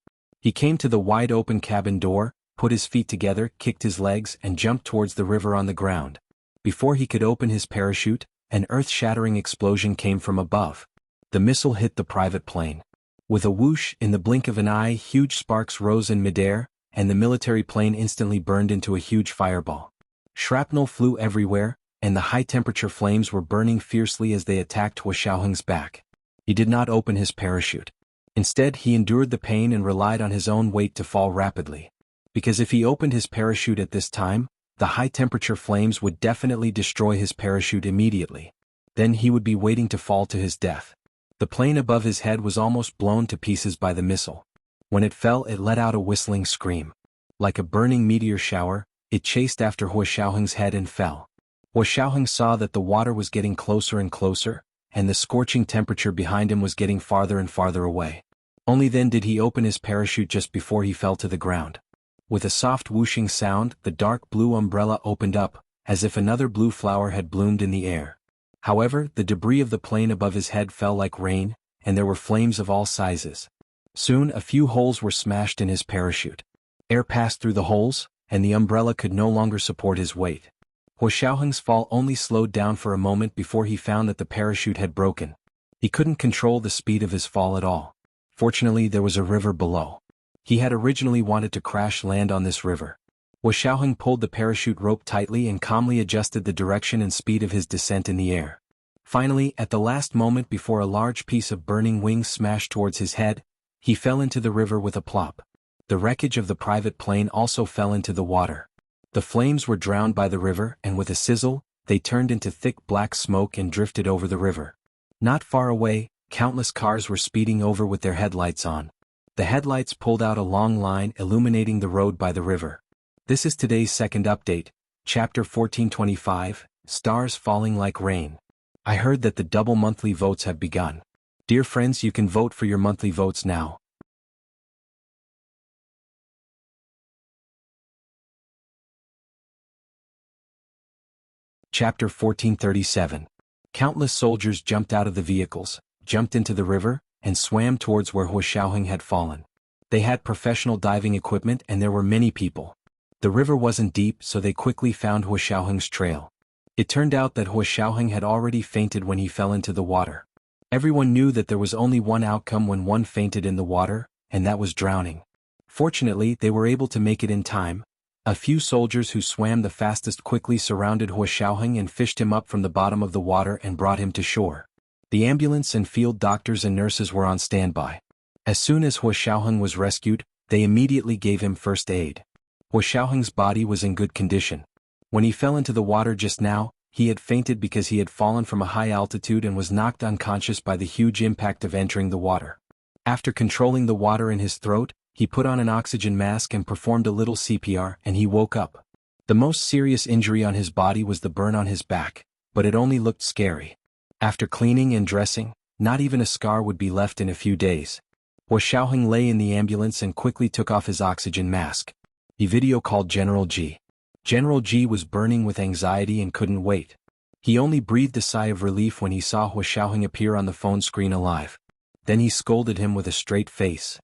He came to the wide-open cabin door, put his feet together, kicked his legs, and jumped towards the river on the ground. Before he could open his parachute, an earth-shattering explosion came from above. The missile hit the private plane. With a whoosh, in the blink of an eye, huge sparks rose in midair, and the military plane instantly burned into a huge fireball. Shrapnel flew everywhere, and the high-temperature flames were burning fiercely as they attacked Hua Xiaoheng's back. He did not open his parachute. Instead, he endured the pain and relied on his own weight to fall rapidly. Because if he opened his parachute at this time, the high-temperature flames would definitely destroy his parachute immediately. Then he would be waiting to fall to his death. The plane above his head was almost blown to pieces by the missile. When it fell, it let out a whistling scream. Like a burning meteor shower, it chased after Hua Xiaoheng's head and fell. Hua Xiaoheng saw that the water was getting closer and closer, and the scorching temperature behind him was getting farther and farther away. Only then did he open his parachute just before he fell to the ground. With a soft whooshing sound, the dark blue umbrella opened up, as if another blue flower had bloomed in the air. However, the debris of the plane above his head fell like rain, and there were flames of all sizes. Soon a few holes were smashed in his parachute. Air passed through the holes, and the umbrella could no longer support his weight. Hua Xiaoheng's fall only slowed down for a moment before he found that the parachute had broken. He couldn't control the speed of his fall at all. Fortunately, there was a river below. He had originally wanted to crash land on this river. Hua Xiaoheng pulled the parachute rope tightly and calmly adjusted the direction and speed of his descent in the air. Finally, at the last moment before a large piece of burning wing smashed towards his head, he fell into the river with a plop. The wreckage of the private plane also fell into the water. The flames were drowned by the river, and with a sizzle, they turned into thick black smoke and drifted over the river. Not far away, countless cars were speeding over with their headlights on. The headlights pulled out a long line illuminating the road by the river. This is today's second update, Chapter 1425, Stars Falling Like Rain. I heard that the double monthly votes have begun. Dear friends, you can vote for your monthly votes now. Chapter 1437. Countless soldiers jumped out of the vehicles, jumped into the river, and swam towards where Hua Xiaoheng had fallen. They had professional diving equipment and there were many people. The river wasn't deep, so they quickly found Hua Xiaoheng's trail. It turned out that Hua Xiaoheng had already fainted when he fell into the water. Everyone knew that there was only one outcome when one fainted in the water, and that was drowning. Fortunately, they were able to make it in time. A few soldiers who swam the fastest quickly surrounded Hua Xiaoheng and fished him up from the bottom of the water and brought him to shore. The ambulance and field doctors and nurses were on standby. As soon as Hua Xiaoheng was rescued, they immediately gave him first aid. Hua Xiaoheng's body was in good condition. When he fell into the water just now, he had fainted because he had fallen from a high altitude and was knocked unconscious by the huge impact of entering the water. After controlling the water in his throat, he put on an oxygen mask and performed a little CPR, and he woke up. The most serious injury on his body was the burn on his back, but it only looked scary. After cleaning and dressing, not even a scar would be left in a few days. Hua Xiaoheng lay in the ambulance and quickly took off his oxygen mask. He video called General G. General G was burning with anxiety and couldn't wait. He only breathed a sigh of relief when he saw Hua Xiaoheng appear on the phone screen alive. Then he scolded him with a straight face.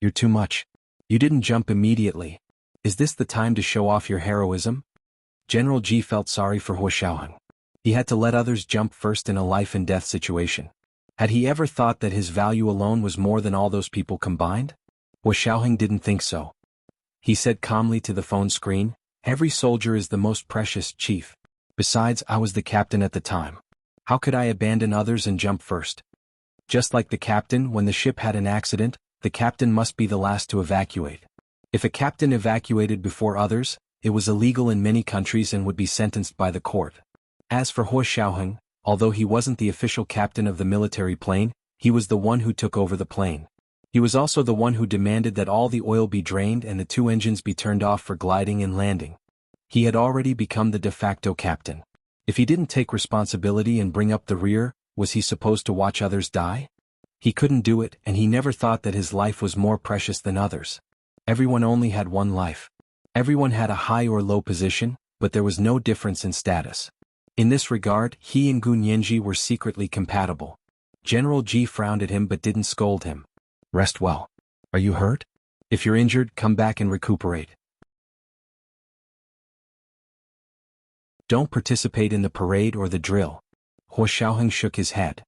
"You're too much. You didn't jump immediately. Is this the time to show off your heroism?" General G felt sorry for Hua Xiaoheng. He had to let others jump first in a life-and-death situation. Had he ever thought that his value alone was more than all those people combined? Hua Xiaoheng didn't think so. He said calmly to the phone screen, "Every soldier is the most precious, Chief. Besides, I was the captain at the time. How could I abandon others and jump first? Just like the captain, when the ship had an accident, the captain must be the last to evacuate. If a captain evacuated before others, it was illegal in many countries and would be sentenced by the court." As for Hua Xiaoheng, although he wasn't the official captain of the military plane, he was the one who took over the plane. He was also the one who demanded that all the oil be drained and the two engines be turned off for gliding and landing. He had already become the de facto captain. If he didn't take responsibility and bring up the rear, was he supposed to watch others die? He couldn't do it, and he never thought that his life was more precious than others. Everyone only had one life. Everyone had a high or low position, but there was no difference in status. In this regard, he and Gu Nianji were secretly compatible. General Ji frowned at him but didn't scold him. Rest well. Are you hurt? If you're injured, come back and recuperate. Don't participate in the parade or the drill. Huo Xiaoheng shook his head.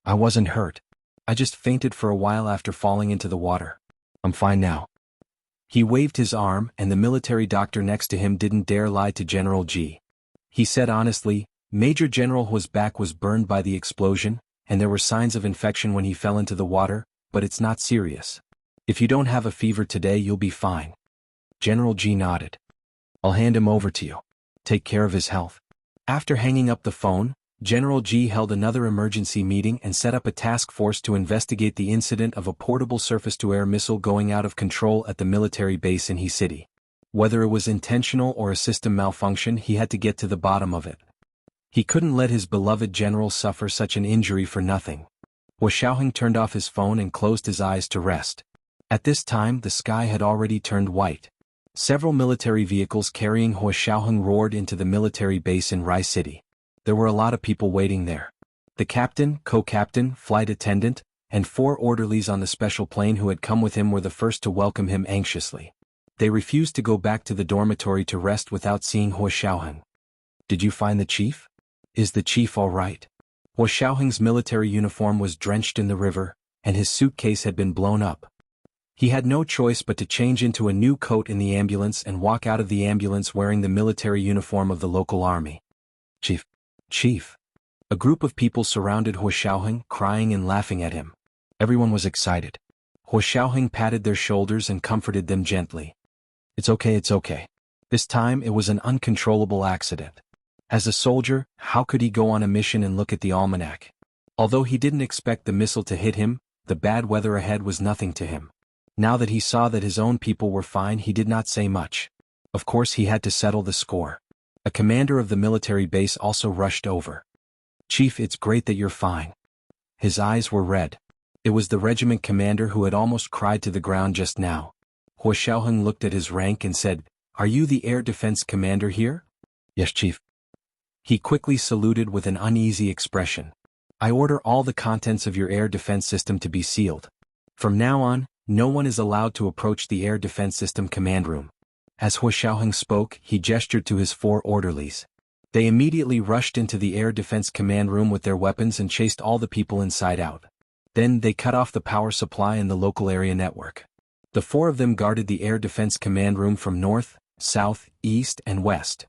I wasn't hurt. I just fainted for a while after falling into the water. I'm fine now. He waved his arm, and the military doctor next to him didn't dare lie to General Ji. He said honestly, Major General Huo's back was burned by the explosion, and there were signs of infection when he fell into the water, but it's not serious. If you don't have a fever today, you'll be fine. General Ji nodded. I'll hand him over to you. Take care of his health. After hanging up the phone, General Ji held another emergency meeting and set up a task force to investigate the incident of a portable surface-to-air missile going out of control at the military base in He City. Whether it was intentional or a system malfunction, he had to get to the bottom of it. He couldn't let his beloved general suffer such an injury for nothing. Huo Xiaoheng turned off his phone and closed his eyes to rest. At this time, the sky had already turned white. Several military vehicles carrying Huo Xiaoheng roared into the military base in Rai City. There were a lot of people waiting there. The captain, co-captain, flight attendant, and 4 orderlies on the special plane who had come with him were the first to welcome him anxiously. They refused to go back to the dormitory to rest without seeing Huo Xiaoheng. Did you find the chief? Is the chief all right? Huo Xiaoheng's military uniform was drenched in the river, and his suitcase had been blown up. He had no choice but to change into a new coat in the ambulance and walk out of the ambulance wearing the military uniform of the local army. Chief. Chief. A group of people surrounded Huo Xiaoheng, crying and laughing at him. Everyone was excited. Huo Xiaoheng patted their shoulders and comforted them gently. It's okay, it's okay. This time it was an uncontrollable accident. As a soldier, how could he go on a mission and look at the almanac? Although he didn't expect the missile to hit him, the bad weather ahead was nothing to him. Now that he saw that his own people were fine, he did not say much. Of course he had to settle the score. A commander of the military base also rushed over. Chief, it's great that you're fine. His eyes were red. It was the regiment commander who had almost cried to the ground just now. Huo Xiaoheng looked at his rank and said, Are you the air defense commander here? Yes, Chief. He quickly saluted with an uneasy expression. I order all the contents of your air defense system to be sealed. From now on, no one is allowed to approach the air defense system command room. As Huo Xiaoheng spoke, he gestured to his 4 orderlies. They immediately rushed into the air defense command room with their weapons and chased all the people inside out. Then they cut off the power supply in the local area network. The 4 of them guarded the air defense command room from north, south, east, and west.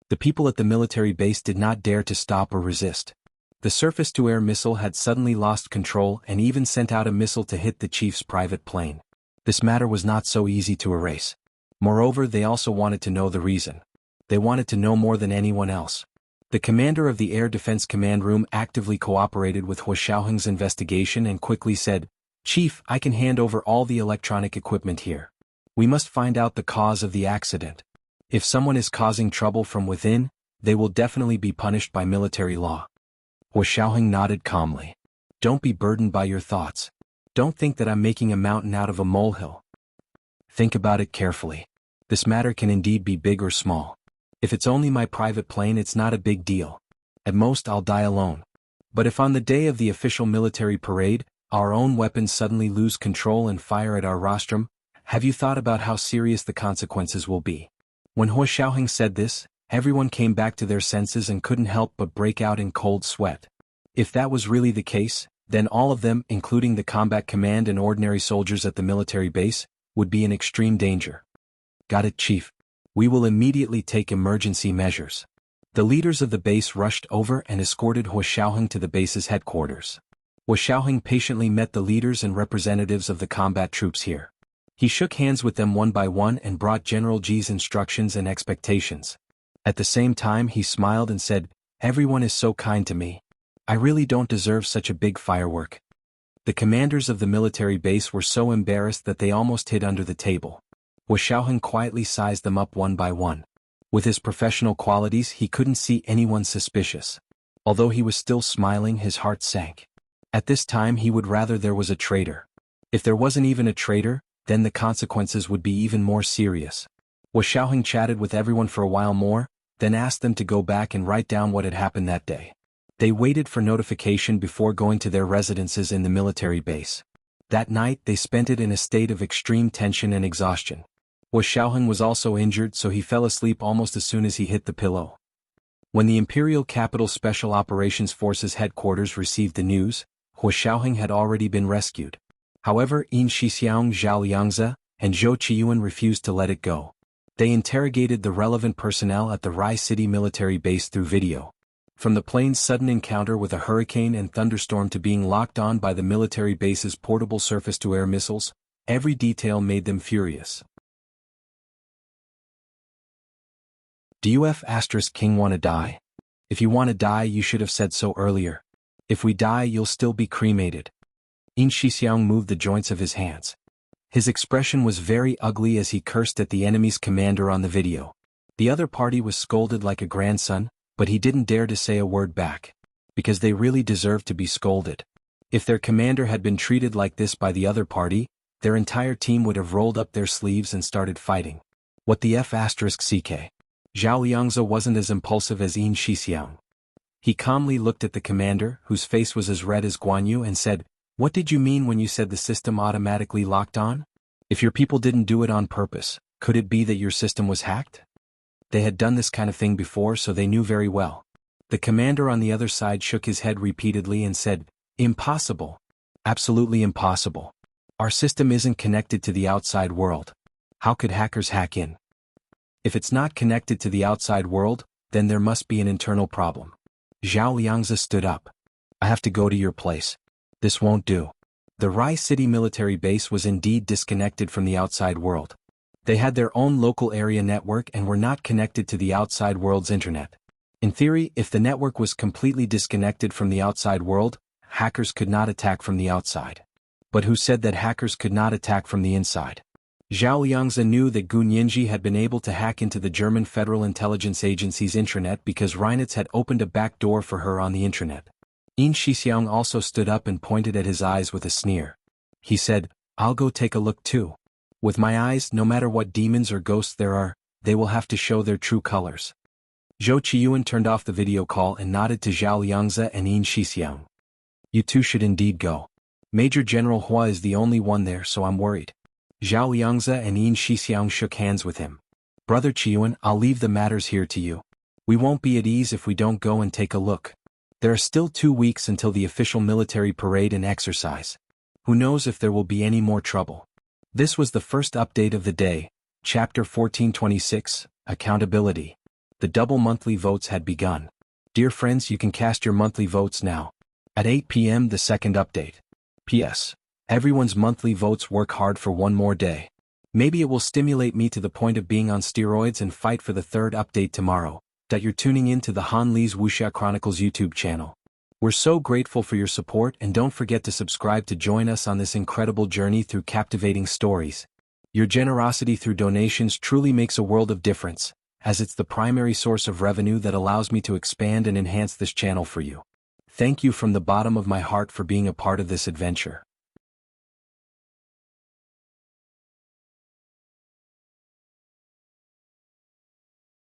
The people at the military base did not dare to stop or resist. The surface-to-air missile had suddenly lost control and even sent out a missile to hit the chief's private plane. This matter was not so easy to erase. Moreover, they also wanted to know the reason. They wanted to know more than anyone else. The commander of the Air Defense Command Room actively cooperated with Huo Xiaoheng's investigation and quickly said, Chief, I can hand over all the electronic equipment here. We must find out the cause of the accident. If someone is causing trouble from within, they will definitely be punished by military law. Huo Xiaoheng nodded calmly. Don't be burdened by your thoughts. Don't think that I'm making a mountain out of a molehill. Think about it carefully. This matter can indeed be big or small. If it's only my private plane, it's not a big deal. At most, I'll die alone. But if on the day of the official military parade, our own weapons suddenly lose control and fire at our rostrum, have you thought about how serious the consequences will be? When Huo Xiaoheng said this, everyone came back to their senses and couldn't help but break out in cold sweat. If that was really the case, then all of them, including the combat command and ordinary soldiers at the military base, would be in extreme danger. Got it, Chief. We will immediately take emergency measures. The leaders of the base rushed over and escorted Huo Xiaoheng to the base's headquarters. Huo Xiaoheng patiently met the leaders and representatives of the combat troops here. He shook hands with them one by one and brought General Ji's instructions and expectations. At the same time, he smiled and said, Everyone is so kind to me. I really don't deserve such a big firework. The commanders of the military base were so embarrassed that they almost hid under the table. Xiaoheng quietly sized them up one by one. With his professional qualities he couldn't see anyone suspicious. Although he was still smiling, his heart sank. At this time he would rather there was a traitor. If there wasn't even a traitor, then the consequences would be even more serious. Xiaoheng chatted with everyone for a while more, then asked them to go back and write down what had happened that day. They waited for notification before going to their residences in the military base. That night they spent it in a state of extreme tension and exhaustion. Xiaoheng was also injured, so he fell asleep almost as soon as he hit the pillow. When the Imperial Capital Special Operations Forces headquarters received the news, Xiaoheng had already been rescued. However, Yin Shixiang, Zhao Liangze, and Zhou Qiyuan refused to let it go. They interrogated the relevant personnel at the Rai City military base through video. From the plane's sudden encounter with a hurricane and thunderstorm to being locked on by the military base's portable surface-to-air missiles, every detail made them furious. Do you King want to die? If you want to die you should have said so earlier. If we die you'll still be cremated. Yin Shixiang moved the joints of his hands. His expression was very ugly as he cursed at the enemy's commander on the video. The other party was scolded like a grandson, but he didn't dare to say a word back. Because they really deserved to be scolded. If their commander had been treated like this by the other party, their entire team would have rolled up their sleeves and started fighting. What the *CK? Zhao Liangze wasn't as impulsive as Yin Shixiang. He calmly looked at the commander, whose face was as red as Guanyu, and said, "What did you mean when you said the system automatically locked on? If your people didn't do it on purpose, could it be that your system was hacked?" They had done this kind of thing before, so they knew very well. The commander on the other side shook his head repeatedly and said, "Impossible. Absolutely impossible. Our system isn't connected to the outside world. How could hackers hack in? If it's not connected to the outside world, then there must be an internal problem." Zhao Liangze stood up. "I have to go to your place. This won't do." The Rai City military base was indeed disconnected from the outside world. They had their own local area network and were not connected to the outside world's internet. In theory, if the network was completely disconnected from the outside world, hackers could not attack from the outside. But who said that hackers could not attack from the inside? Zhao Liangze knew that Gu Nianji had been able to hack into the German Federal Intelligence Agency's intranet because Reinitz had opened a back door for her on the intranet. Yin Shixiang also stood up and pointed at his eyes with a sneer. He said, "I'll go take a look too. With my eyes, no matter what demons or ghosts there are, they will have to show their true colors." Zhou Qiyuan turned off the video call and nodded to Zhao Liangze and Yin Shixiang. "You two should indeed go. Major General Hua is the only one there, so I'm worried." Zhao Liangze and Yin Shixiang shook hands with him. "Brother Qiyuan, I'll leave the matters here to you. We won't be at ease if we don't go and take a look. There are still 2 weeks until the official military parade and exercise. Who knows if there will be any more trouble." This was the first update of the day, Chapter 1426, Accountability. The double monthly votes had begun. Dear friends, you can cast your monthly votes now. At 8 p.m. the second update. P.S. Everyone's monthly votes work hard for one more day. Maybe it will stimulate me to the point of being on steroids and fight for the third update tomorrow. That you're tuning in to the Han Li's Wuxia Chronicles YouTube channel. We're so grateful for your support, and don't forget to subscribe to join us on this incredible journey through captivating stories. Your generosity through donations truly makes a world of difference, as it's the primary source of revenue that allows me to expand and enhance this channel for you. Thank you from the bottom of my heart for being a part of this adventure.